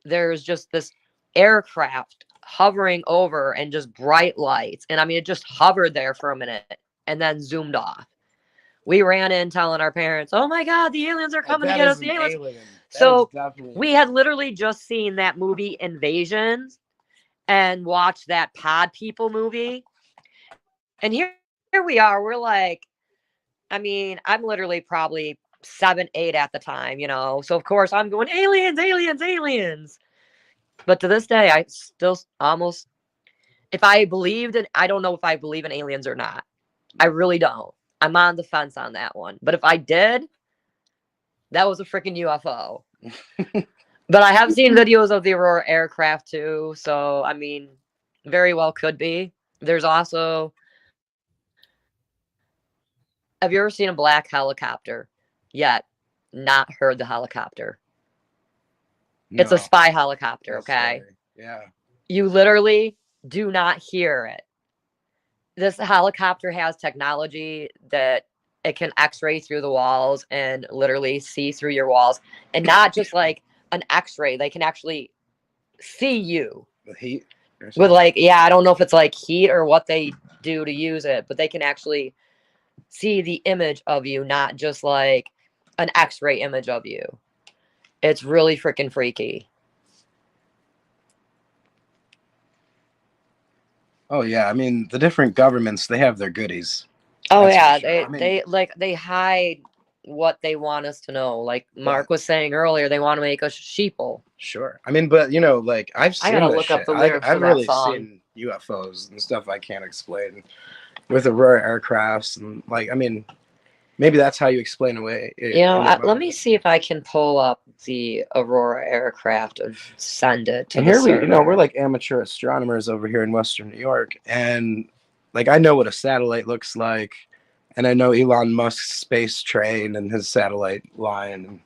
there's just this aircraft hovering over and just bright lights. And I mean, it just hovered there for a minute and then zoomed off. We ran in telling our parents, "Oh my God, the aliens are coming to get us. The aliens." Alien. So we had literally just seen that movie Invasions and watched that Pod People movie. And here we are. We're like, I mean, I'm literally probably 7, 8 at the time, So of course I'm going, aliens, aliens, aliens. But to this day, I still almost, if I believed in, I don't know if I believe in aliens or not. I really don't. I'm on the fence on that one. But if I did, that was a freaking UFO. But I have seen videos of the Aurora aircraft too. So, I mean, very well could be. There's also, have you ever seen a black helicopter? Yet, not heard the helicopter. It's a spy helicopter, okay? Yeah. You literally do not hear it. This helicopter has technology that it can x-ray through the walls and literally see through your walls, and not just like an x-ray. They can actually see you With heat. with I don't know if it's like heat or what they do to use it, but they can actually see the image of you, not just like an x-ray image of you. It's really freaking freaky. Oh yeah, I mean the different governments, they have their goodies. Oh That's for yeah, sure. I mean, they hide what they want us to know. Like Mark But- was saying earlier, they want to make us sheeple. sure. I mean, but like I've I seen gotta this look up shit. the lyrics I've to that really song. seen UFOs and stuff I can't explain with Aurora aircrafts and like I mean, maybe that's how you explain away. Let me see if I can pull up the Aurora aircraft and send it to And the here server. we're like amateur astronomers over here in Western New York, and like I know what a satellite looks like, and I know Elon Musk's space train and his satellite line,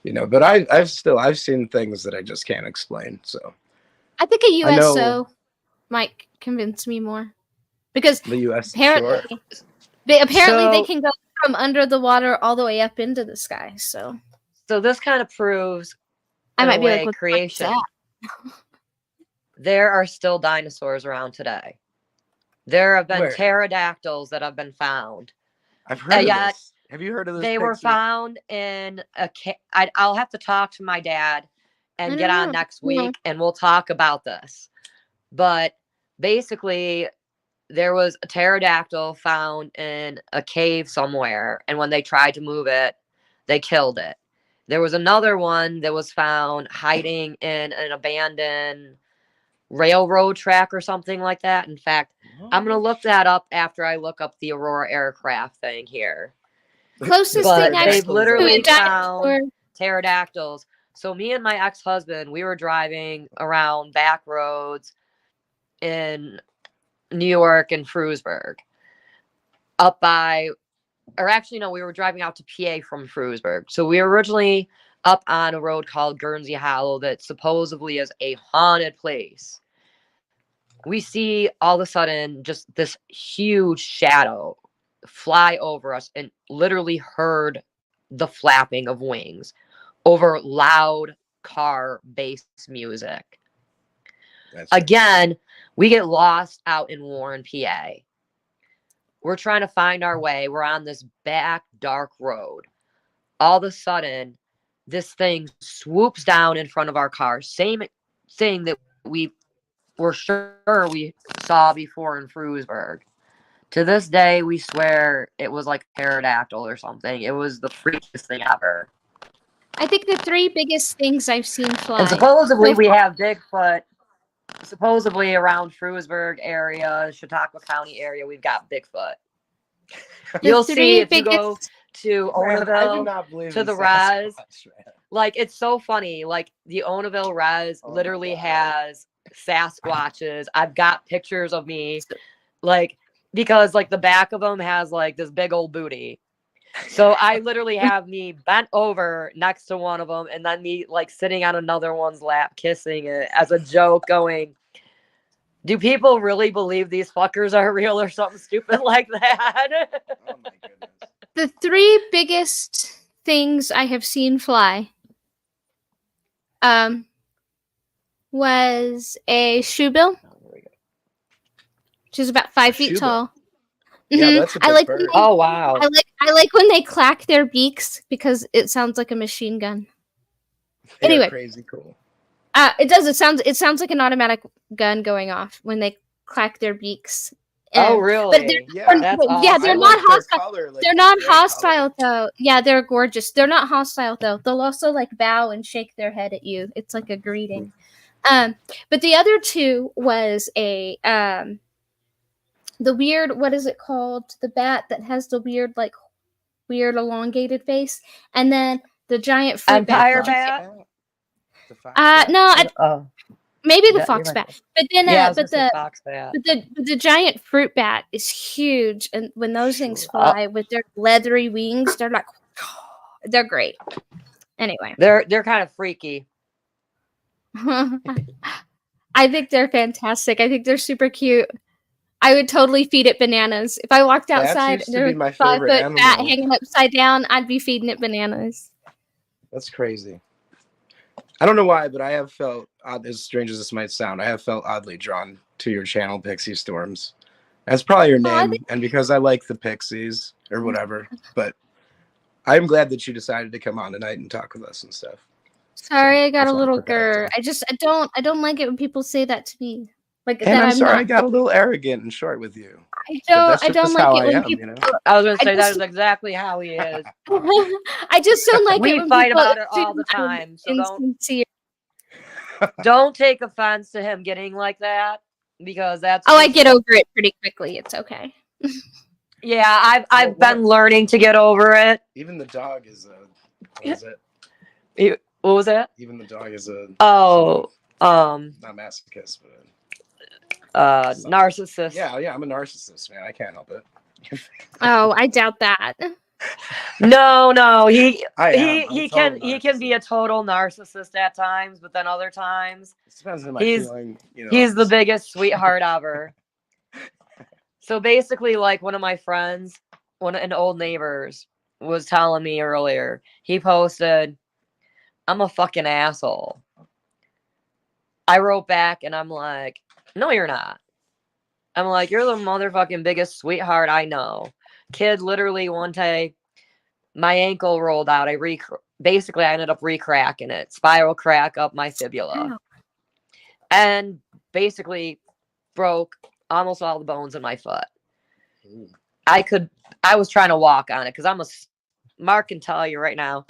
and but I've seen things that I just can't explain. So I think a I know- USO might convince me more because the U.S. apparently Sure. they So- can go from under the water all the way up into the sky. So So this kind of proves I in a might be way, like, "What the fuck is creation. that?" There are still dinosaurs around today. There have been Where? pterodactyls that have been found. I've heard of yeah, this. Have you heard of this? They were picture? found in a I'll have to talk to my dad and I get don't on know. next Yeah. week and we'll talk about this. But basically, there was a pterodactyl found in a cave somewhere, and when they tried to move it, they killed it. There was another one that was found hiding in an abandoned railroad track or something like that. In fact, I'm going to look that up after I look up the Aurora aircraft thing here. Closest But thing I've they've seen to literally a dinosaur. found pterodactyls. So me and my ex-husband, we were driving around back roads in New York and Frewsburg. Up by, or actually no, we were driving out to PA from Frewsburg. So we were originally up on a road called Guernsey Hollow that supposedly is a haunted place. we see all of a sudden just this huge shadow fly over us and literally heard the flapping of wings over loud car bass music. That's Again, we get lost out in Warren, PA. We're trying to find our way. We're on this back dark road. All of a sudden, this thing swoops down in front of our car. Same thing that we were sure we saw before in Frewsburg. To this day, we swear it was like a pterodactyl or something. It was the freakiest thing ever. I think the 3 biggest things I've seen fly. And supposedly we have Bigfoot. Supposedly around Frewsburg area, Chautauqua County area, we've got Bigfoot. You'll see if you go to Man, I do Ownaville, not believe to in the res. Sasquatch, man. Like, it's so funny. Like, the Ownaville res Oh my literally God. has Sasquatches. I've got pictures of me, like, because like the back of them has like this big old booty. So I literally have me bent over next to one of them and then me like sitting on another one's lap kissing it as a joke going, do people really believe these fuckers are real or something stupid like that? Oh my goodness. The 3 biggest things I have seen fly was a shoebill, which is about 5 feet shoebill? tall. Yeah, Mhm. that's a I big like bird. when they, Oh wow. I like when they clack their beaks because it sounds like a machine gun. They're Anyway. crazy cool. It does. It sounds like an automatic gun going off when they clack their beaks. Oh And- really? But they're, Yeah, That's yeah, awesome. they're I not like their hostile. color, like They're the not gray hostile color. though. Yeah, they're gorgeous. They're not hostile though. They'll also like bow and shake their head at you. It's like a greeting. But the other 2 was a the weird, what is it called? The bat that has the weird weird elongated face, and then the giant fruit Empire bat. bat? The fox bat? No, Oh, maybe the yeah, fox you're bat. right. But then Yeah, I was but gonna say the fox bat. But the giant fruit bat is huge, and when those things Sure. fly with their leathery wings, they're like, they're great. Anyway, They're kind of freaky. I think they're fantastic. I think they're super cute. I would totally feed it bananas if I walked Bats outside. used And to there be was my a 5-foot favorite bat animal. hanging upside down. I'd be feeding it bananas. That's crazy. I don't know why, but I have felt, as strange as this might sound, I have felt oddly drawn to your channel, Pixie Storms. That's probably your Oh, I name, and because I like the Pixies or whatever. But I'm glad that you decided to come on tonight and talk with us and stuff. Sorry, I got that's a why I little put that out grr. there. I don't like it when people say that to me. Like And that I'm sorry not. I got a little arrogant and short with you. I But don't. that's I just don't how like it I when am, people. you know? I was gonna I say that just- is exactly how he is. I just don't like it We when fight people about it all assume the I'm time, so don't insincere. don't take offense to him getting like that because that's Oh, I get over it pretty quickly. It's okay. yeah. I've Well, been learning to get over it. Even the dog is a, what is it? What was that? Even the dog is a, Oh, not masochist, but narcissist. yeah, I'm a narcissist, man. I can't help it. Oh, I doubt that. No, he I am. I'm he a total can be a narcissist. total narcissist at times, but then other times It depends on my he's- feeling. You know, he's the biggest sweetheart ever. So basically, like one of my friends, an old neighbors, was telling me earlier. He posted, "I'm a fucking asshole." I wrote back and I'm like, "No, you're not." I'm like, "You're the motherfucking biggest sweetheart I know." Kid, literally one day, my ankle rolled out. Basically I ended up recracking it, spiral crack up my fibula, Ow. and basically broke almost all the bones in my foot. Ooh. I was trying to walk on it because Mark can tell you right now.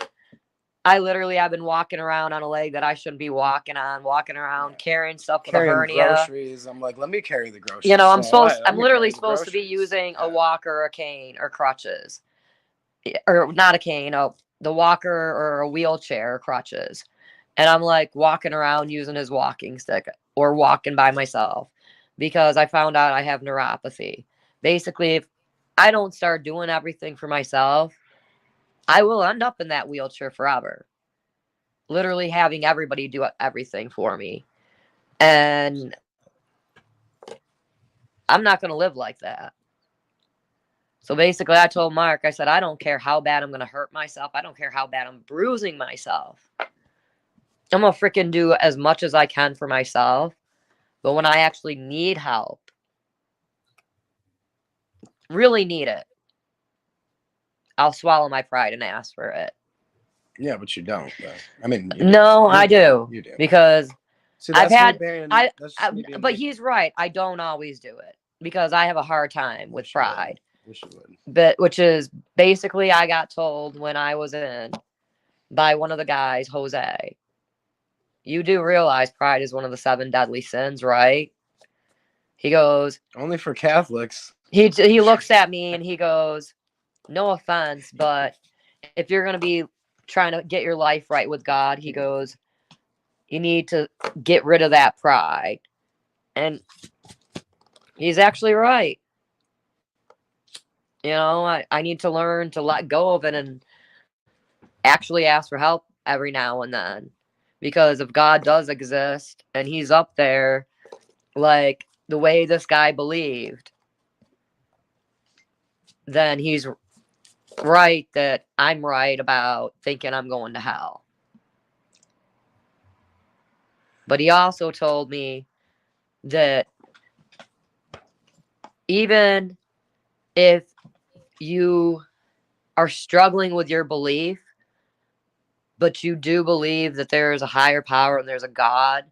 I've been walking around on a leg that I shouldn't be walking around, Yeah. carrying stuff with a carrying hernia. groceries. I'm like, let me carry the groceries. You know, I'm So what? I'm Let me literally carry the supposed to be groceries. using a Yeah. walker or a cane or crutches. Or not a cane, the walker or a wheelchair or crutches. And I'm like walking around using his walking stick or walking by myself because I found out I have neuropathy. Basically, if I don't start doing everything for myself, I will end up in that wheelchair forever. Literally having everybody do everything for me. And I'm not going to live like that. So basically, I told Mark, I said, I don't care how bad I'm going to hurt myself. I don't care how bad I'm bruising myself. I'm going to freaking do as much as I can for myself. But when I actually need help, really need it, I'll swallow my pride and ask for it. Yeah, but you don't, though. I mean, you do. No, I You do. You do. Because See, I've that's me had- being- I- that's just me being but big. he's right. I don't always do it because I have a hard time with Wish you would. pride. Wish you would. But which is basically I got told when I was in by one of the guys, Jose. You do realize pride is one of the 7 deadly sins, right? He goes, Only for Catholics. he looks at me and he goes, no offense, but if you're going to be trying to get your life right with God, he goes, you need to get rid of that pride. And he's actually right. You know, I need to learn to let go of it and actually ask for help every now and then. Because if God does exist and he's up there, like the way this guy believed, then he's right that I'm right about thinking I'm going to hell. But he also told me that even if you are struggling with your belief, but you do believe that there is a higher power and there's a God,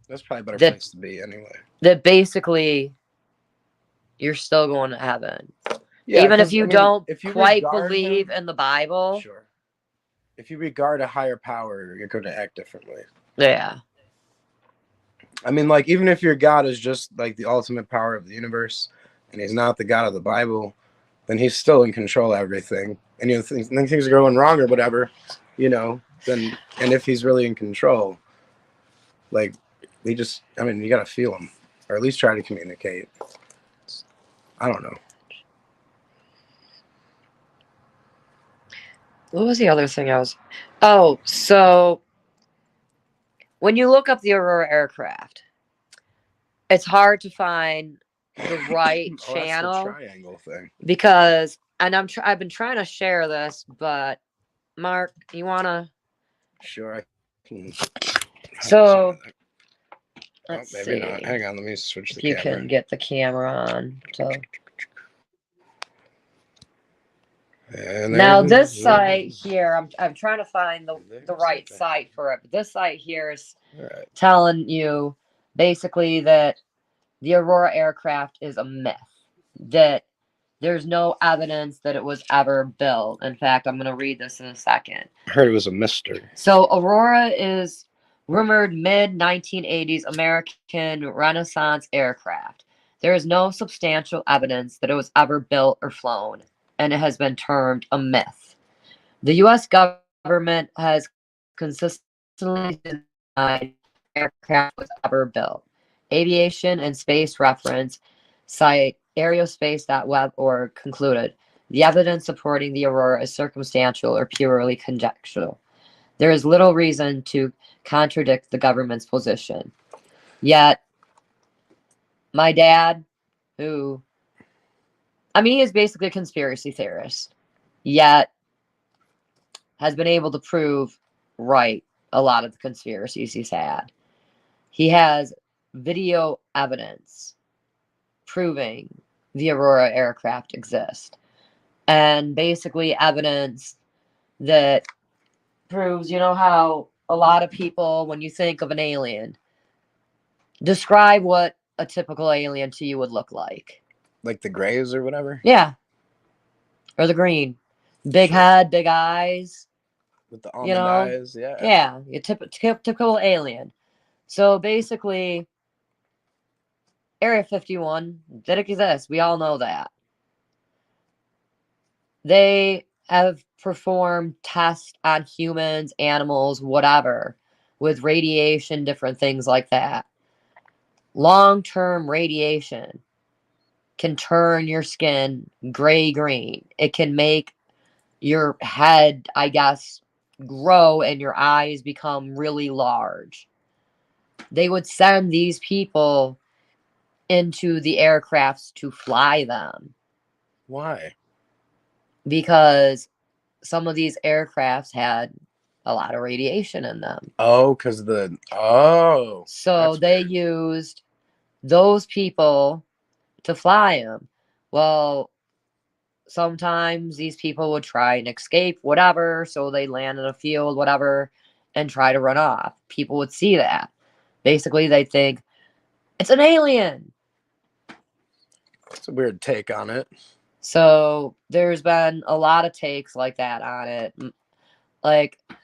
That's probably a better That- place to be anyway. that basically you're still going to heaven. Yeah, Even if 'cause, you I mean, don't if you quite regard believe him- in the Bible. Sure. If you regard a higher power, you're going to act differently. Yeah. I mean, like, even if your God is just like the ultimate power of the universe and he's not the God of the Bible, then he's still in control of everything. And you know, things are going wrong or whatever, you know, then, and if he's really in control, like, you got to feel him or at least try to communicate. I don't know. What was the other thing I was? Oh, so when you look up the Aurora aircraft, it's hard to find the right Oh, that's the channel triangle thing. because, and I've been trying to share this, but Mark, you wanna? Sure. I can. So, Oh, let's maybe see not. Hang on. Let me switch if the you camera. can get the camera on. So And now there it this is. site here, I'm trying to find the There's right the- site for it. But this site here is All right. telling you basically that the Aurora aircraft is a myth, that there's no evidence that it was ever built. In fact, I'm going to read this in a second. I heard it was a mystery. So, Aurora is rumored mid 1980s American Renaissance aircraft. There is no substantial evidence that it was ever built or flown, and it has been termed a myth. The U.S. government has consistently denied aircraft was ever built. Aviation and Space Reference site aerospace.web.org concluded the evidence supporting the Aurora is circumstantial or purely conjectural. There is little reason to contradict the government's position. Yet, my dad, who, he is basically a conspiracy theorist, yet has been able to prove right a lot of the conspiracies he's had. He has video evidence proving the Aurora aircraft exist, and basically evidence that proves, you know how a lot of people, when you think of an alien, describe what a typical alien to you would look like. Like the Grays or whatever? Yeah. Or the green. Big Sure. head, big eyes. With the almond You know? eyes, yeah. Yeah, your typical alien. So basically, Area 51 did exist. We all know that. They have performed tests on humans, animals, whatever, with radiation, different things like that. Long-term radiation can turn your skin gray-green. It can make your head, I guess, grow and your eyes become really large. They would send these people into the aircrafts to fly them, Why? because some of these aircrafts had a lot of radiation in them. Oh, because So that's they weird. used those people to fly them. Well, sometimes these people would try and escape, whatever, so they land in a field, whatever, and try to run off. People would see that. Basically, they think it's an alien. It's a weird take on it. So there's been a lot of takes like that on it. Like, I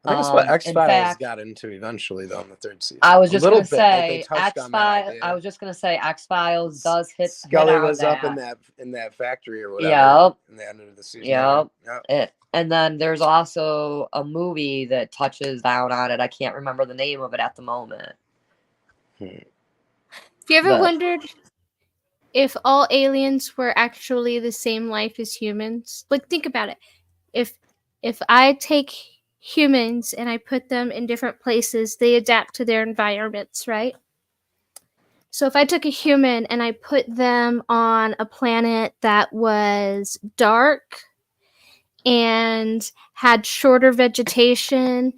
think that's what in X-Files fact, got into eventually, though, in the third season. I was A just little gonna bit, like they say touched on that X-Files. idea. I was just gonna say X-Files does hit Scully on was up in that factory or whatever in the end of the season. Yep. Yep. And then there's also a movie that touches down on it. I can't remember the name of it at the moment. Have you ever But- wondered if all aliens were actually the same life as humans? Like, think about it. If I take humans and I put them in different places, they adapt to their environments, right? So if I took a human and I put them on a planet that was dark and had shorter vegetation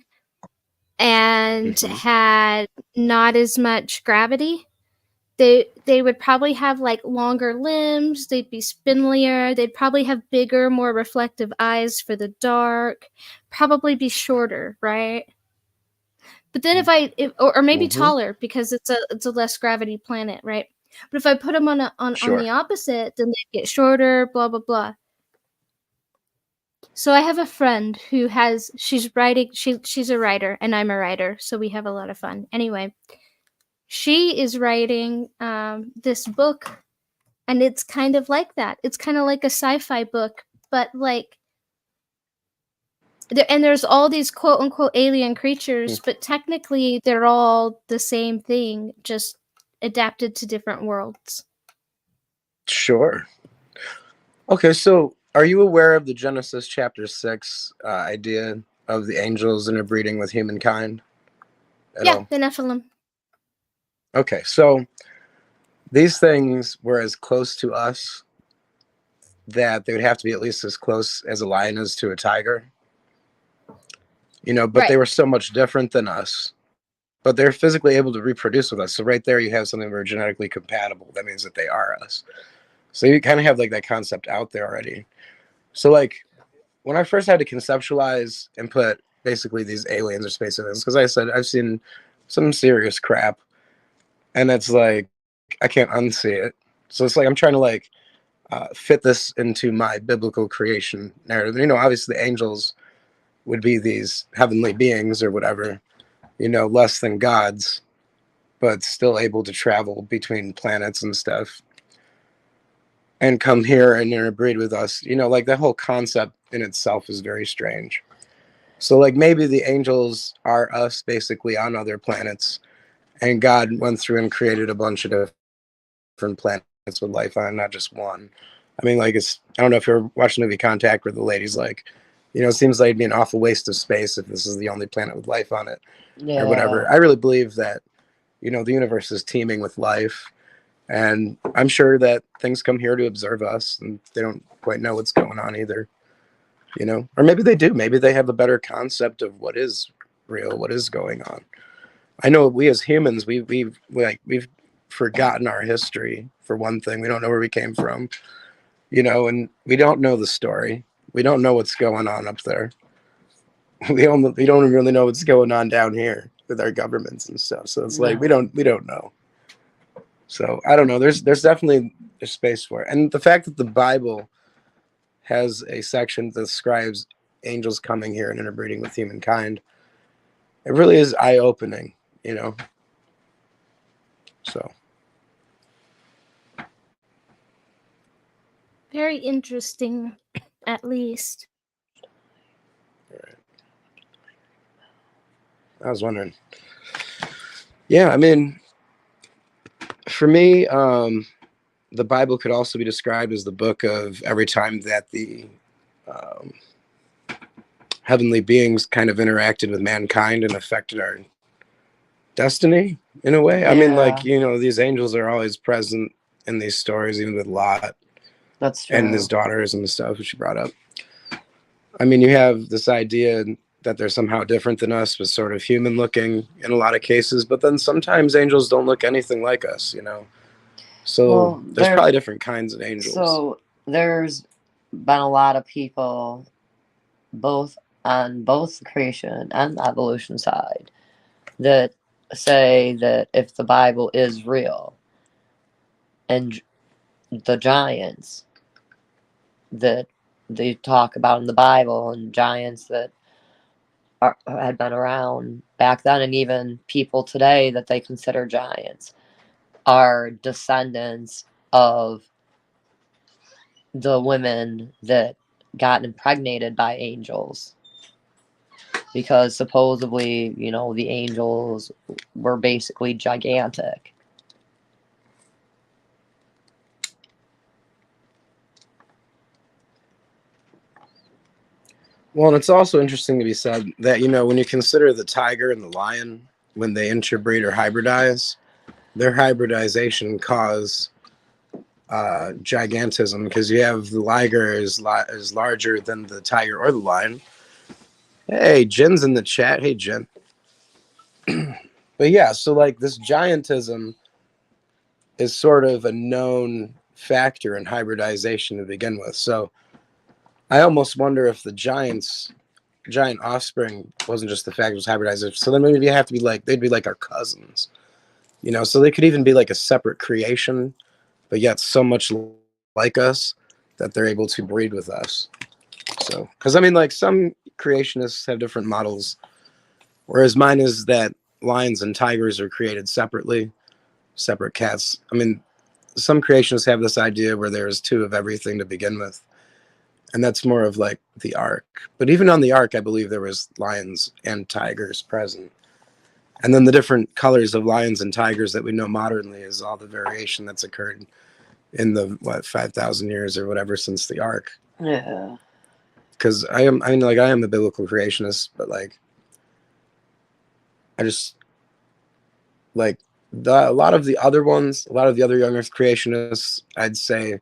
and Mhm. had not as much gravity, they would probably have like longer limbs, they'd be spindlier, they'd probably have bigger, more reflective eyes for the dark, probably be shorter, right? But then or maybe Mhm. taller because it's a less gravity planet, right? But if I put them on Sure. the opposite, then they get shorter, blah blah blah. So I have a friend who she's a writer and I'm a writer, so we have a lot of fun. Anyway, she is writing this book, and it's kind of like that. It's kind of like a sci-fi book, but like there's all these quote unquote alien creatures, but technically they're all the same thing, just adapted to different worlds. Sure. Okay, so are you aware of the Genesis chapter 6 idea of the angels interbreeding with humankind? At Yeah, all? the Nephilim. Okay, so these things were as close to us that they would have to be at least as close as a lion is to a tiger. But they Right. were so much different than us. But they're physically able to reproduce with us. So right there you have something where genetically compatible. That means that they are us. So you kind of have like that concept out there already. So like when I first had to conceptualize and put basically these aliens or space aliens, because I said I've seen some serious crap, and it's like I can't unsee it. So it's like I'm trying to like fit this into my biblical creation narrative. Obviously the angels would be these heavenly beings or whatever, less than gods, but still able to travel between planets and stuff and come here and interbreed with us. Like that whole concept in itself is very strange. So like maybe the angels are us basically on other planets, and God went through and created a bunch of different planets with life on, not just one. I mean, like I don't know if you're watching the movie Contact, where the lady's like, it seems like it'd be an awful waste of space if this is the only planet with life on it, or whatever. I really believe that, the universe is teeming with life, and I'm sure that things come here to observe us, and they don't quite know what's going on either, or maybe they do. Maybe they have a better concept of what is real, what is going on. I know we as humans, we've forgotten our history. For one thing, we don't know where we came from, and we don't know the story. We don't know what's going on up there. We don't really know what's going on down here with our governments and stuff. So it's like we don't know. So I don't know. There's definitely a space for it, and the fact that the Bible has a section that describes angels coming here and interbreeding with humankind, it really is eye-opening, So Very interesting, at least. I was wondering. Yeah, I mean, for me, the Bible could also be described as the book of every time that the heavenly beings kind of interacted with mankind and affected our destiny. in a way. I mean, like, Yeah. these angels are always present in these stories, even with Lot That's true. and his daughters and the stuff which you brought up. I mean, you have this idea that they're somehow different than us, but sort of human looking in a lot of cases. But then sometimes angels don't look anything like us, So Well, there's probably different kinds of angels. So there's been a lot of people, both on both the creation and the evolution side, that say that if the Bible is real and the giants that they talk about in the Bible and giants that had been around back then, and even people today that they consider giants, are descendants of the women that got impregnated by angels, because supposedly, the angels were basically gigantic. Well, and it's also interesting to be said that, when you consider the tiger and the lion, when they interbreed or hybridize, their hybridization cause gigantism, because you have the liger is larger than the tiger or the lion. Hey, Jen's in the chat. Hey, Jen. But yeah, so like this giantism is sort of a known factor in hybridization to begin with. So I almost wonder if the giant offspring wasn't just the fact it was hybridized. So then maybe have to be like, they'd be like our cousins, so they could even be like a separate creation, but yet so much like us that they're able to breed with us. So, because I mean, like some creationists have different models, whereas mine is that lions and tigers are created separately, separate cats. I mean, some creationists have this idea where there's two of everything to begin with, and that's more of like the ark. But even on the ark, I believe there was lions and tigers present. And then the different colors of lions and tigers that we know modernly is all the variation that's occurred in the 5,000 years or whatever since the ark. Yeah. Because I am a biblical creationist, but like I just like a lot of the other young earth creationists, I'd say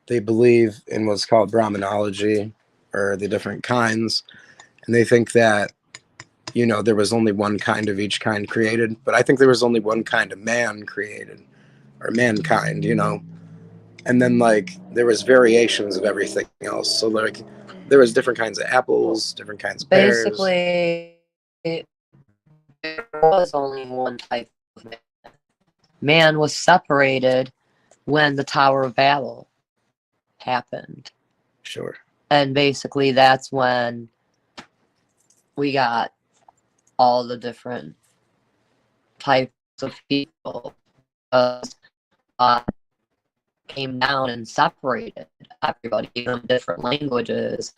they believe in what's called Brahmanology, or the different kinds, and they think that there was only one kind of each kind created, but I think there was only one kind of man created, or mankind, and then like there was variations of everything else. So like there was different kinds of apples, different kinds of pears. Basically, there was only one type of man. Man was separated when the Tower of Babel happened. Sure. And basically that's when we got all the different types of people. Came down and separated everybody, gave them different languages,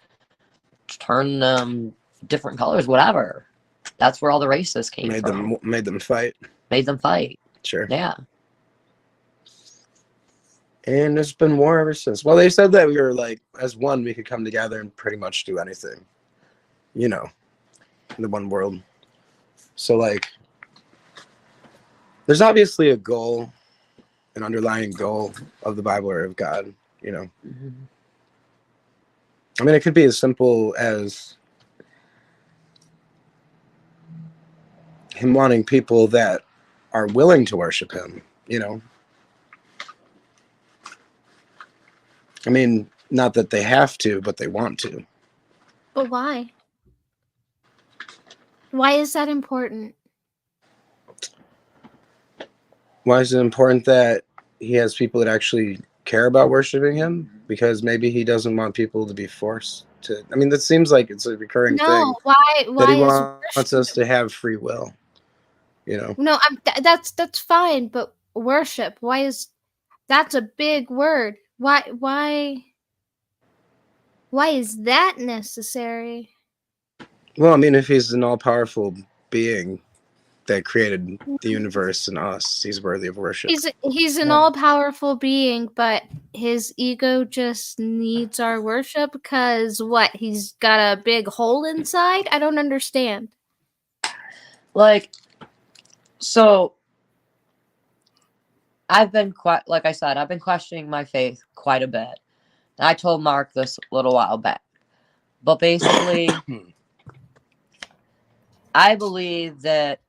turned them different colors, whatever. That's where all the races came from. Made them fight. Made them fight. Sure. Yeah. And there's been war ever since. Well, they said that we were like, as one, we could come together and pretty much do anything, in the one world. So like, there's obviously a goal, an underlying goal of the Bible or of God, Mm-hmm. I mean, it could be as simple as him wanting people that are willing to worship him, I mean, not that they have to, but they want to. But why? Why is that important? Why is it important that he has people that actually care about worshiping him? Because maybe he doesn't want people to be forced to. I mean, that seems like it's a recurring thing. No, why That he is wants us to have free will. No, that's fine, but worship. Why is that's a big word? Why is that necessary? Well, I mean, if he's an all-powerful being that created the universe and us, he's worthy of worship. He's an all-powerful being, but his ego just needs our worship because what? He's got a big hole inside? I don't understand. Like, so I've been quite, like I said, I've been questioning my faith quite a bit. And I told Mark this a little while back. But basically, I believe that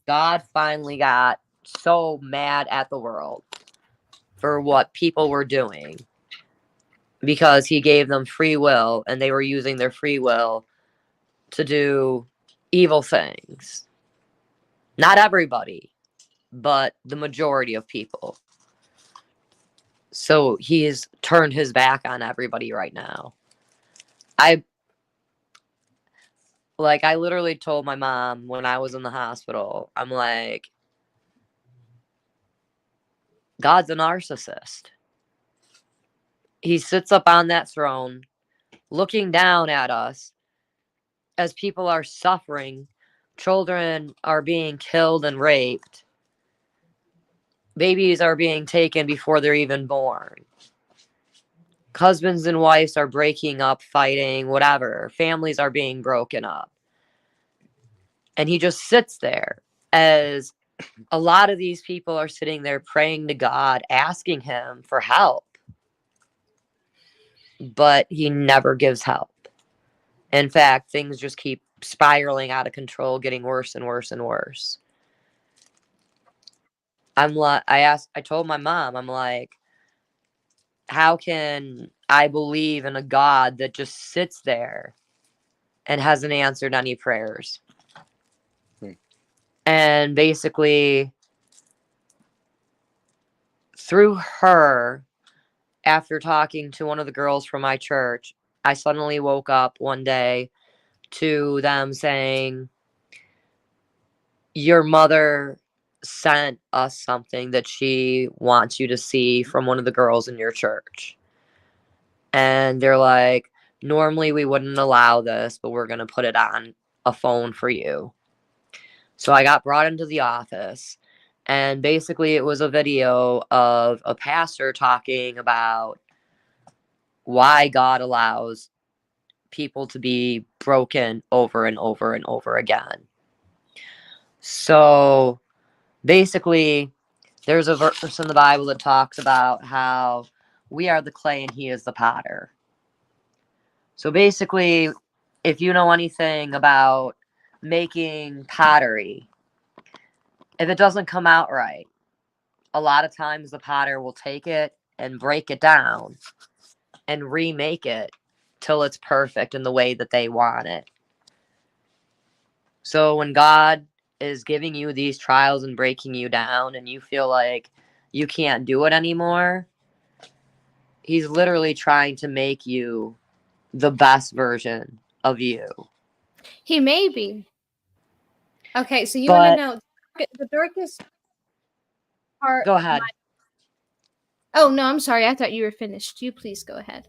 God finally got so mad at the world for what people were doing because he gave them free will and they were using their free will to do evil things. Not everybody, but the majority of people. So he's turned his back on everybody right now. I I literally told my mom when I was in the hospital, I'm like, God's a narcissist. He sits up on that throne looking down at us as people are suffering, children are being killed and raped, babies are being taken before they're even born. Husbands and wives are breaking up, fighting, whatever. Families are being broken up. And he just sits there as a lot of these people are sitting there praying to God, asking him for help. But he never gives help. In fact, things just keep spiraling out of control, getting worse and worse and worse. I told my mom, I'm like, how can I believe in a God that just sits there and hasn't answered any prayers? And basically, through her, after talking to one of the girls from my church, I suddenly woke up one day to them saying, your mother sent us something that she wants you to see from one of the girls in your church. And they're like, normally we wouldn't allow this, but we're going to put it on a phone for you. So I got brought into the office, and basically it was a video of a pastor talking about why God allows people to be broken over and over and over again. So basically, there's a verse in the Bible that talks about how we are the clay and he is the potter. So basically, if you know anything about making pottery, if it doesn't come out right, a lot of times the potter will take it and break it down and remake it till it's perfect in the way that they want it. So when God is giving you these trials and breaking you down and you feel like you can't do it anymore, he's literally trying to make you the best version of you. He may be. Okay, so you want to know the darkest part. Go ahead. Oh, no, I'm sorry. I thought you were finished. You please go ahead.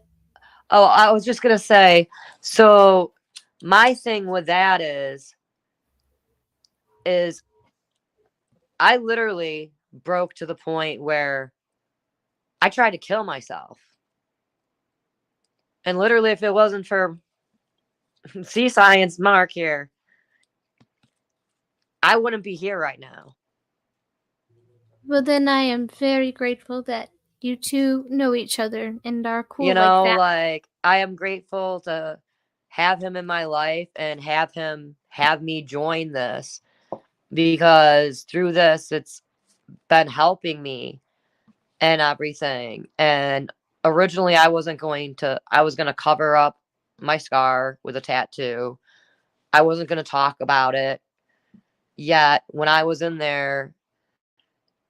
Oh, I was just going to say, so my thing with that is I literally broke to the point where I tried to kill myself. And literally, if it wasn't for Sea Science Mark here, I wouldn't be here right now. Well, then I am very grateful that you two know each other and are cool You know, like that. like, I am grateful to have him in my life and have him have me join this, because through this, it's been helping me and everything. And originally I was going to cover up my scar with a tattoo. I wasn't going to talk about it. Yet when I was in there,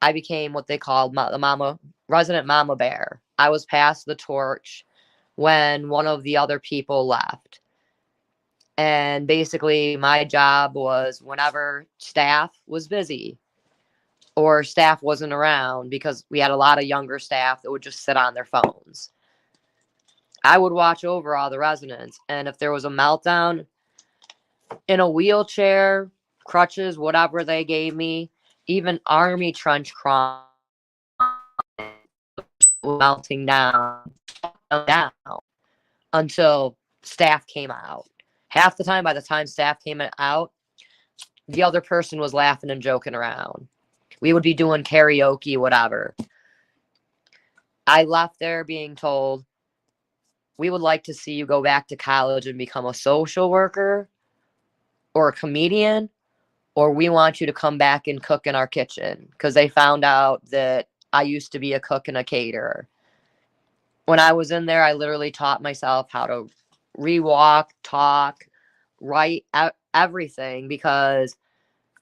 I became what they called the resident mama bear. I was passed the torch when one of the other people left. And basically my job was, whenever staff was busy or staff wasn't around, because we had a lot of younger staff that would just sit on their phones, I would watch over all the residents. And if there was a meltdown, in a wheelchair, crutches, whatever they gave me, even army trench crime, melting down until staff came out. Half the time, by the time staff came out, the other person was laughing and joking around. We would be doing karaoke, whatever. I left there being told, we would like to see you go back to college and become a social worker or a comedian, or we want you to come back and cook in our kitchen, because they found out that I used to be a cook and a caterer. When I was in there, I literally taught myself how to rewalk, talk, write, everything, because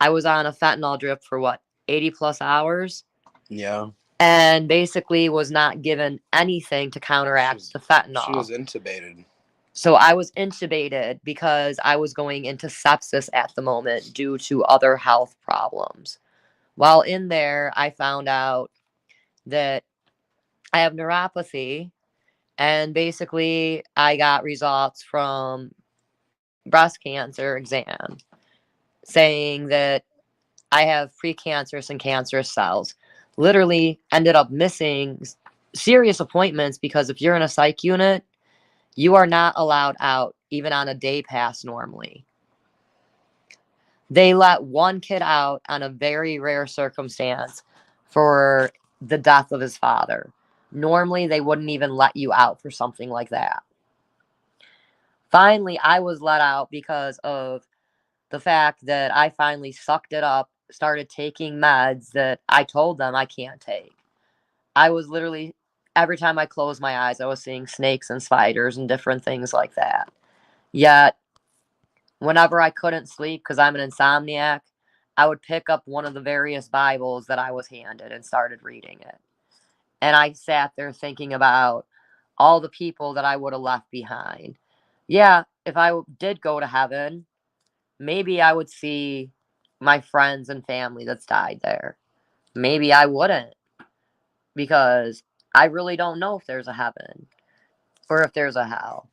I was on a fentanyl drip for what, 80 plus hours? Yeah. And basically was not given anything to counteract the fentanyl. She was intubated. So I was intubated because I was going into sepsis at the moment due to other health problems. While in there, I found out that I have neuropathy, and basically I got results from breast cancer exam saying that I have precancerous and cancerous cells. Literally ended up missing serious appointments because if you're in a psych unit, you are not allowed out even on a day pass normally. They let one kid out on a very rare circumstance for the death of his father. Normally, they wouldn't even let you out for something like that. Finally, I was let out because of the fact that I finally sucked it up, started taking meds that I told them I can't take. I was literally, every time I closed my eyes, I was seeing snakes and spiders and different things like that. Yet, whenever I couldn't sleep because I'm an insomniac, I would pick up one of the various Bibles that I was handed and started reading it. And I sat there thinking about all the people that I would have left behind. Yeah, if I did go to heaven, maybe I would see my friends and family that's died there. Maybe I wouldn't, because I really don't know if there's a heaven or if there's a hell.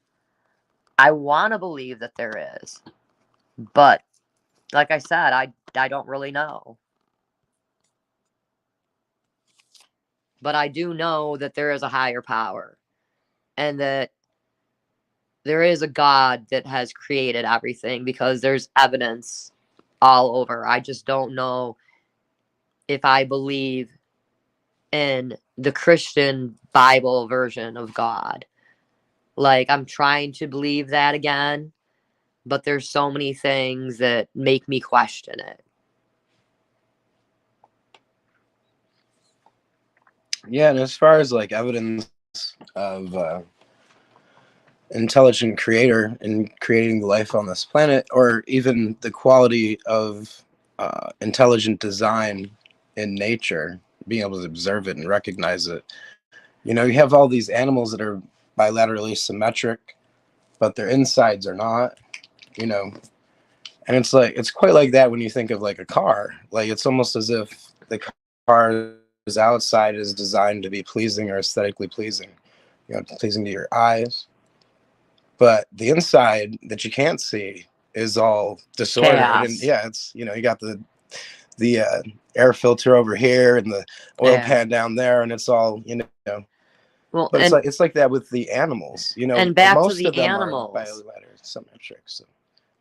I want to believe that there is, but like I said, I don't really know. But I do know that there is a higher power and that there is a God that has created everything, because there's evidence all over. I just don't know if I believe in the Christian Bible version of God. Like, I'm trying to believe that again, but there's so many things that make me question it. Yeah, and as far as like evidence of intelligent creator in creating the life on this planet, or even the quality of intelligent design in nature, being able to observe it and recognize it. You know, you have all these animals that are bilaterally symmetric, but their insides are not, you know. And it's like, it's quite like that when you think of like a car. Like, it's almost as if the car's outside is designed to be pleasing or aesthetically pleasing, you know, pleasing to your eyes. But the inside that you can't see is all disordered. And Chaos. yeah, it's, you know, you got the air filter over here and the oil Yeah. pan down there, and it's all, you know. Well, But and it's like that with the animals, you know. and back to most the of them animals. are bilateral symmetric. So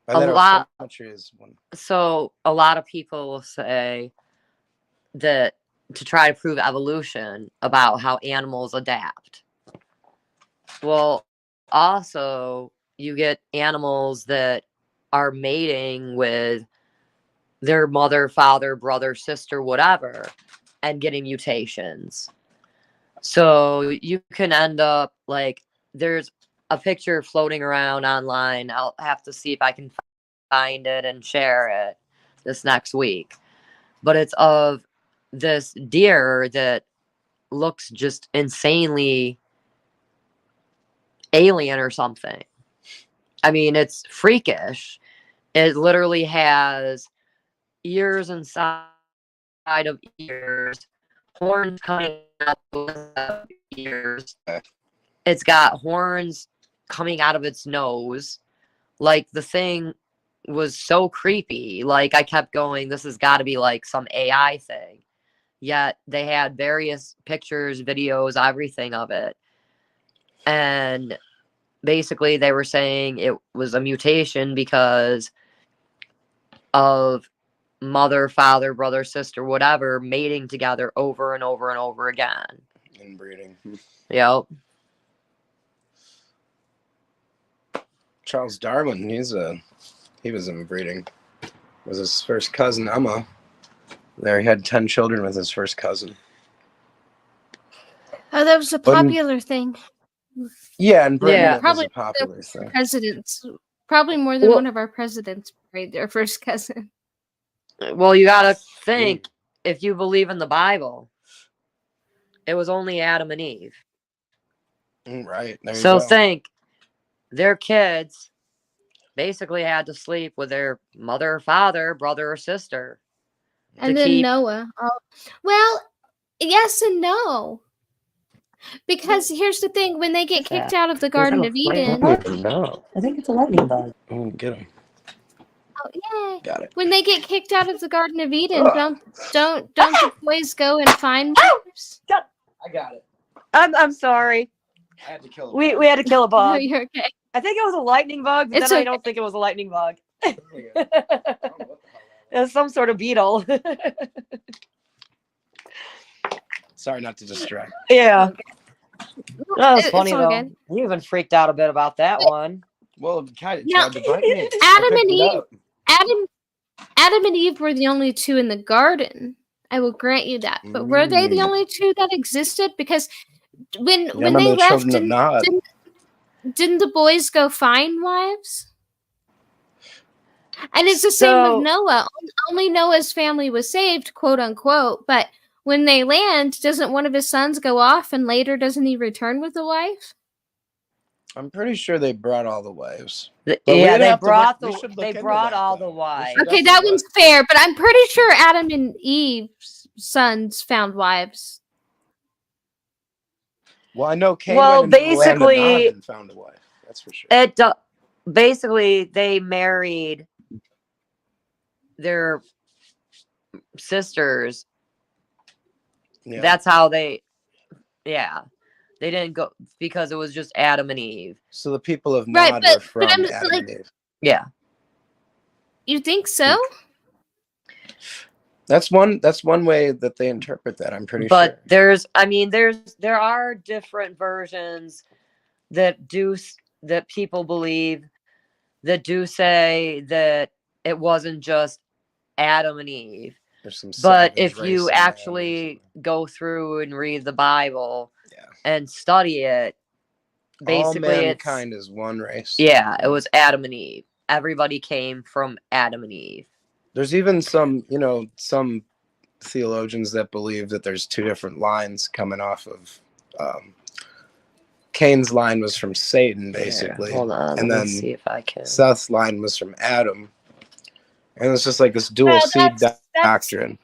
A lot. symmetry is one. So a lot of people will say that to try to prove evolution about how animals adapt. Well, also you get animals that are mating with their mother, father, brother, sister, whatever, and getting mutations. So you can end up like, there's a picture floating around online. I'll have to see if I can find it and share it this next week. But it's of this deer that looks just insanely alien or something. I mean, it's freakish. It literally has ears inside of ears, horns coming out of ears. It's got horns coming out of its nose. Like, the thing was so creepy. Like, I kept going, this has got to be like some AI thing. Yet they had various pictures, videos, everything of it. And basically they were saying it was a mutation because of mother, father, brother, sister, whatever, mating together over and over and over again. Inbreeding. Yep. Charles Darwin, he was inbreeding. It was his first cousin, Emma. There he had 10 children with his first cousin. Oh, that was a popular thing. Yeah, in Britain Yeah. it was Probably a popular thing. Presidents, probably more than Well- one of our presidents married their first cousin. Well, you gotta think, if you believe in the Bible, it was only Adam and Eve. Right. There you So go. think, their kids basically had to sleep with their mother, father, brother, or sister. And to then keep- Noah. Oh, well, yes and no. Because here's the thing: when they get What's kicked that? out of the Garden of Eden, No. I think it's a lightning bug. Oh, get him. oh yay! Got it. When they get kicked out of the Garden of Eden, don't the boys go and find wives? I got it. I'm sorry. I had to kill him. We had to kill a No, bug. you're okay. I think it was a lightning bug, but It's then I okay. don't think it was a lightning bug. Oh, It's some sort of beetle. Sorry not to distract. Yeah. That was It's funny all though. good. You even freaked out a bit about that one. Well, it kind of Now, tried to bite me. Adam I and picked it Eve- up. Adam and Eve were the only two in the garden. I will grant you that. But were they the only two that existed? Because when Yeah, when remember they the left, children of Nod. didn't the boys go find wives? And it's the same So- with Noah. Only Noah's family was saved, quote unquote. But when they land, doesn't one of his sons go off, and later doesn't he return with a wife? I'm pretty sure they brought all the wives. But we Yeah, would they have to look- brought we should look they into brought that, all though. the We wives. should Okay, definitely that one's look. fair, but I'm pretty sure Adam and Eve's sons found wives. Well, I know Cain Well, went into the land of Nod basically- and found a wife. That's for sure. Basically they married their sisters. Yeah. That's how they they didn't go because it was just Adam and Eve. So the people of Right, Nod but- were from but I'm, Adam like- and Eve. Yeah. You think so? That's one way that they interpret that. I'm pretty But sure. there are different versions that that people believe that do say that it wasn't just Adam and Eve. There's some But savage if race you in there or actually something. go through and read the Bible Yeah. and study it, all basically it's mankind is one race. yeah, it was Adam and Eve. Everybody came from Adam and Eve. There's even some theologians that believe that there's two different lines coming off of Cain's line was from Satan, basically. Here, hold on, And let then me see if I can. Seth's line was from Adam. And it's just like this dual Well, seed that's- doctrine.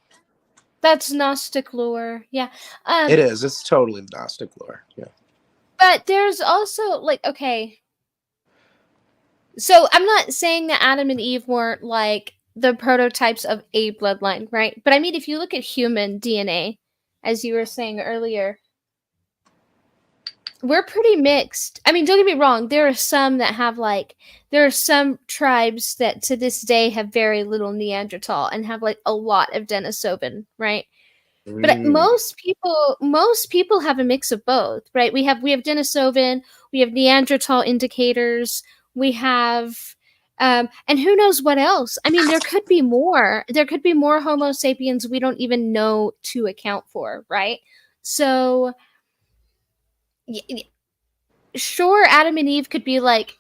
That's Gnostic lore. Yeah. It is. It's totally Gnostic lore. Yeah. But there's also okay. So I'm not saying that Adam and Eve weren't like the prototypes of a bloodline, right? But I mean, if you look at human DNA, as you were saying earlier, we're pretty mixed. I mean, don't get me wrong. There are some that have there are some tribes that to this day have very little Neanderthal and have a lot of Denisovan, right? But Mm. most people have a mix of both, right? We have Denisovan, we have Neanderthal indicators, we have, and who knows what else? I mean, there could be more. There could be more Homo sapiens we don't even know to account for, right? So, sure, Adam and Eve could be like,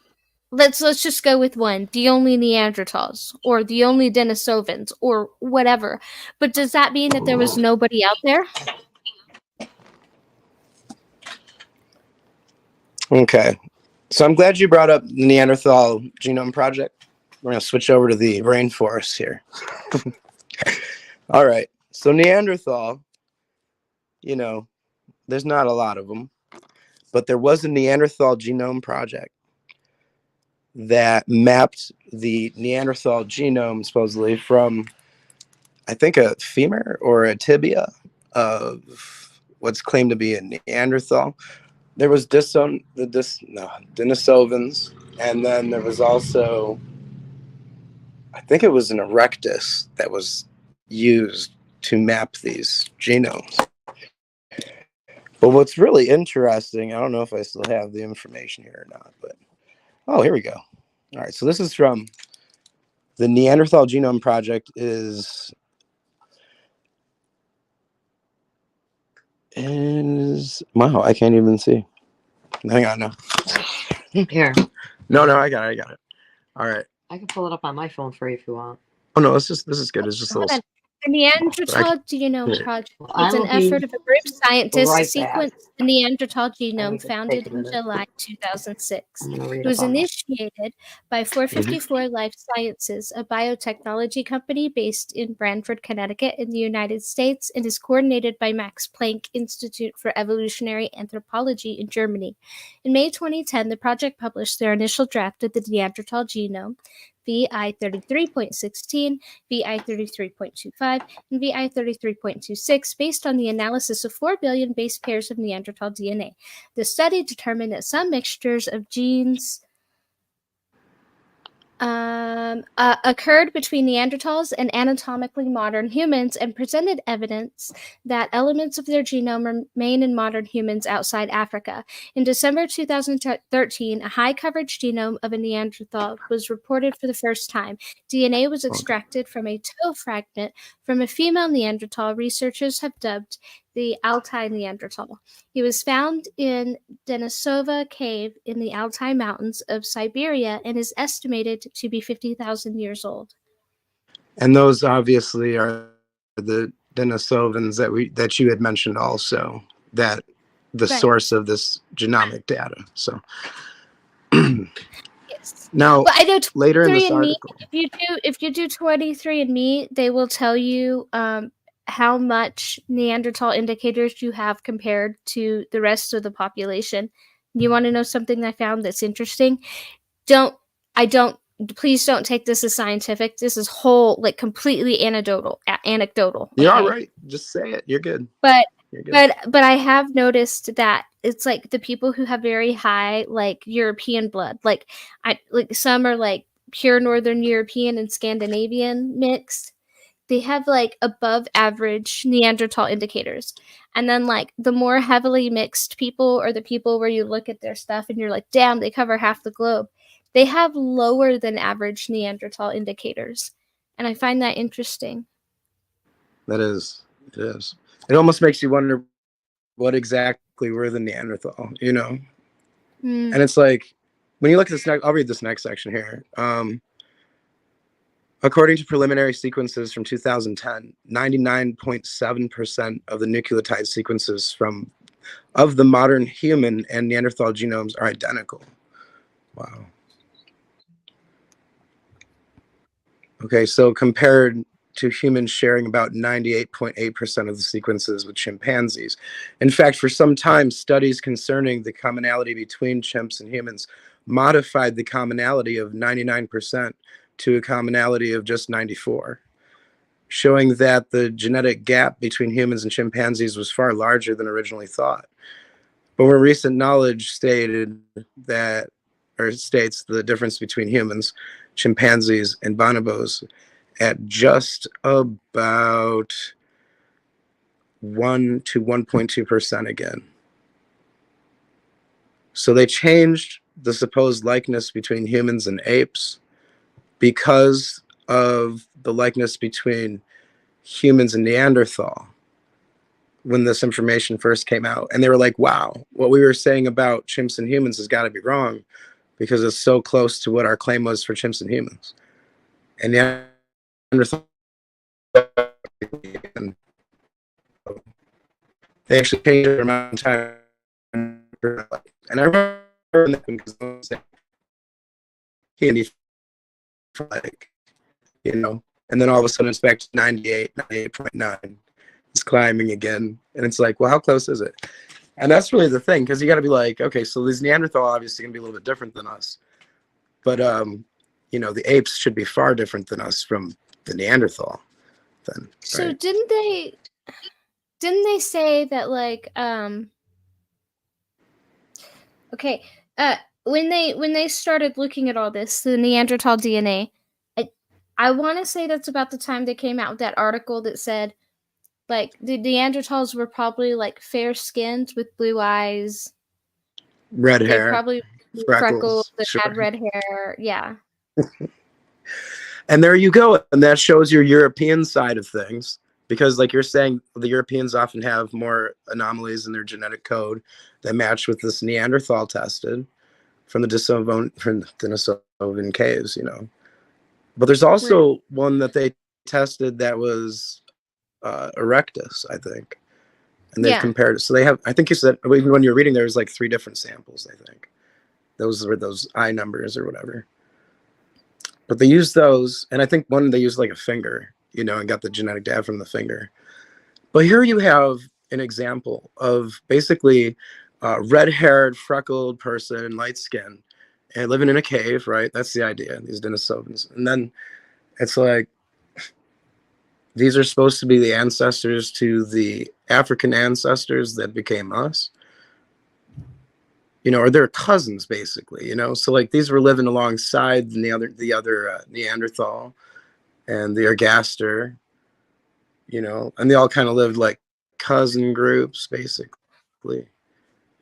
let's just go with one, the only Neanderthals or the only Denisovans or whatever. But does that mean that there was nobody out there? Okay. So I'm glad you brought up the Neanderthal Genome Project. We're going to switch over to the rainforest here. All right. So Neanderthal, there's not a lot of them, but there was a Neanderthal Genome Project that mapped the Neanderthal genome supposedly from, I think, a femur or a tibia of what's claimed to be a Neanderthal. There was Denisovans, and then there was also I think it was an erectus that was used to map these genomes. But what's really interesting, I don't know if I still have the information here or not, but oh, here we go. All right, so this is from the Neanderthal Genome Project is wow, I can't even see. Hang on now. Here, No, I got it. All right. I can pull it up on my phone for you if you want. Oh no, this is good. It's just a Hold little. on. The Neanderthal Genome Yeah. Project. Well, I It's an will be effort of a group of scientists right to back. sequence the Neanderthal Let me genome just founded take a in minute. July 2006. I'm gonna read It was up on that. initiated by 454 Life Sciences, a biotechnology company based in Branford, Connecticut, in the United States, and is coordinated by Max Planck Institute for Evolutionary Anthropology in Germany. In May 2010, the project published their initial draft of the Neanderthal genome, VI 33.16, VI 33.25, and VI 33.26, based on the analysis of 4 billion base pairs of Neanderthal DNA. The study determined that some mixtures of genes occurred between Neanderthals and anatomically modern humans and presented evidence that elements of their genome remain in modern humans outside Africa. In December 2013, a high coverage genome of a Neanderthal was reported for the first time. DNA was extracted from a toe fragment from a female Neanderthal researchers have dubbed the Altai Neanderthal. He was found in Denisova Cave in the Altai Mountains of Siberia and is estimated to be 50,000 years old. And those obviously are the Denisovans that you had mentioned also, that the Right. source of this genomic data. So Yes. now Well, I know later in this 23andMe, article, if you do 23andMe, they will tell you how much Neanderthal indicators you have compared to the rest of the population. You want to know something I found that's interesting? Please don't take this as scientific. This is completely anecdotal. you're all Okay? right. Just say it. You're good. But You're good. but I have noticed that it's like the people who have very high like European blood, like some are like pure Northern European and Scandinavian mixed. They have like above average Neanderthal indicators. And then like the more heavily mixed people, or the people where you look at their stuff and you're like, damn, they cover half the globe. They have lower than average Neanderthal indicators. And I find that interesting. It is. It almost makes you wonder what exactly were the Neanderthal, you know? Mm. And it's like, when you look at this next, I'll read this next section here. According to preliminary sequences from 2010, 99.7% of the nucleotide sequences of the modern human and Neanderthal genomes are identical. Wow. Okay, so compared to humans sharing about 98.8% of the sequences with chimpanzees. In fact, for some time, studies concerning the commonality between chimps and humans modified the commonality of 99% to a commonality of just 94, showing that the genetic gap between humans and chimpanzees was far larger than originally thought. But when recent knowledge states the difference between humans, chimpanzees, and bonobos at just about 1 to 1.2% again. So they changed the supposed likeness between humans and apes because of the likeness between humans and Neanderthal when this information first came out. And they were like, wow, what we were saying about chimps and humans has got to be wrong because it's so close to what our claim was for chimps and humans. And Neanderthal, they actually changed their amount of time. And I remember that because I was saying, like, you know, and then all of a sudden it's back to 98.9. It's climbing again. And it's like, well, how close is it? And that's really the thing, because you got to be like, okay, so these Neanderthal obviously going to be a little bit different than us. But, you know, the apes should be far different than us from the Neanderthal. Then, So right? didn't they say that like okay, when they started looking at all this, the Neanderthal DNA, I want to say that's about the time they came out with that article that said, like, the Neanderthals were probably like fair skinned with blue eyes. Red They hair, probably freckled freckles, and sure. had red hair. Yeah. And there you go. And that shows your European side of things. Because like you're saying, the Europeans often have more anomalies in their genetic code that match with this Neanderthal tested from the Denisovan caves, you know. But there's also one that they tested that was Erectus, I think. And they've Yeah. compared it. So they have, I think you said, even when you're reading, there was like 3 different samples, I think. Those were those I numbers or whatever. But they used those, and I think one they used like a finger, you know, and got the genetic data from the finger. But here you have an example of basically a red-haired, freckled person, light skin, and living in a cave, right? That's the idea, these Denisovans. And then it's like, these are supposed to be the ancestors to the African ancestors that became us, you know, or they're cousins basically, you know. So like these were living alongside the other Neanderthal and the Ergaster, you know, and they all kind of lived like cousin groups basically.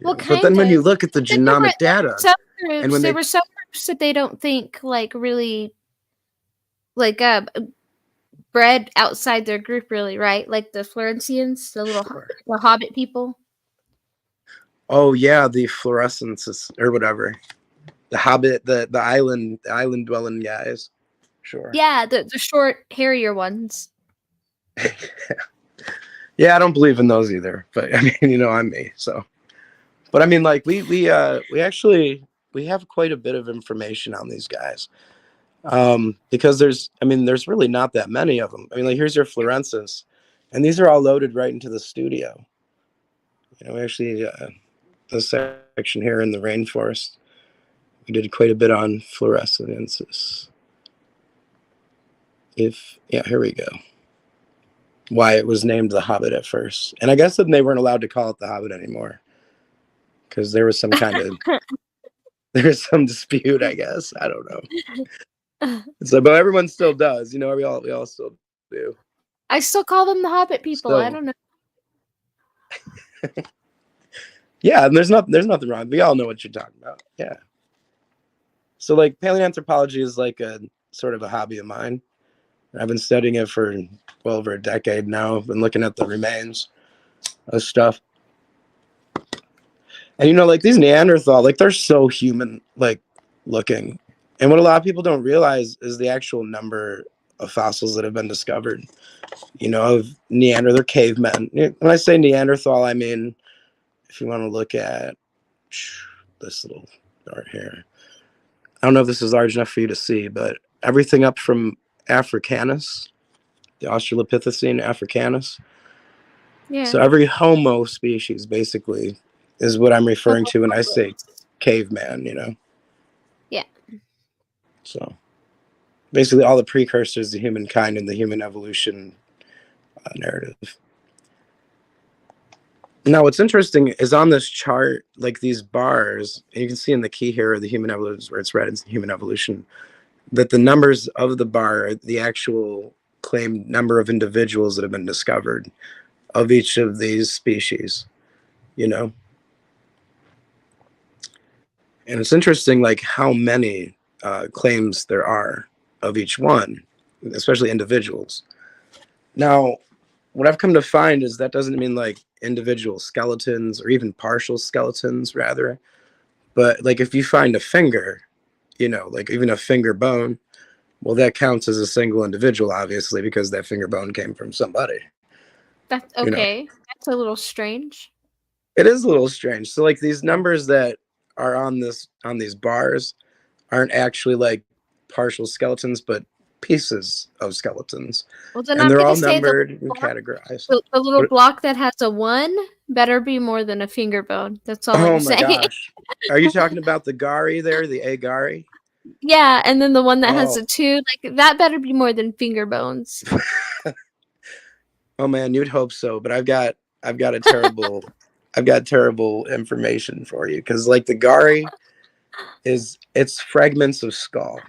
Well, But then when you kind of. look at the genomic data, Some and groups, when there they were some groups that they don't think like really like bred outside their group, really, right? Like the Florentians, Sure. the Hobbit people. Oh yeah, the fluorescences or whatever, the Hobbit, the island dwelling guys. Sure. Yeah, the short, hairier ones. Yeah, I don't believe in those either. But I mean, you know, I'm me. So, but I mean, like we actually we have quite a bit of information on these guys, because there's really not that many of them. I mean, like here's your Florensis, and these are all loaded right into the studio. You know, we actually this section here in the rainforest, we did quite a bit on fluorescences. Here we go. Why it was named the Hobbit at first, and I guess that they weren't allowed to call it the Hobbit anymore because there was some kind of there's some dispute, I guess. I don't know. So, but everyone still does, you know. We all still do. I still call them the Hobbit people. I don't know. Yeah, and there's nothing wrong. We all know what you're talking about. Yeah. So like paleoanthropology is like a sort of a hobby of mine. I've been studying it for well over a decade now. I've been looking at the remains of stuff. And you know, like these Neanderthal, like they're so human like looking. And what a lot of people don't realize is the actual number of fossils that have been discovered. You know, of Neanderthal, they're cavemen. When I say Neanderthal, I mean, if you want to look at this little dart here, I don't know if this is large enough for you to see, but everything up from Africanus, the Australopithecine Africanus. Yeah. So every Homo species basically is what I'm referring to when I say caveman, you know? Yeah. So basically all the precursors to humankind and the human evolution narrative. Now, what's interesting is on this chart, like these bars, and you can see in the key here, the human evolution, where it's red, it's human evolution, that the numbers of the bar are the actual claimed number of individuals that have been discovered of each of these species, you know? And it's interesting, like how many claims there are of each one, especially individuals. Now, what I've come to find is that doesn't mean like individual skeletons or even partial skeletons, rather. But like if you find a finger, you know, like even a finger bone, well, that counts as a single individual, obviously, because that finger bone came from somebody. That's You know. okay. That's a little strange. It is a little strange. So like these numbers that are on these bars aren't actually like partial skeletons, but pieces of skeletons. Well, then And I'm they're all gonna say numbered and categorized. the little What- block that has a 1 better be more than a finger bone. That's all Oh I'm my saying. gosh. Are you talking about the Gari there, the Agari? Yeah, and then the one that has Oh. a 2, like that better be more than finger bones. Oh man, you'd hope so, but I've got a terrible I've got terrible information for you, because like the Gari it's fragments of skull.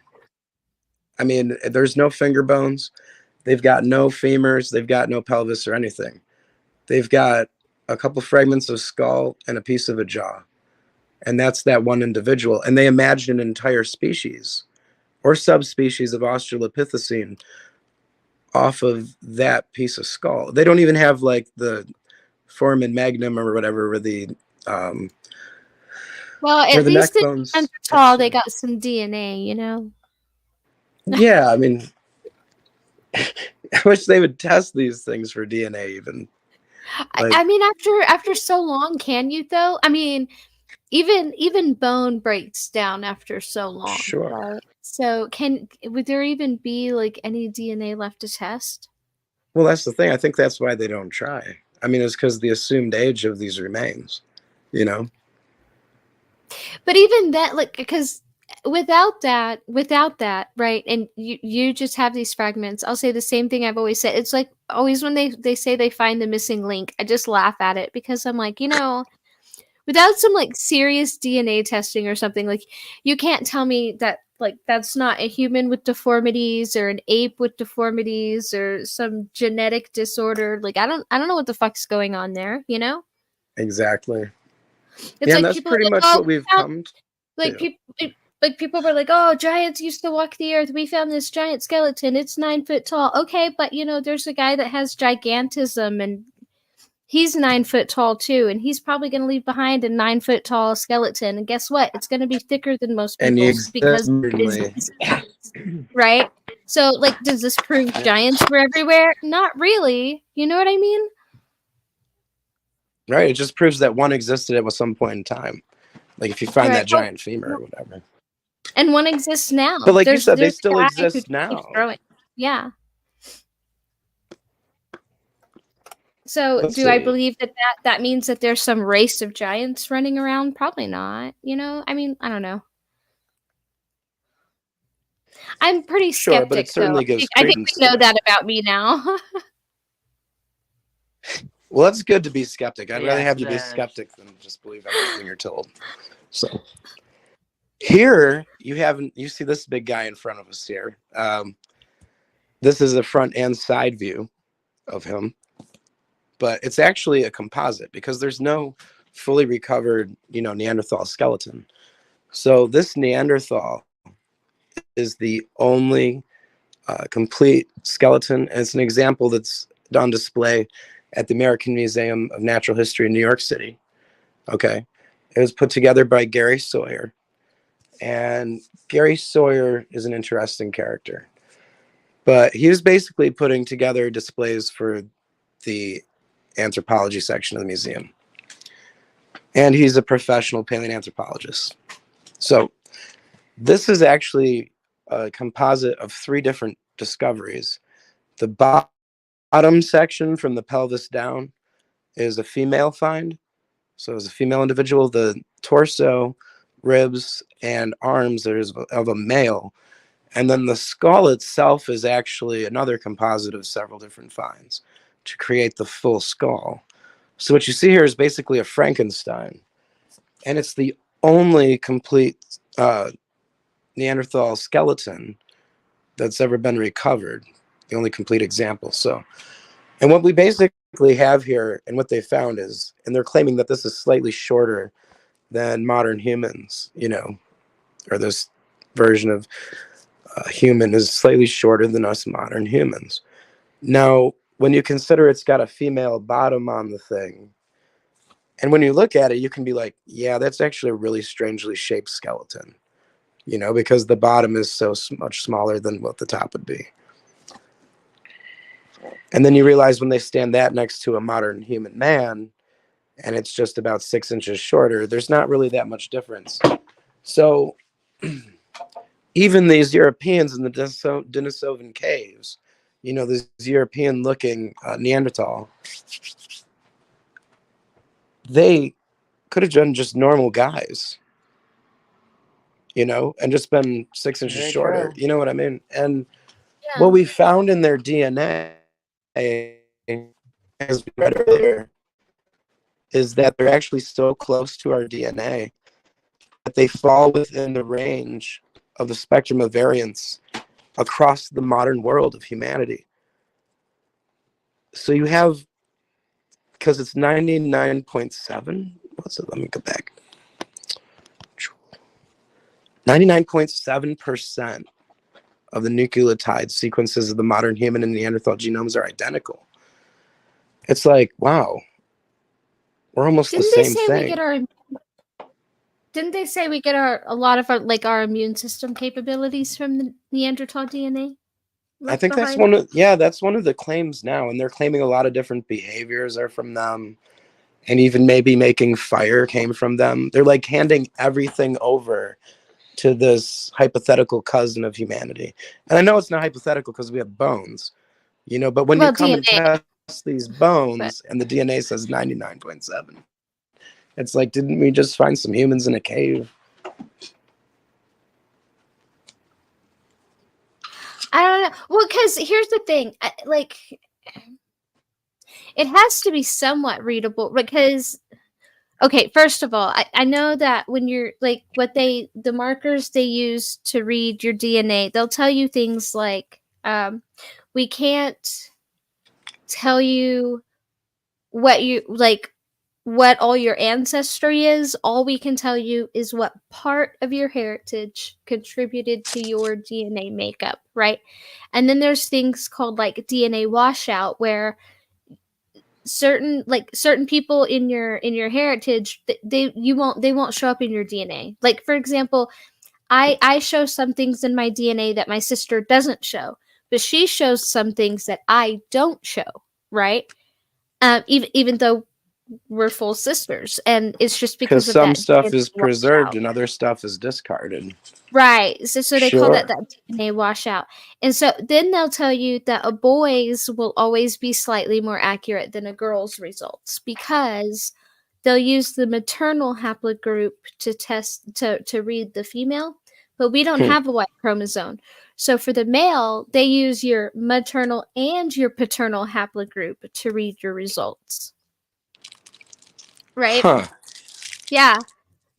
I mean, there's no finger bones. They've got no femurs. They've got no pelvis or anything. They've got a couple fragments of skull and a piece of a jaw. And that's that one individual. And they imagine an entire species or subspecies of Australopithecine off of that piece of skull. They don't even have like the foramen magnum or whatever, where the Well, where at the least neck in bones. Neanderthal, they got some DNA, you know? Yeah, I mean, I wish they would test these things for DNA even. Like, I mean, after so long, can you though? I mean, even bone breaks down after so long, sure. right? So would there even be like any DNA left to test? Well, that's the thing. I think that's why they don't try. I mean, it's because the assumed age of these remains, you know? But even that, like, because without that, right? And you just have these fragments. I'll say the same thing I've always said. It's like always when they say they find the missing link, I just laugh at it because I'm like, without some like serious DNA testing or something, like you can't tell me that like that's not a human with deformities or an ape with deformities or some genetic disorder. Like I don't know what the fuck's going on there, you know? Exactly. It's Yeah, and like that's people are pretty like, much oh, what we've we found come like to. people were like, oh, giants used to walk the earth. We found this giant skeleton. It's 9 foot tall. Okay, but there's a guy that has gigantism and he's 9 foot tall too, and he's probably going to leave behind a 9 foot tall skeleton. And guess what? It's going to be thicker than most And he people's because exists it is certainly. right. So, like, does this prove giants were everywhere? Not really. You know what I mean? Right. It just proves that one existed at some point in time. Like if you find Right. that giant femur or whatever. And one exists now. But like you there's said, they there's a still guy who exist keeps now. growing. Yeah. So, Let's do I see. believe that means that there's some race of giants running around? Probably not. I mean, I don't know. I'm pretty Sure, but it skeptic, though. certainly gives I think credence we know to it. that about me now. Well, that's good to be skeptic. I'd rather Yes, have you be man. skeptic than just believe everything you're told. So here you see this big guy in front of us here. This is a front and side view of him, but it's actually a composite because there's no fully recovered, Neanderthal skeleton. So this Neanderthal is the only complete skeleton, and it's an example that's on display at the American Museum of Natural History in New York City. Okay. It was put together by Gary Sawyer. And Gary Sawyer is an interesting character. But he was basically putting together displays for the anthropology section of the museum. And he's a professional paleoanthropologist. So this is actually a composite of 3 different discoveries. The bottom section from the pelvis down is a female find. So it's a female individual. The torso, ribs, and arms is of a male. And then the skull itself is actually another composite of several different finds to create the full skull. So what you see here is basically a Frankenstein. And it's the only complete Neanderthal skeleton that's ever been recovered. The only complete example. So, and what we basically have here and what they found is, and they're claiming that this is slightly shorter than modern humans, or this version of human is slightly shorter than us modern humans. Now, when you consider it's got a female bottom on the thing, and when you look at it, you can be like, yeah, that's actually a really strangely shaped skeleton, because the bottom is so much smaller than what the top would be. And then you realize when they stand that next to a modern human man, and it's just about 6 inches shorter, there's not really that much difference. So even these Europeans in the Denisovan caves, this European-looking Neanderthal, they could have been just normal guys, and just been 6 inches Very shorter. true. You know what I mean? And Yeah. what we found in their DNA, as we read earlier, is that they're actually so close to our DNA that they fall within the range of the spectrum of variance across the modern world of humanity. So you have, because it's 99.7, what's it? Let me go back. 99.7% of the nucleotide sequences of the modern human and Neanderthal genomes are identical. It's like, wow, we're almost Didn't the they same say thing. we get our? Didn't they say we get a lot of our immune system capabilities from the Neanderthal DNA? I left think that's behind? that's one of the claims now, and they're claiming a lot of different behaviors are from them, and even maybe making fire came from them. They're like handing everything over to this hypothetical cousin of humanity. And I know it's not hypothetical because we have bones, but when you Well, come and DNA, test these but bones and the DNA says 99.7, it's like, didn't we just find some humans in a cave? I don't know. Well, because here's the thing, it has to be somewhat readable because okay, first of all, I know that when you're like the markers they use to read your DNA, they'll tell you things like, we can't tell you what you like what all your ancestry is. All we can tell you is what part of your heritage contributed to your DNA makeup, right? And then there's things called like DNA washout where certain people in your heritage they won't show up in your DNA. Like for example, I show some things in my DNA that my sister doesn't show, but she shows some things that I don't show, right? Even though we're full sisters, and it's just Because because of some that stuff DNA is preserved washout. and other stuff is discarded. Right. So they call that Sure. that DNA washout. And so then they'll tell you that a boy's will always be slightly more accurate than a girl's results because they'll use the maternal haplogroup to test to read the female, but we don't Hmm. have a Y chromosome. So for the male, they use your maternal and your paternal haplogroup to read your results. Right? Huh. Yeah.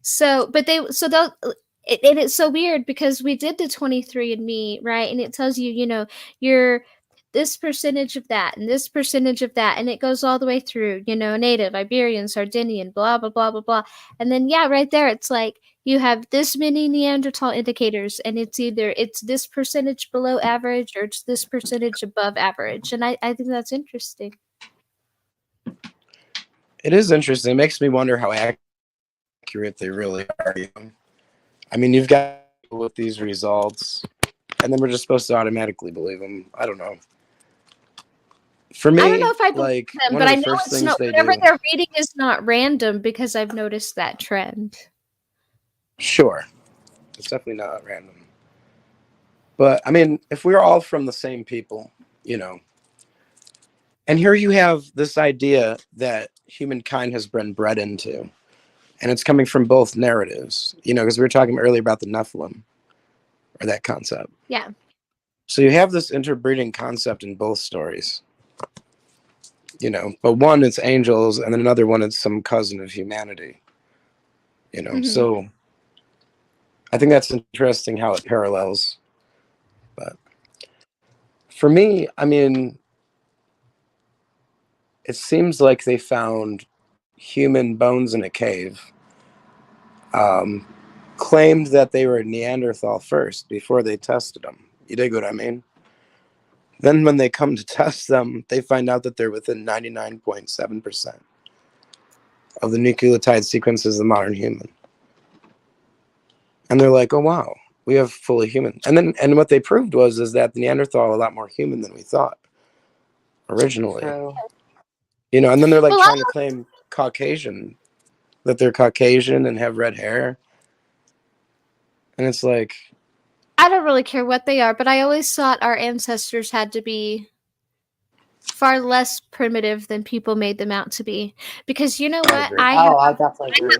So, but they'll, and it's so weird because we did the 23andMe, right? And it tells you, you're this percentage of that and this percentage of that. And it goes all the way through, native, Iberian, Sardinian, blah, blah, blah, blah, blah. And then, yeah, right there, it's like you have this many Neanderthal indicators and it's this percentage below average or it's this percentage above average. And I think that's interesting. It is interesting. It makes me wonder how accurate they really are. I mean, you've got people with these results, and then we're just supposed to automatically believe them. I don't know. For me, I don't know if I believe like them, one but of I the know first it's things not they whatever do. they're reading is not random because I've noticed that trend. Sure, it's definitely not random. But I mean, if we're all from the same people, and here you have this idea that humankind has been bred into, and it's coming from both narratives, because we were talking earlier about the Nephilim or that concept. Yeah. So you have this interbreeding concept in both stories, but one it's angels and then another one it's some cousin of humanity, Mhm. So I think that's interesting how it parallels. But for me, I mean, it seems like they found human bones in a cave, claimed that they were Neanderthal first before they tested them. You dig what I mean? Then when they come to test them, they find out that they're within 99.7% of the nucleotide sequences of the modern human. And they're like, oh, wow, we have fully human. And what they proved is that the Neanderthal are a lot more human than we thought originally. True. And then they're like Well, trying to claim Caucasian, that they're Caucasian and have red hair. And it's like, I don't really care what they are, but I always thought our ancestors had to be far less primitive than people made them out to be. Because you know I what? agree. Oh, I definitely agree.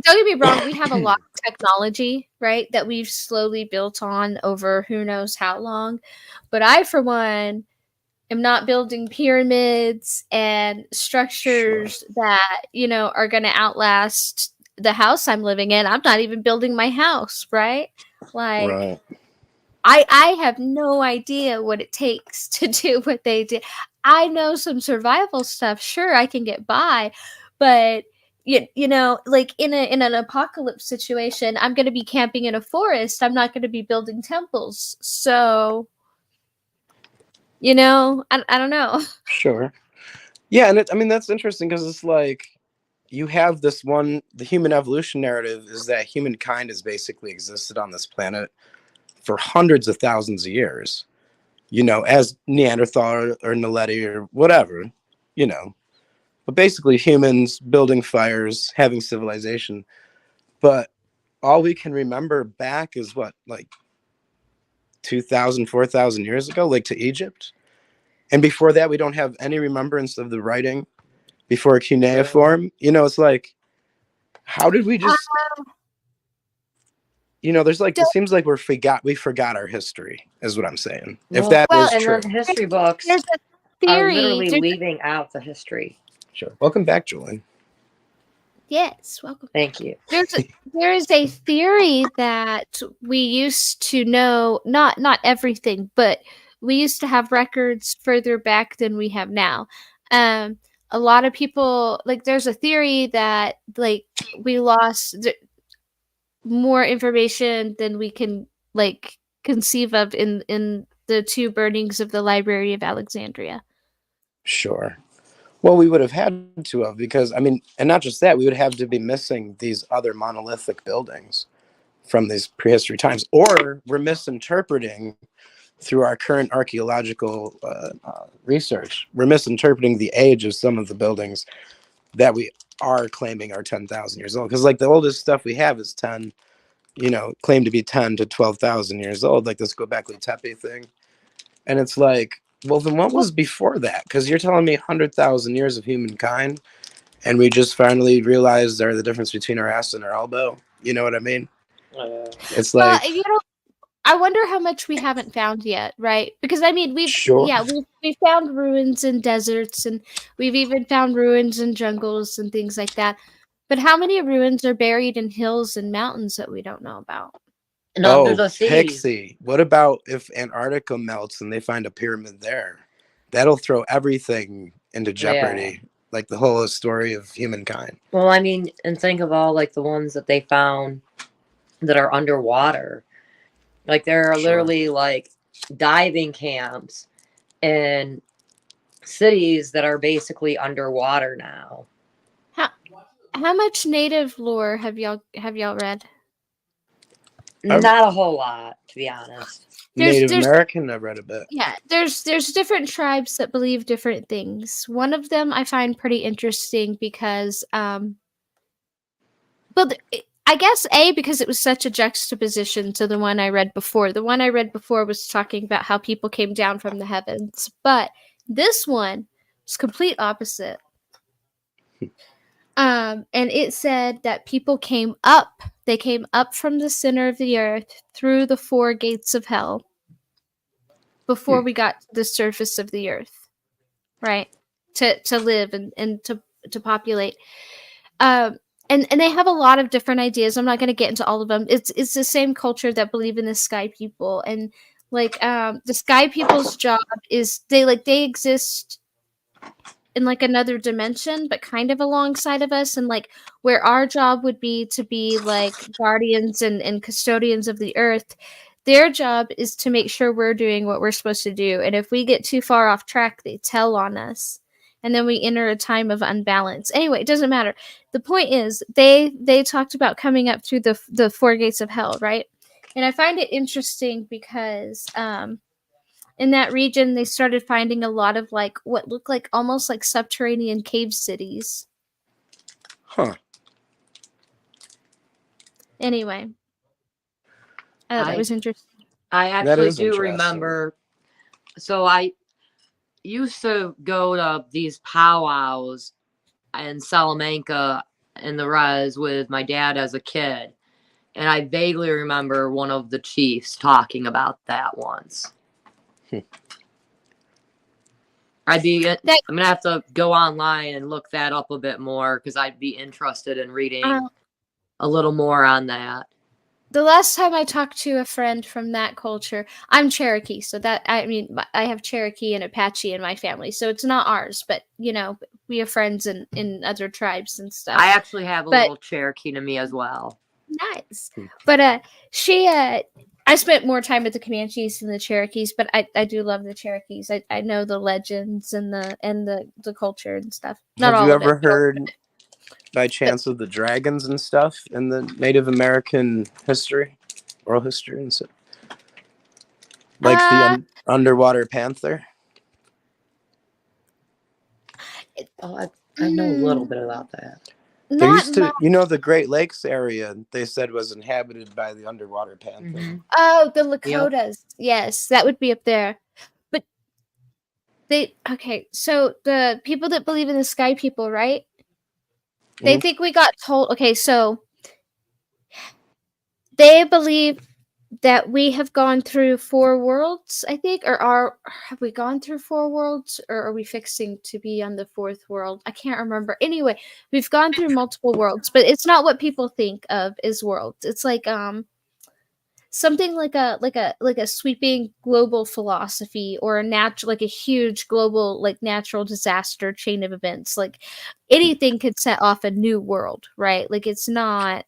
Don't get me wrong, we have a lot of technology, right, that we've slowly built on over who knows how long. But I, for one, am not building pyramids and structures that, are going to outlast the house I'm living in. I'm not even building my house, right? Like, Right. I have no idea what it takes to do what they did. I know some survival stuff. Sure, I can get by, but you know, like in an apocalypse situation, I'm going to be camping in a forest. I'm not going to be building temples. So, you know, I don't know. Sure. Yeah, and I mean that's interesting because it's like you have this one. The human evolution narrative is that humankind has basically existed on this planet for hundreds of thousands of years. You know, as Neanderthal or Naledi or whatever. You know, but basically humans building fires, having civilization. But all we can remember back is what, like 2,000, 4,000 years ago, like to Egypt. And before that, we don't have any remembrance of the writing before cuneiform. You know, it's like, how did we just, you know, there's like, it seems like we forgot our history, is what I'm saying. If that Well, is and true. the history books There's a are theory. literally there's- leaving out the history. Sure. Welcome back, Julian. yes, welcome. Thank you. There is a theory that we used to know not everything, but we used to have records further back than we have now. A lot of people like there's a theory that like we lost more information than we can like conceive of in the two burnings of the Library of Alexandria. Sure. Well, we would have had to have, because I mean, and not just that, we would have to be missing these other monolithic buildings from these prehistory times, or we're misinterpreting through our current archaeological research. We're misinterpreting the age of some of the buildings that we are claiming are 10,000 years old. Because like the oldest stuff we have is 10, you know, claimed to be 10 to 12,000 years old, like this Göbekli Tepe thing. And it's like, well, then what was before that? Because you're telling me 100,000 years of humankind, and we just finally realized there the difference between our ass and our elbow. You know what I mean? It's like, Well, you know, I wonder how much we haven't found yet, right? Because I mean, Sure. we've found ruins in deserts, and we've even found ruins in jungles and things like that. But how many ruins are buried in hills and mountains that we don't know about? And under the seas. Pixie. What about if Antarctica melts and they find a pyramid there? That'll throw everything into jeopardy. Like the whole story of humankind. Well, I mean, and think of all like the ones that they found that are underwater. Like there are Sure. literally like diving camps in cities that are basically underwater now. How much native lore have y'all read? Not a whole lot, to be honest. Native American, I've read a bit. Yeah, there's different tribes that believe different things. One of them I find pretty interesting because, I guess because it was such a juxtaposition to the one I read before. The one I read before was talking about how people came down from the heavens, but this one was complete opposite. And it said that people came up. They came up from the center of the earth through the four gates of hell before we got to the surface of the earth, right? To live and to populate. And they have a lot of different ideas. I'm not going to get into all of them. It's the same culture that believe in the sky people, and like the sky people's job is they exist in like another dimension, but kind of alongside of us, and like where our job would be to be like guardians and custodians of the earth. Their job is to make sure we're doing what we're supposed to do, and if we get too far off track, they tell on us, and then we enter a time of unbalance. Anyway, it doesn't matter. The point is they talked about coming up through the four gates of hell, right? And I find it interesting because in that region, they started finding a lot of like what looked like almost like subterranean cave cities. Huh. Anyway, I thought that was interesting. I actually is do interesting. remember. So I used to go to these powwows in Salamanca in the res with my dad as a kid. And I vaguely remember one of the chiefs talking about that once. I'm gonna have to go online and look that up a bit more because I'd be interested in reading a little more on that. the last time I talked to a friend from that culture, I'm Cherokee, so that I mean I have Cherokee and Apache in my family, so it's not ours, but we have friends in other tribes and stuff. I actually have a But- little Cherokee to me as well. Nice. But she I spent more time with the Comanches than the Cherokees, but I do love the Cherokees. I know the legends and the culture and stuff. Not Have all you of ever it, but- heard by chance of the dragons and stuff in the Native American history, oral history and stuff? Like the underwater panther? Oh, I know a little Mm, bit about that. There Not used to, much. the Great Lakes area, they said was inhabited by the underwater panther. Mhm. Oh, the Lakotas. Yes, that would be up there. But so the people that believe in the sky people, right? They Mhm. think we got told, okay, so they believe that we have gone through 4 worlds, I think, or have we gone through 4 worlds, or are we fixing to be on the 4th world? I can't remember. Anyway, we've gone through multiple worlds, but it's not what people think of as worlds. It's like something like a sweeping global philosophy, or a natural, like a huge global, like natural disaster chain of events. Like anything could set off a new world, right? Like it's not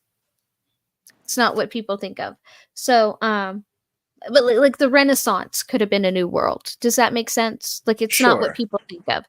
what people think of. So but like the Renaissance could have been a new world. Does that make sense? Like it's not what Sure. people think of.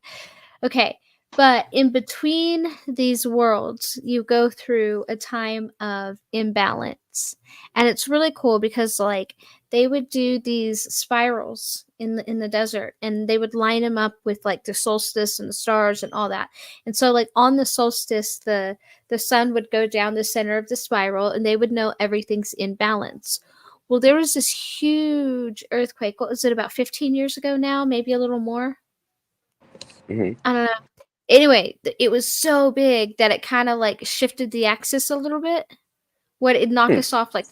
Okay. But in between these worlds, you go through a time of imbalance. And it's really cool because like they would do these spirals in the desert, and they would line them up with like the solstice and the stars and all that. And so like on the solstice, the sun would go down the center of the spiral, and they would know everything's in balance. Well, there was this huge earthquake. What was it, about 15 years ago now? Maybe a little more? Mhm. I don't know. Anyway, it was so big that it kind of like shifted the axis a little bit. What it knocked us off like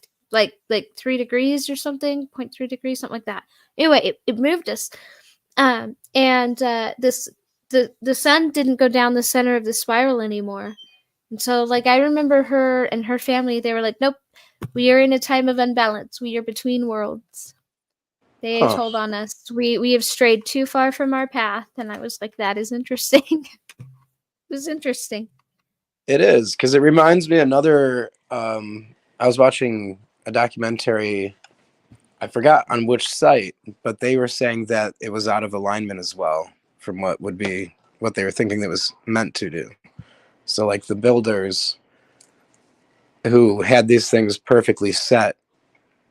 3 degrees or something, 0.3 degrees, something like that. Anyway, it moved us. And the sun didn't go down the center of the spiral anymore. And so like I remember her and her family, they were like, nope, we are in a time of unbalance. We are between worlds. They Huh. told on us. We have strayed too far from our path. And I was like, that is interesting. It was interesting. It is, because it reminds me another. I was watching a documentary. I forgot on which site, but they were saying that it was out of alignment as well from what would be what they were thinking it was meant to do. So, like the builders who had these things perfectly set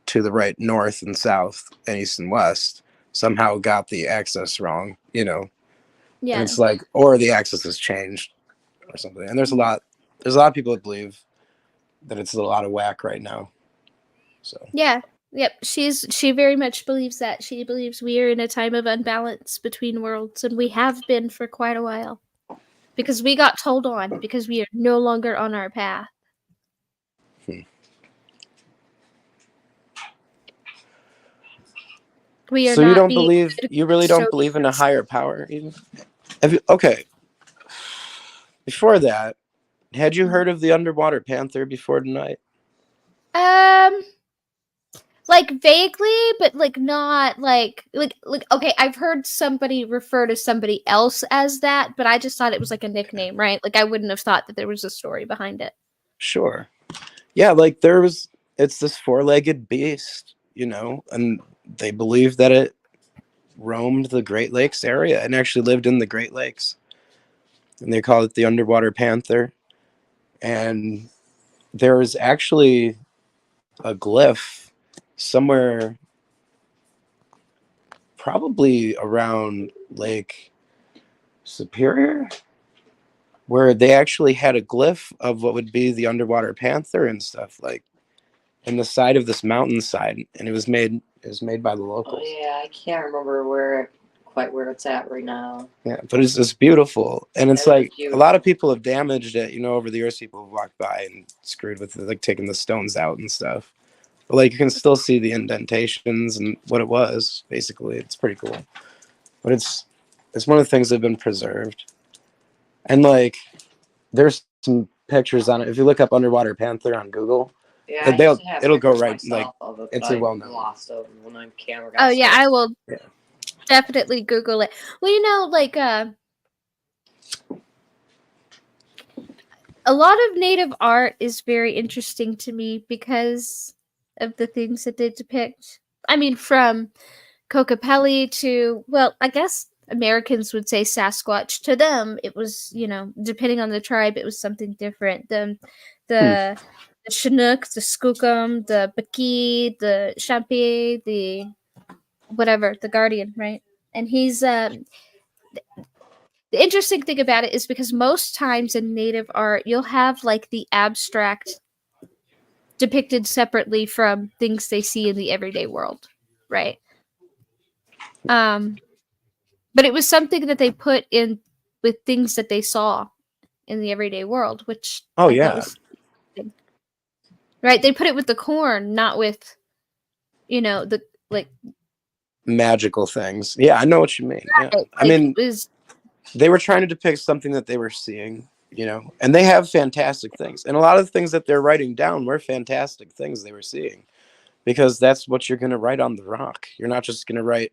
to the right north and south and east and west somehow got the axis wrong, And Yeah. it's like, or the axis has changed or something. And there's a lot of people that believe that it's a lot of whack right now. So Yeah. Yep. She very much believes that. She believes we are in a time of unbalance between worlds, and we have been for quite a while. Because we got told on, because we are no longer on our path. We are so you not don't being believe, you really don't so- believe in a higher power even? Okay. Before that, had you heard of the underwater panther before tonight? like vaguely, but like not like okay, I've heard somebody refer to somebody else as that, but I just thought it was like a nickname, right? Like I wouldn't have thought that there was a story behind it. Sure. Yeah, like it's this four-legged beast, and they believe that it roamed the Great Lakes area and actually lived in the Great Lakes. And they call it the underwater panther. And there is actually a glyph somewhere probably around Lake Superior where they actually had a glyph of what would be the underwater panther and stuff, like in the side of this mountainside, and it was made by the locals. Oh yeah, I can't remember quite where it's at right now. Yeah, but it's beautiful, and it's It is like a beautiful. lot of people have damaged it, over the years. People have walked by and screwed with it, like taking the stones out and stuff. But like you can still see the indentations and what it was. Basically, it's pretty cool. But it's one of the things that have been preserved, and like there's some pictures on it. If you look up underwater panther on Google, Yeah, I They'll- used to have it'll go pictures right, like, myself of it, it's but a I well-known. lost them when my camera got Oh yeah, stolen. I will Yeah. definitely Google it. Well, like a lot of native art is very interesting to me because of the things that they depict. I mean, from Kokopelli to, well, I guess Americans would say Sasquatch. To them, it was, depending on the tribe, it was something different. The Chinook, the Skookum, the Baki, the Champi, the whatever, the Guardian, right? And he's the interesting thing about it is because most times in native art, you'll have like the abstract depicted separately from things they see in the everyday world, right? But it was something that they put in with things that they saw in the everyday world, which Oh, I thought yeah. was right. They put it with the corn, not with, the like. Magical things. Yeah, I know what you mean. Yeah. I mean, it was they were trying to depict something that they were seeing, and they have fantastic things. And a lot of the things that they're writing down were fantastic things they were seeing, because that's what you're going to write on the rock. You're not just going to write,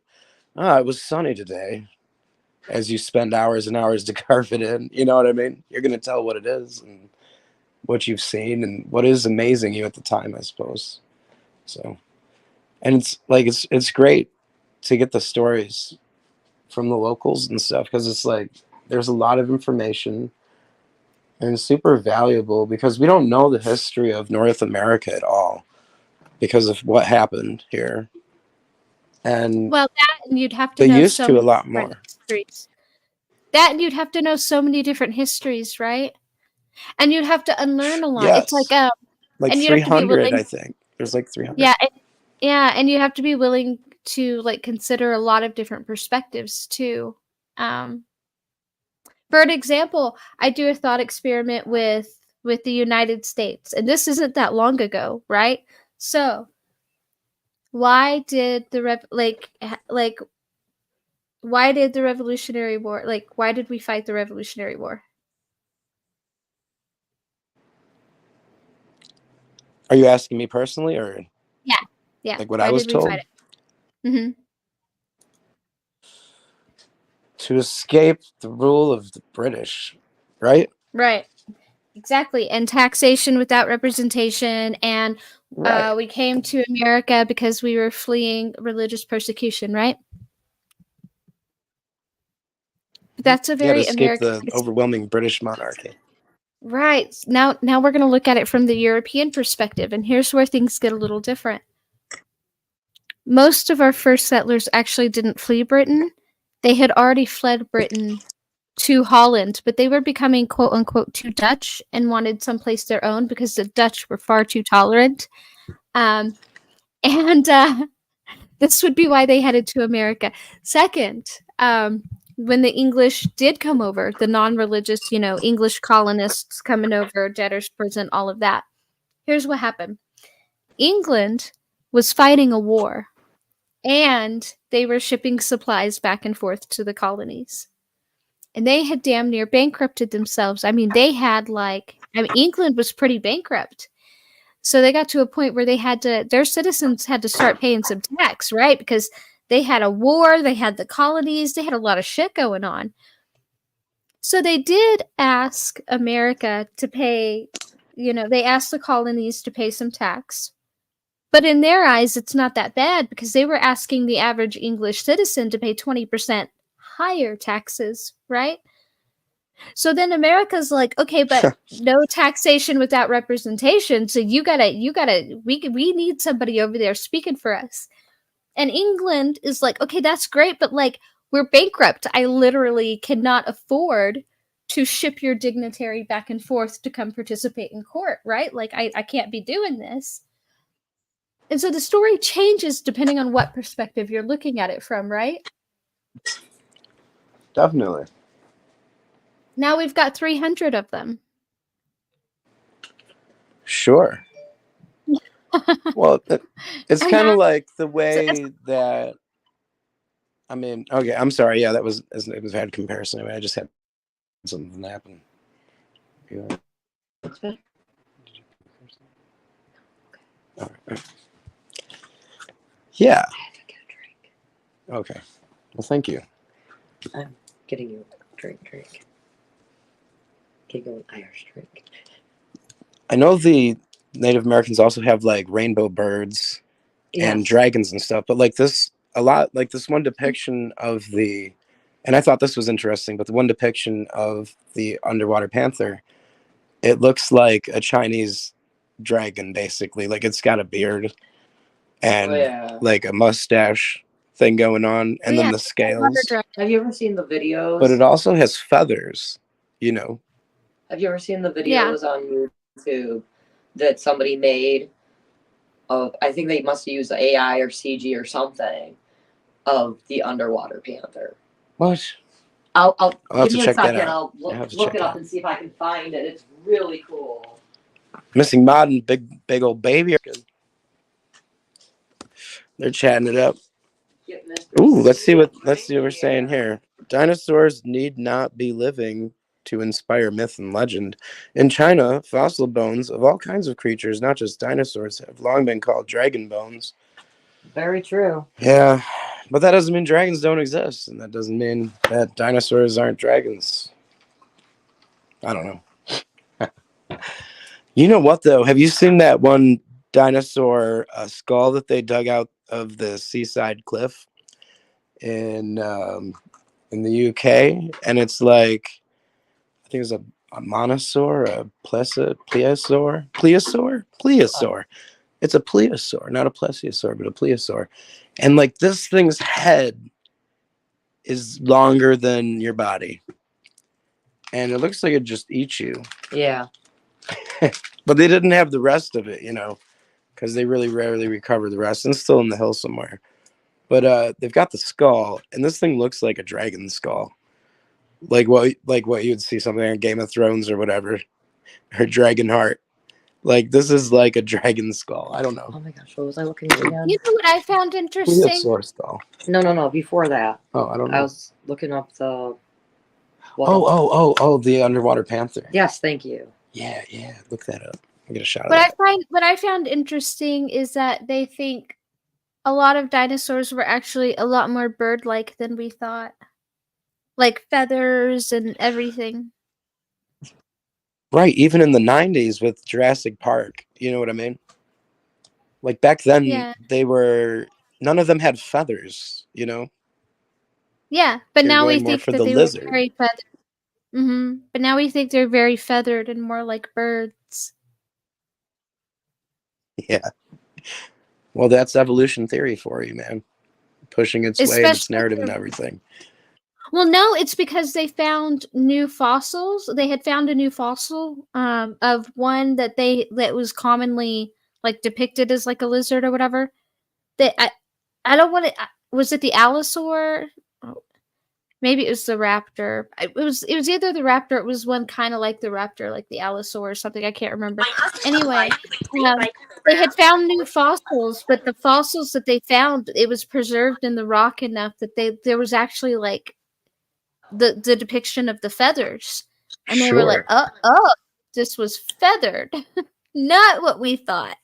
it was sunny today, as you spend hours and hours to carve it in. You know what I mean? You're going to tell what it is and what you've seen and what is amazing you at the time, I suppose. So, and it's like, it's great to get the stories from the locals and stuff, because it's like there's a lot of information and it's super valuable, because we don't know the history of North America at all because of what happened here. And well, that and you'd have to they know used so to a many lot different more. histories. That and you'd have to know so many different histories, right? And you'd have to unlearn a lot. It's like Yes. Like and you have to be 300, willing. I think. There's like 300. Yeah, and you have to be willing to like consider a lot of different perspectives too. Um, for an example, I do a thought experiment with the United States, and this isn't that long ago, right? So, why did the why did the Revolutionary War, why did we fight the Revolutionary War? Are you asking me personally, or Yeah, like what I why was did we told? fight it? Mm-hmm. To escape the rule of the British, right? Right. Exactly. And taxation without representation. And Right. we came to America because we were fleeing religious persecution, right? That's a Yeah, to very escape American. the overwhelming British monarchy. Right. Now we're going to look at it from the European perspective. And here's where things get a little different. Most of our first settlers actually didn't flee Britain. They had already fled Britain to Holland, but they were becoming quote unquote too Dutch and wanted someplace their own because the Dutch were far too tolerant. And this would be why they headed to America. Second, when the English did come over, the non-religious, English colonists coming over, debtors prison, all of that. Here's what happened. England was fighting a war, and they were shipping supplies back and forth to the colonies. And they had damn near bankrupted themselves. I mean, England was pretty bankrupt. So they got to a point where their citizens had to start paying some tax, right? Because they had a war, they had the colonies, they had a lot of shit going on. So they did ask America to pay, they asked the colonies to pay some tax. But in their eyes, it's not that bad because they were asking the average English citizen to pay 20% higher taxes, right? So then America's like, okay, but no taxation without representation. So we need somebody over there speaking for us. And England is like, okay, that's great, but we're bankrupt. I literally cannot afford to ship your dignitary back and forth to come participate in court, right? I can't be doing this. And so the story changes depending on what perspective you're looking at it from, right? Definitely. Now we've got 300 of them. Sure. Well, it's I kind know. of like the way that, I mean, okay, I'm sorry. Yeah, it was a bad comparison. I mean, I just had something happen. Yeah. Yeah. I have to get a drink. Okay. Well, thank you. I'm getting you a drink. Can you go an Irish drink? I know the Native Americans also have like rainbow birds and Yes. dragons and stuff, but like this, a lot like this one depiction of the, and I thought this was interesting, but the one depiction of the underwater panther, it looks like a Chinese dragon, basically. Like it's got a beard and Oh, yeah. like a mustache thing going on, and then Yeah, the water scales. dragon. Have you ever seen the videos? But it also has feathers, you know. Have you ever seen the Yeah. videos on YouTube that somebody made of? I think they must have used AI or CG or something of the underwater panther. What? I'll I'll have give to me a check that second. out. I'll I'll have to look check it it up out. and see if I can find it. It's really cool. Missing Mod and big old baby. They're chatting it up. Get Mr. Ooh, let's see what right we're saying here. Dinosaurs need not be living to inspire myth and legend. In China, fossil bones of all kinds of creatures, not just dinosaurs, have long been called dragon bones. Very true. Yeah, but that doesn't mean dragons don't exist, and that doesn't mean that dinosaurs aren't dragons. I don't know. You know what, though? Have you seen that one dinosaur skull that they dug out of the seaside cliff in the UK? And it's like, I think it's a monosaur, a plesiosaur. It's a plesiosaur, not a plesiosaur, but a plesiosaur. And like this thing's head is longer than your body, and it looks like it just eats you. Yeah. But they didn't have the rest of it, you know, because they really rarely recover the rest, and it's still in the hill somewhere. But they've got the skull, and this thing looks like a dragon skull, like what you'd see something on Game of Thrones or whatever, or Dragon Heart. Like this is like a dragon skull. I don't know. Oh my gosh, what was I looking at again? You know what I found interesting? Plesiosaur skull. No. Before that, Oh, I don't I know. was looking up the. Oh, the underwater panther. Yes, thank you. Yeah. Look that up. I'll get a shot of What that. I found interesting is that they think a lot of dinosaurs were actually a lot more bird-like than we thought, like feathers and everything. Right, even in the 90s with Jurassic Park, you know what I mean? Like back then, Yeah. they were, none of them had feathers, you know? Yeah, but You're now we going more think for that the they lizard. were very feathered. But now we think they're very feathered and more like birds. Yeah. Well, that's evolution theory for you, man. Pushing its way and its Especially narrative for- and everything. Well, no, it's because they found new fossils. They had found a new fossil of one that was commonly like depicted as like a lizard or whatever. That I don't want to. Was it the allosaur? Oh, maybe it was the raptor. It was either the raptor. It was one kind of like the raptor, like the allosaur or something. I can't remember. Anyway, they had found new fossils, but the fossils that they found, it was preserved in the rock enough that there was actually like the depiction of the feathers, and they were like, oh, this was feathered, not what we thought.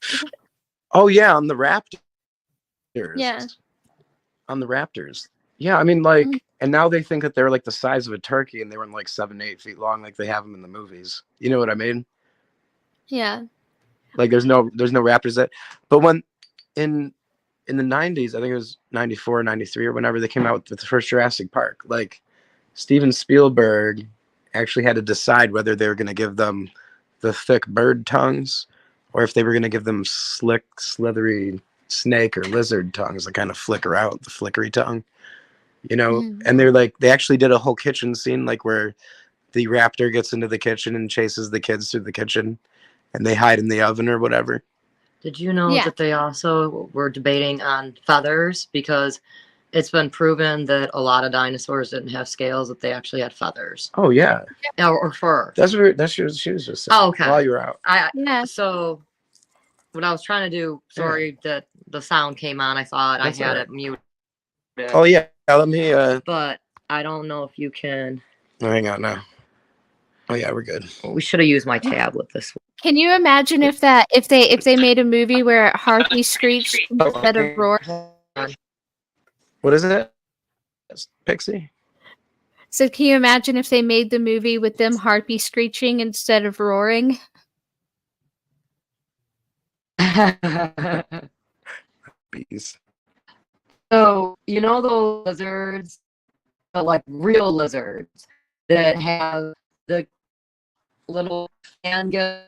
Oh, yeah, on the raptors. Yeah. On the raptors. Yeah, I mean, like, Mhm. and now they think that they're like the size of a turkey and they were like 7 to 8 feet long, like they have them in the movies. You know what I mean? Yeah. Like there's no raptors that, but when in the 90s, I think it was 94 or 93 or whenever they came out with the first Jurassic Park, like Steven Spielberg actually had to decide whether they were going to give them the thick bird tongues or if they were going to give them slick, slithery snake or lizard tongues that kind of flicker out, the flickery tongue, you know? Mhm. And they're like, they actually did a whole kitchen scene, like where the raptor gets into the kitchen and chases the kids through the kitchen and they hide in the oven or whatever. Did you know Yeah. that they also were debating on feathers? Because it's been proven that a lot of dinosaurs didn't have scales, that they actually had feathers. Oh, yeah. Or fur. That's what she was just saying. Oh, okay. While you were out. Yeah. So what I was trying to do, sorry that the sound came on. I thought That's I had all right. it muted. Oh, yeah. Let me, But I don't know if you can. hang on now. Oh yeah, we're good. We should have used my tablet this week. Can you imagine if they made a movie where Harpy screeched instead of roar? What is it? Pixie? So can you imagine if they made the movie with them Harpy screeching instead of roaring? Bees. So, you know those lizards, but like real lizards that have the little fan gill,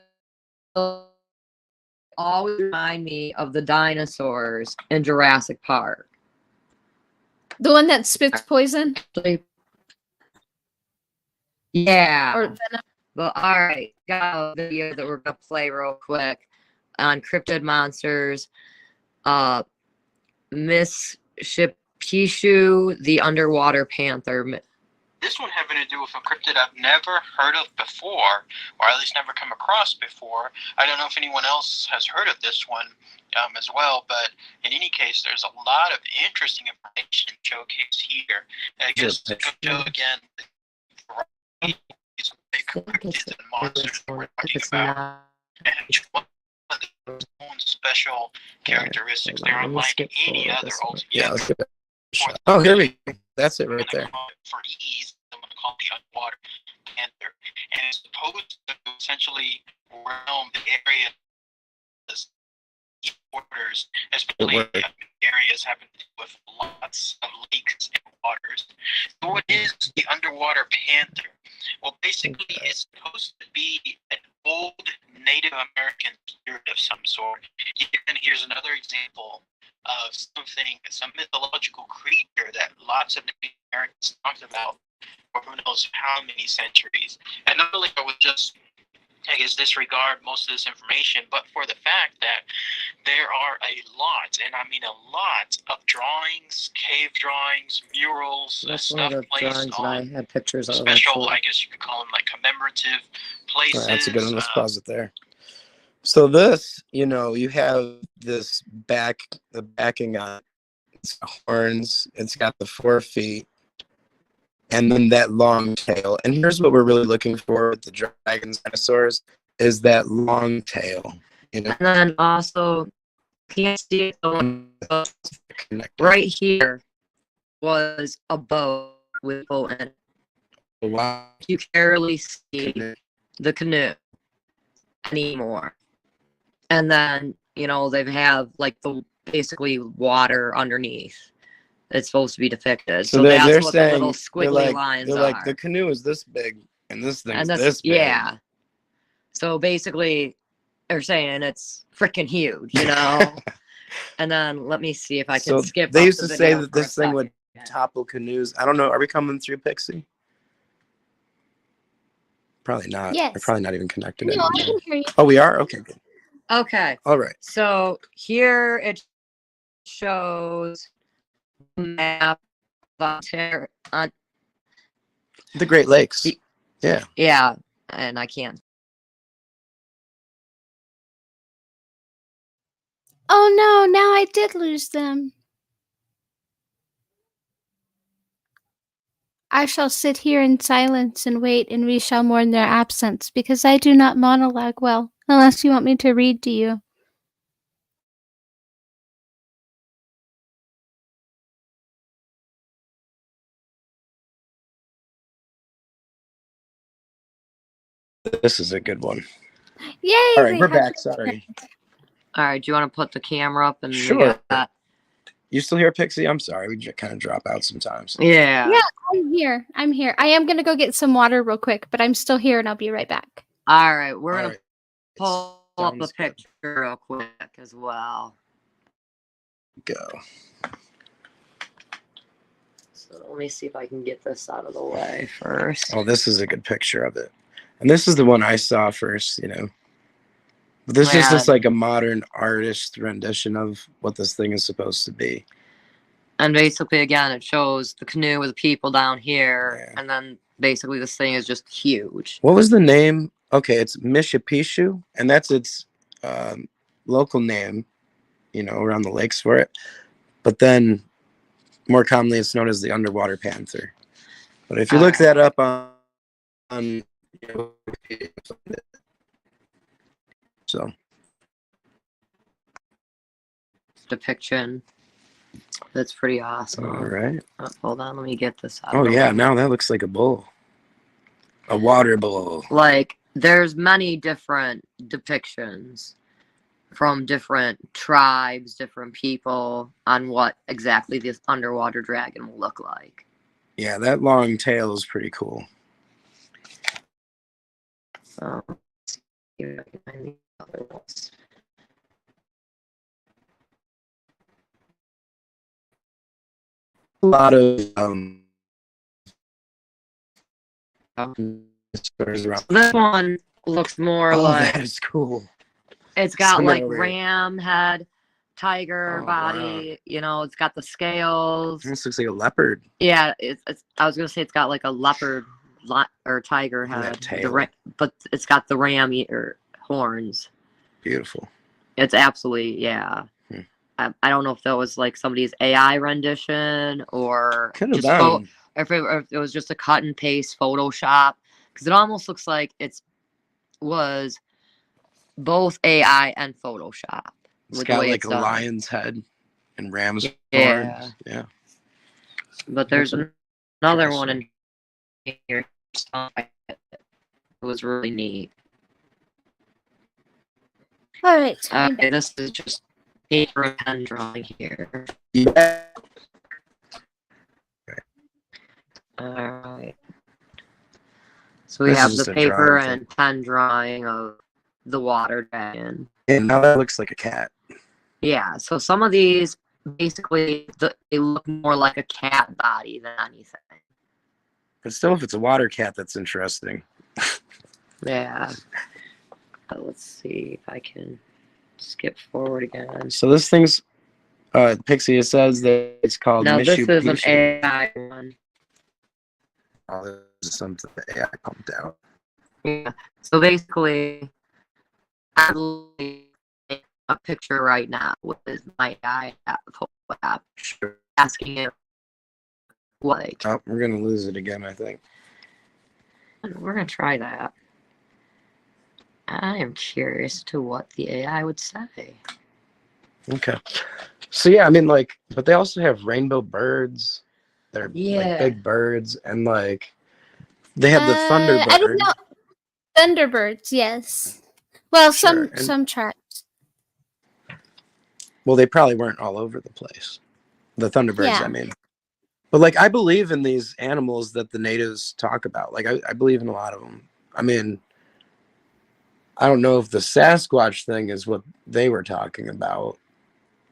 always remind me of the dinosaurs in Jurassic Park. The one that spits poison? Yeah. Or venom? Well, all right. Got a video that we're gonna play real quick on cryptid monsters. Miss Shipishu, the underwater panther. This one having to do with a cryptid I've never heard of before, or at least never come across before. I don't know if anyone else has heard of this one as well, but in any case, there's a lot of interesting information showcased here. I guess to show again these big cryptids and monsters that we're talking about, and each one of their own special characteristics. They're unlike any other Yeah, altogether. let's give it a shot. Oh, here we go. That's it right there. For ease, I'm going to call it the underwater panther. And it's supposed to essentially realm the area borders, especially areas having to do with lots of lakes and waters. So what is the underwater panther? Well, basically, it's supposed to be an old Native American spirit of some sort. And here's another example of some mythological creature that lots of Native Americans talked about for who knows how many centuries. And not only I would just, I guess, disregard most of this information, but for the fact that there are a lot, and I mean a lot, of drawings, cave drawings, murals, That's one of stuff the placed drawings that I on had pictures of. special, I guess you could call them like commemorative places. All right, that's a good one. Let's pause it there. So this, you have this the backing on it's got horns, it's got the 4 feet, and then that long tail. And here's what we're really looking for with the dragons, dinosaurs, is that long tail. And then also, can't see it going, but right here was a boat with a boat in it. Wow. You can barely see the canoe anymore. And then, they have like the basically water underneath. It's supposed to be depicted. So they're that's what saying, the little squiggly lines they're are. like, the canoe is this big, and this thing's And that's, this big. yeah. So basically, they're saying it's freaking huge, And then let me see if I can So skip. they up used the to say video that for a this thing would second. topple canoes. I don't know. Are we coming through, Pixie? Probably not. Yes. We're probably not even connected No, I anymore. can hear you. Oh, we are? Okay, good. Okay. All right. So here it shows the map of Ontario. The Great Lakes. Yeah, and I can't. Oh no, now I did lose them. I shall sit here in silence and wait, and we shall mourn their absence, because I do not monologue well, unless you want me to read to you. This is a good one. Yay! All right, they we're have back. it. Sorry. All right, do you want to put the camera up and we Sure. got that? You still here, Pixie? I'm sorry. We just kind of drop out sometimes. Yeah. Yeah. I'm here. I'm here. I am going to go get some water real quick, but I'm still here and I'll be right back. All right, we're All gonna right. pull up a Sounds good. picture real quick as well. Go. So let me see if I can get this out of the way first. Oh, this is a good picture of it. And this is the one I saw first, But this is just Man. like a modern artist rendition of what this thing is supposed to be. And basically, again, it shows the canoe with the people down here, Yeah. and then basically this thing is just huge. What was the name? Okay, it's Mishipishu, and that's its local name, around the lakes for it. But then, more commonly, it's known as the underwater panther. But if you look that up on So Depiction. That's pretty awesome. all right. Oh, hold on, let me get this out. Oh of the yeah, way. now that looks like a bowl. A water bowl. Like there's many different depictions from different tribes, different people on what exactly this underwater dragon will look like. Yeah, that long tail is pretty cool. So, let's see if I can find the other ones. A lot of stories around. This one looks more Oh, like that is cool. it's got like Similar. ram head, tiger Oh, body. You know, it's got the scales. Almost looks like a leopard. Yeah, it's. I was gonna say it's got like a leopard or tiger And that head, tail. but it's got the ram ear horns. Beautiful. It's absolutely, yeah. Hmm. I don't know if that was like somebody's AI rendition or Could have just been. or if it was just a cut and paste Photoshop, because it almost looks like was both AI and Photoshop. It's with the got way like it's a done. lion's head and ram's Yeah. horns. Yeah. But there's That's another one in here. It was really neat. All right. so I'm Okay, this is just paper and pen drawing here. Yeah. Alright. So we This have is the just a paper drawing thing. and pen drawing of the water dragon. And now that looks like a cat. Yeah, so some of these basically they look more like a cat body than anything. But still, if it's a water cat, that's interesting. Yeah. But let's see if I can skip forward again. So this thing's Pixie, it says that it's called No, this is an Mitsubishi. AI one. Oh, this is something the AI pumped out. Yeah. So basically, I'm looking at a picture right now with my AI app, Sure. asking it like, Oh, we're gonna lose it again, I think. we're gonna try that. I am curious to what the AI would say. Okay. So yeah, I mean, like, but they also have rainbow birds. They're Yeah. like big birds, and like they have the thunderbird. I don't know. Thunderbirds, yes. Well, Sure, and- some tribes. Well, they probably weren't all over the place. The thunderbirds, Yeah. I mean. But like, I believe in these animals that the natives talk about. Like, I believe in a lot of them. I mean, I don't know if the Sasquatch thing is what they were talking about,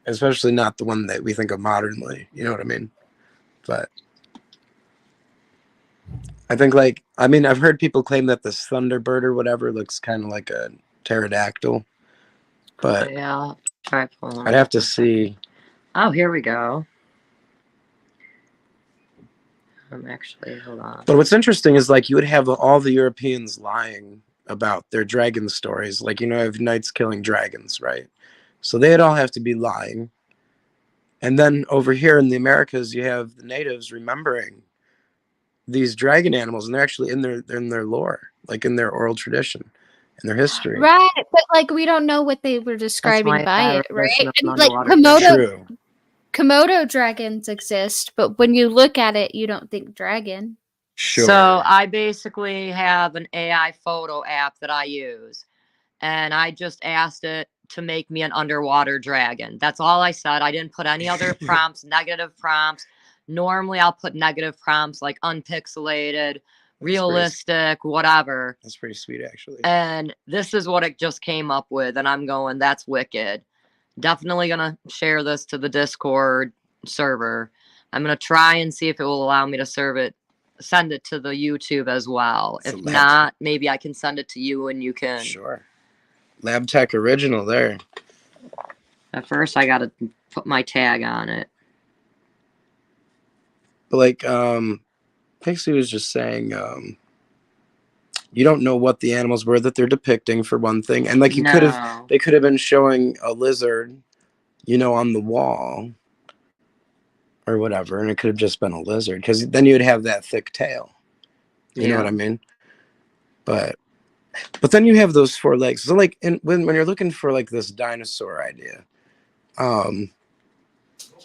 especially not the one that we think of modernly. You know what I mean? But I think, like, I mean, I've heard people claim that this thunderbird or whatever looks kind of like a pterodactyl, but Yeah, I'll try pulling I'd it. have to see. Oh, here we go. Actually, hold on. But what's interesting is like you would have all the Europeans lying about their dragon stories. Like, you know, I have knights killing dragons, right? So they'd all have to be lying. And then over here in the Americas, you have the natives remembering these dragon animals, and they're actually in their lore, like in their oral tradition, in their history. Right, but like we don't know what they were describing why by I it, right? listen to And like underwater True. Komodo dragons exist, but when you look at it, you don't think dragon. Sure. So I basically have an AI photo app that I use, and I just asked it to make me an underwater dragon. That's all I said. I didn't put any other prompts, negative prompts. Normally, I'll put negative prompts like unpixelated, realistic, whatever. That's pretty sweet, actually. And this is what it just came up with, and I'm going, that's wicked. Definitely gonna share this to the Discord server. I'm gonna try and see if it will allow me to send it to the YouTube as well. It's a If lab. not, maybe I can send it to you and you can. Sure. Lab Tech original there. At first, I gotta put my tag on it. But like, Pixie was just saying, you don't know what the animals were that they're depicting, for one thing, and like they could have been showing a lizard, you know, on the wall or whatever, and it could have just been a lizard, because then you'd have that thick tail. You know what I mean? But then you have those four legs. So like when you're looking for like this dinosaur idea,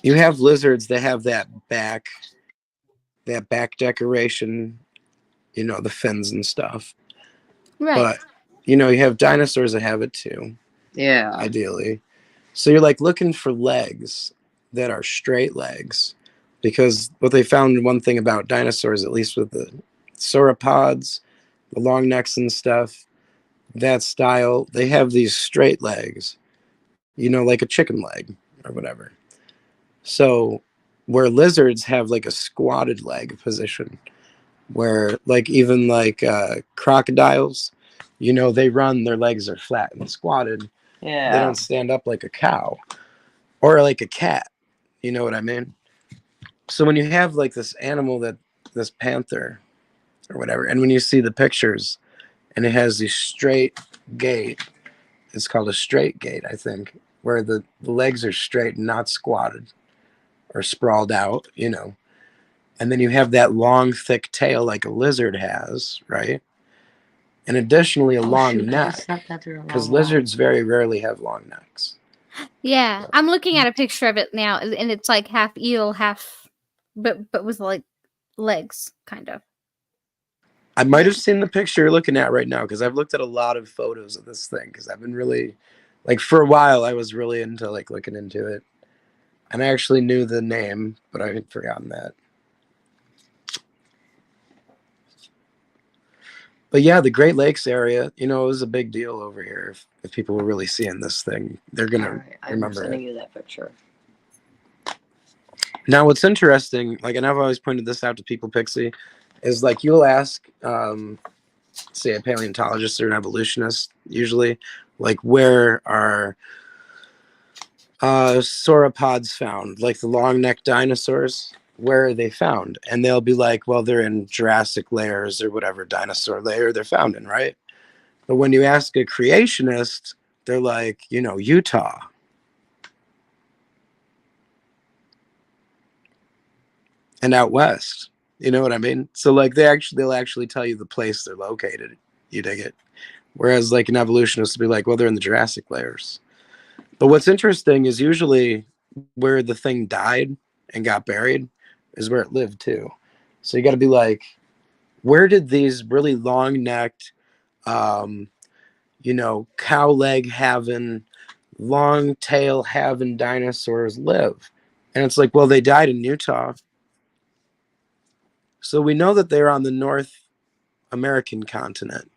you have lizards that have that back decoration, you know, the fins and stuff. Right. But you know, you have dinosaurs that have it too, Yeah. ideally. So you're like looking for legs that are straight legs, because what they found, one thing about dinosaurs, at least with the sauropods, the long necks and stuff, that style, they have these straight legs, you know, like a chicken leg or whatever. So where lizards have like a squatted leg position, where like even like crocodiles, you know, they run, their legs are flat and squatted. Yeah. They don't stand up like a cow or like a cat. You know what I mean? So when you have like this animal, this panther or whatever, and when you see the pictures and it has these straight gait, it's called a straight gait, I think, where the legs are straight and not squatted or sprawled out, you know. And then you have that long, thick tail like a lizard has, right? And additionally, a long neck, because lizards very rarely have long necks. Yeah, I'm looking at a picture of it now, and it's like half eel, half, but with like legs, kind of. I might have seen the picture you're looking at right now, because I've looked at a lot of photos of this thing, because I've been really, like, for a while, I was really into, like, looking into it. And I actually knew the name, but I had forgotten that. But yeah, the Great Lakes area, you know, it was a big deal over here. If people were really seeing this thing, they're going to remember sending it. you that picture. Now, what's interesting, like, and I've always pointed this out to people, Pixie, is like you'll ask, say, a paleontologist or an evolutionist, usually, like, where are sauropods found, like the long-necked dinosaurs? Where are they found? And they'll be like, well, they're in Jurassic layers or whatever dinosaur layer they're found in, right? But when you ask a creationist, they're like, you know, Utah. And out west. You know what I mean? So like they'll actually tell you the place they're located. You dig it? Whereas like an evolutionist will be like, well, they're in the Jurassic layers. But what's interesting is usually where the thing died and got buried is where it lived too. So you got to be like, where did these really long-necked, you know, cow leg having, long tail having dinosaurs live? And it's like, well, they died in Utah. So we know that they're on the North American continent,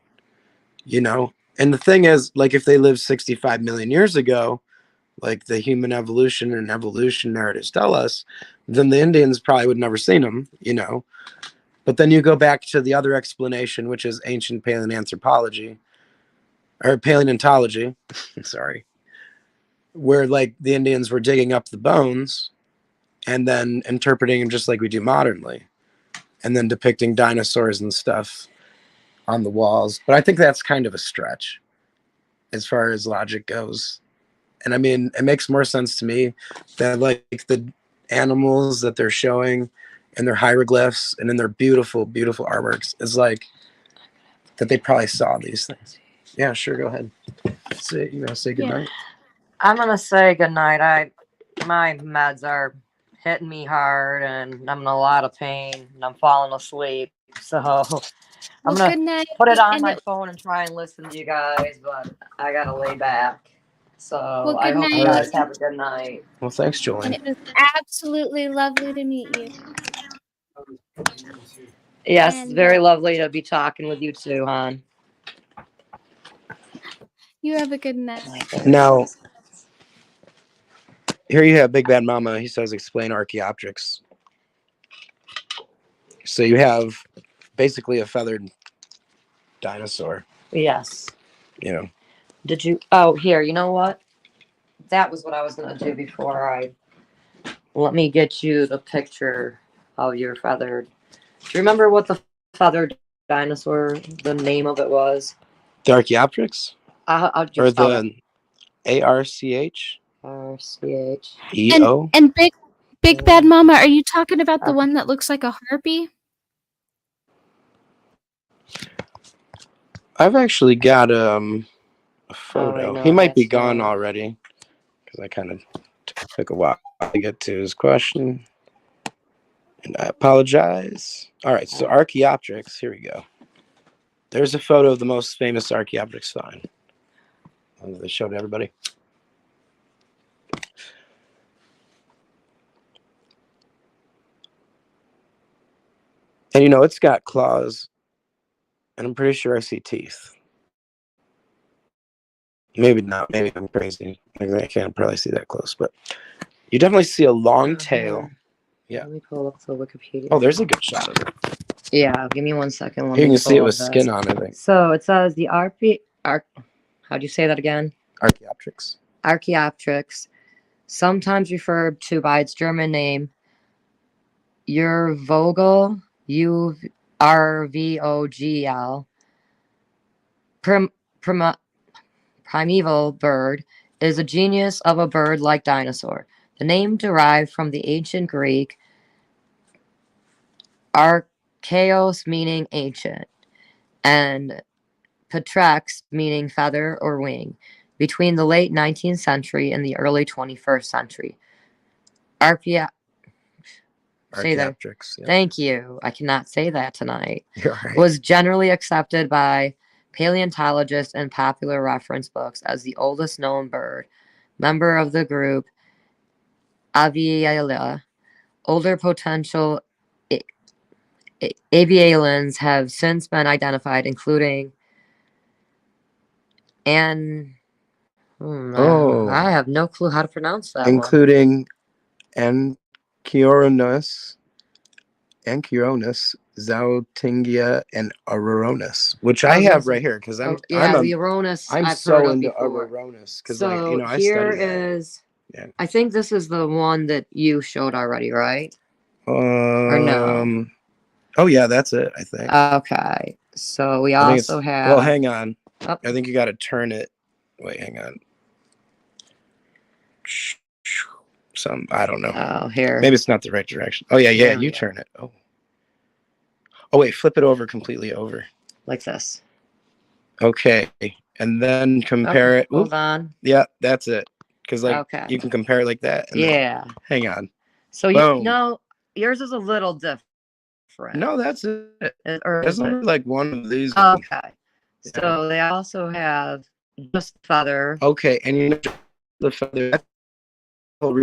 you know? And the thing is, like, if they lived 65 million years ago, like the human evolution and evolution narratives tell us, then the Indians probably would never seen them, you know? But then you go back to the other explanation, which is ancient paleoanthropology, or paleontology, sorry, where like the Indians were digging up the bones and then interpreting them just like we do modernly, and then depicting dinosaurs and stuff on the walls. But I think that's kind of a stretch as far as logic goes. And I mean, it makes more sense to me that like the animals that they're showing and their hieroglyphs and in their beautiful, beautiful artworks is like that they probably saw these things. Yeah, sure, go ahead. Say goodnight. I'm gonna say goodnight. My meds are hitting me hard, and I'm in a lot of pain, and I'm falling asleep. So I'm Well, gonna good night. put it on and my phone and try and listen to you guys, but I gotta lay back. So Well, I good hope you night. guys have a good night. Well, thanks, And Julian. it was absolutely lovely to meet you. Yes, And, very lovely to be talking with you too, hon. You have a good night. Now, here you have Big Bad Mama. He says, explain Archaeopteryx. So you have basically a feathered dinosaur, Yes. you know. Did you? Oh, here. You know what? That was what I was gonna do before I. Let me get you the picture of your feathered. Do you remember what the feathered dinosaur, the name of it was? The Archaeopteryx? I'll Or just spell the ARCHEO? RCH. And Big Bad Mama, are you talking about the one that looks like a harpy? I've actually got a Oh, photo. wait, He no, might be that's gone not. already because I kind of took a while to get to his question, and I apologize. All right, so Archaeopteryx. Here we go. There's a photo of the most famous Archaeopteryx find. They showed everybody. And it's got claws, and I'm pretty sure I see teeth. Maybe not. Maybe I'm crazy. I can't probably see that close, but you definitely see a long tail. Yeah. Let me pull up the Wikipedia. Oh, there's a good shot of it. Yeah, give me 1 second. Let You me can see it pull with up skin this. on, I think. So it says the how'd you say that again? Archaeopteryx. Archaeopteryx, sometimes referred to by its German name, Urvogel, Urvogel, primeval bird, is a genus of a bird-like dinosaur. The name derived from the ancient Greek archaeos, meaning ancient, and Patrex, meaning feather or wing, between the late 19th century and the early 21st century. Say that. Archaeopteryx. Yeah. Thank you. I cannot say that tonight. You're right. Was generally accepted by paleontologists and popular reference books as the oldest known bird. Member of the group Avialia. Older potential avialans have since been identified, including I have no clue how to pronounce that one. Including Anchiornis, Zautingia, and Auroronus, which I have right here because I'm the Uranus. I'm I've so heard of into before. Auroronus because So I here study that. is. Yeah. I think this is the one that you showed already, right? Or no? Oh yeah, that's it. I think. Okay. So we I think it's- also have. Well, hang on. Oh. I think you got to turn it. Wait, hang on. I don't know. Oh, here. Maybe it's not the right direction. Oh yeah, There we you go. turn it. Oh. Oh wait, flip it over completely over. Like this. Okay, and then compare it. Hold Oop. on. Yeah, that's it. Because Okay. you can compare it like that. And then- Yeah. hang on. So Boom. yours is a little different. No, that's it. Or There's is it? only like one of these. ones. Okay. So they also have just feather. Okay, and the feather. That's the whole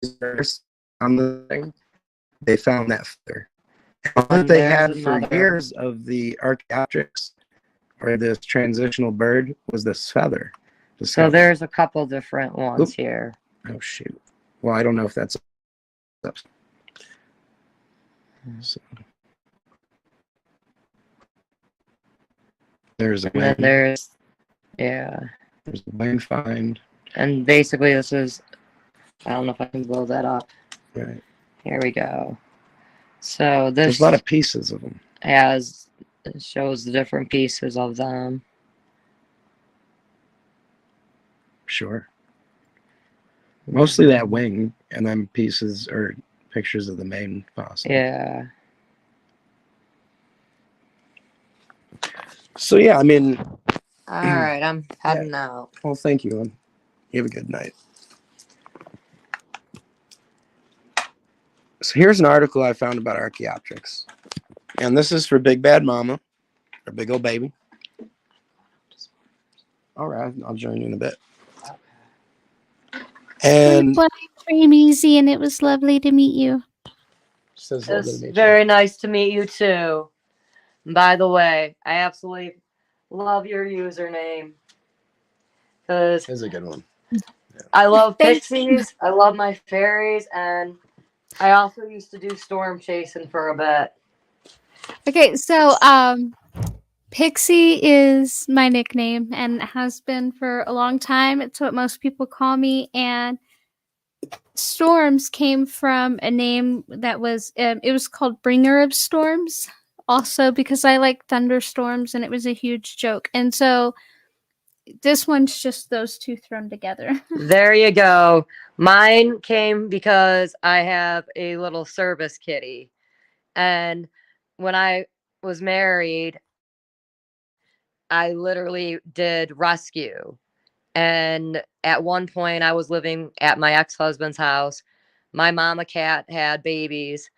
research on the thing. They found that feather. What And they there's had for another. years of the Archaeopteryx, or this transitional bird, was this feather. So discovered. there's a couple different ones Oop. here. Oh shoot. Well, I don't know if that's. So, there's a And then wing. there's There's a wing find. and basically this is, I don't know if I can blow that up. Right. Here we go. So There's this a lot of pieces of them. shows the different pieces of them. Sure. Mostly that wing, and then pieces or pictures of the main fossil. Yeah. So yeah, I mean, All right, I'm heading out. well, thank you. And you have a good night. So here's an article I found about Archaeopteryx, and this is for Big Bad Mama, or Big Old Baby. All right, I'll join you in a bit. And Well, I'm easy, and it was lovely to meet you. says It's very nice to meet you too. And by the way, I absolutely love your username because Is a good one. I love Thanks. pixies. I love my fairies, and I also used to do storm chasing for a bit. Okay, so Pixie is my nickname and has been for a long time. It's what most people call me. And Storms came from a name that was it was called Bringer of Storms. Also because I like thunderstorms and it was a huge joke. And so this one's just those two thrown together. There you go. Mine came because I have a little service kitty. And when I was married, I literally did rescue. And at one point, I was living at my ex husband's house. My mama cat had babies,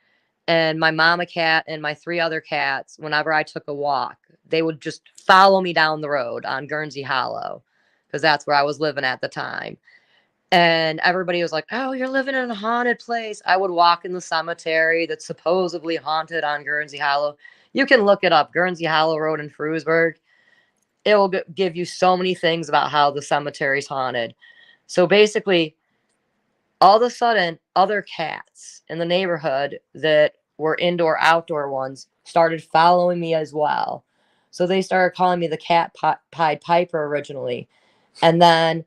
and my mama cat and my 3 other cats, whenever I took a walk, they would just follow me down the road on Guernsey Hollow because that's where I was living at the time. And everybody was like, "Oh, you're living in a haunted place." I would walk in the cemetery that's supposedly haunted on Guernsey Hollow. You can look it up, Guernsey Hollow Road in Frewsburg. It will give you so many things about how the cemetery's haunted. So basically, all of a sudden, other cats in the neighborhood that were indoor outdoor ones started following me as well. So they started calling me the Cat Pied Piper originally. And then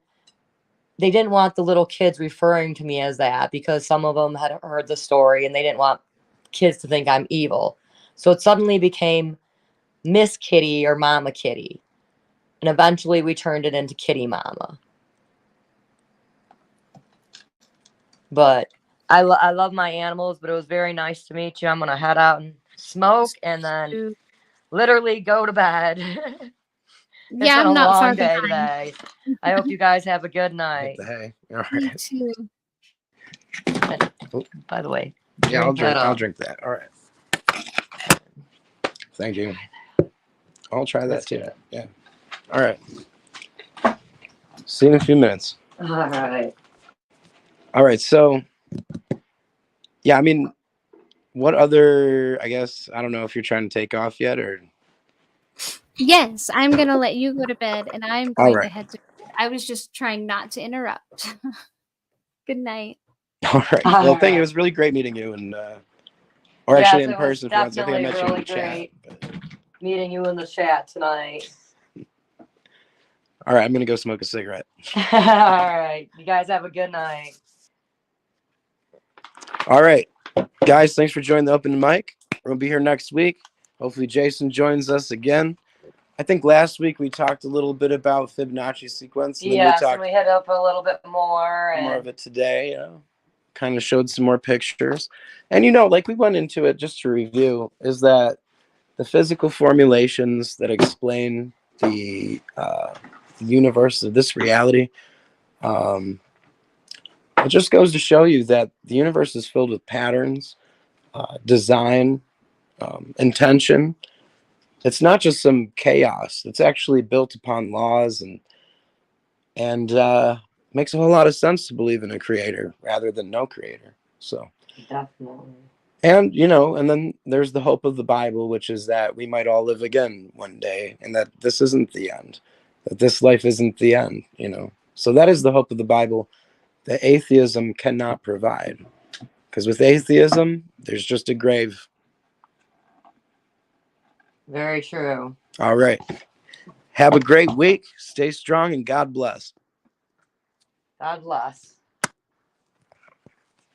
they didn't want the little kids referring to me as that because some of them had heard the story and they didn't want kids to think I'm evil. So it suddenly became Miss Kitty or Mama Kitty. And eventually we turned it into Kitty Mama. But I love my animals, but it was very nice to meet you. I'm going to head out and smoke and then literally go to bed. It's Yeah, been I'm a not far long day behind. today. I hope you guys have a good Hit night. the hay. All Me right. too. By the way, Yeah, I'll drink. that I'll up. drink that. All right. Thank you. I'll try that That's too. good. Yeah. All right. See you in a few minutes. All right. All right. So, yeah, I mean, what other? I guess I don't know if you're trying to take off yet or. Yes, I'm gonna let you go to bed, and I'm All going to right. head to bed. I was just trying not to interrupt. Good night. All right. All Well, thank you. It right. was really great meeting you, and or Yes, actually in it was person for once. I think I definitely met you in the really chat. great But... meeting you in the chat tonight. All right, I'm gonna go smoke a cigarette. All right. You guys have a good night. All right, guys. Thanks for joining the open mic. We're gonna be here next week. Hopefully, Jason joins us again. I think last week we talked a little bit about Fibonacci sequence, and then we Yes, talked and we hit up a little bit more. more And of it today. You know, kind of showed some more pictures, and like we went into it just to review. Is that the physical formulations that explain the universe of this reality? It just goes to show you that the universe is filled with patterns, design, intention. It's not just some chaos. It's actually built upon laws and makes a whole lot of sense to believe in a creator rather than no creator. So definitely. and and then there's the hope of the Bible, which is that we might all live again one day, and that this isn't the end, that this life isn't the end. So that is the hope of the Bible that atheism cannot provide, because with atheism there's just a grave. Very true. All right, have a great week, stay strong, and God bless. God bless.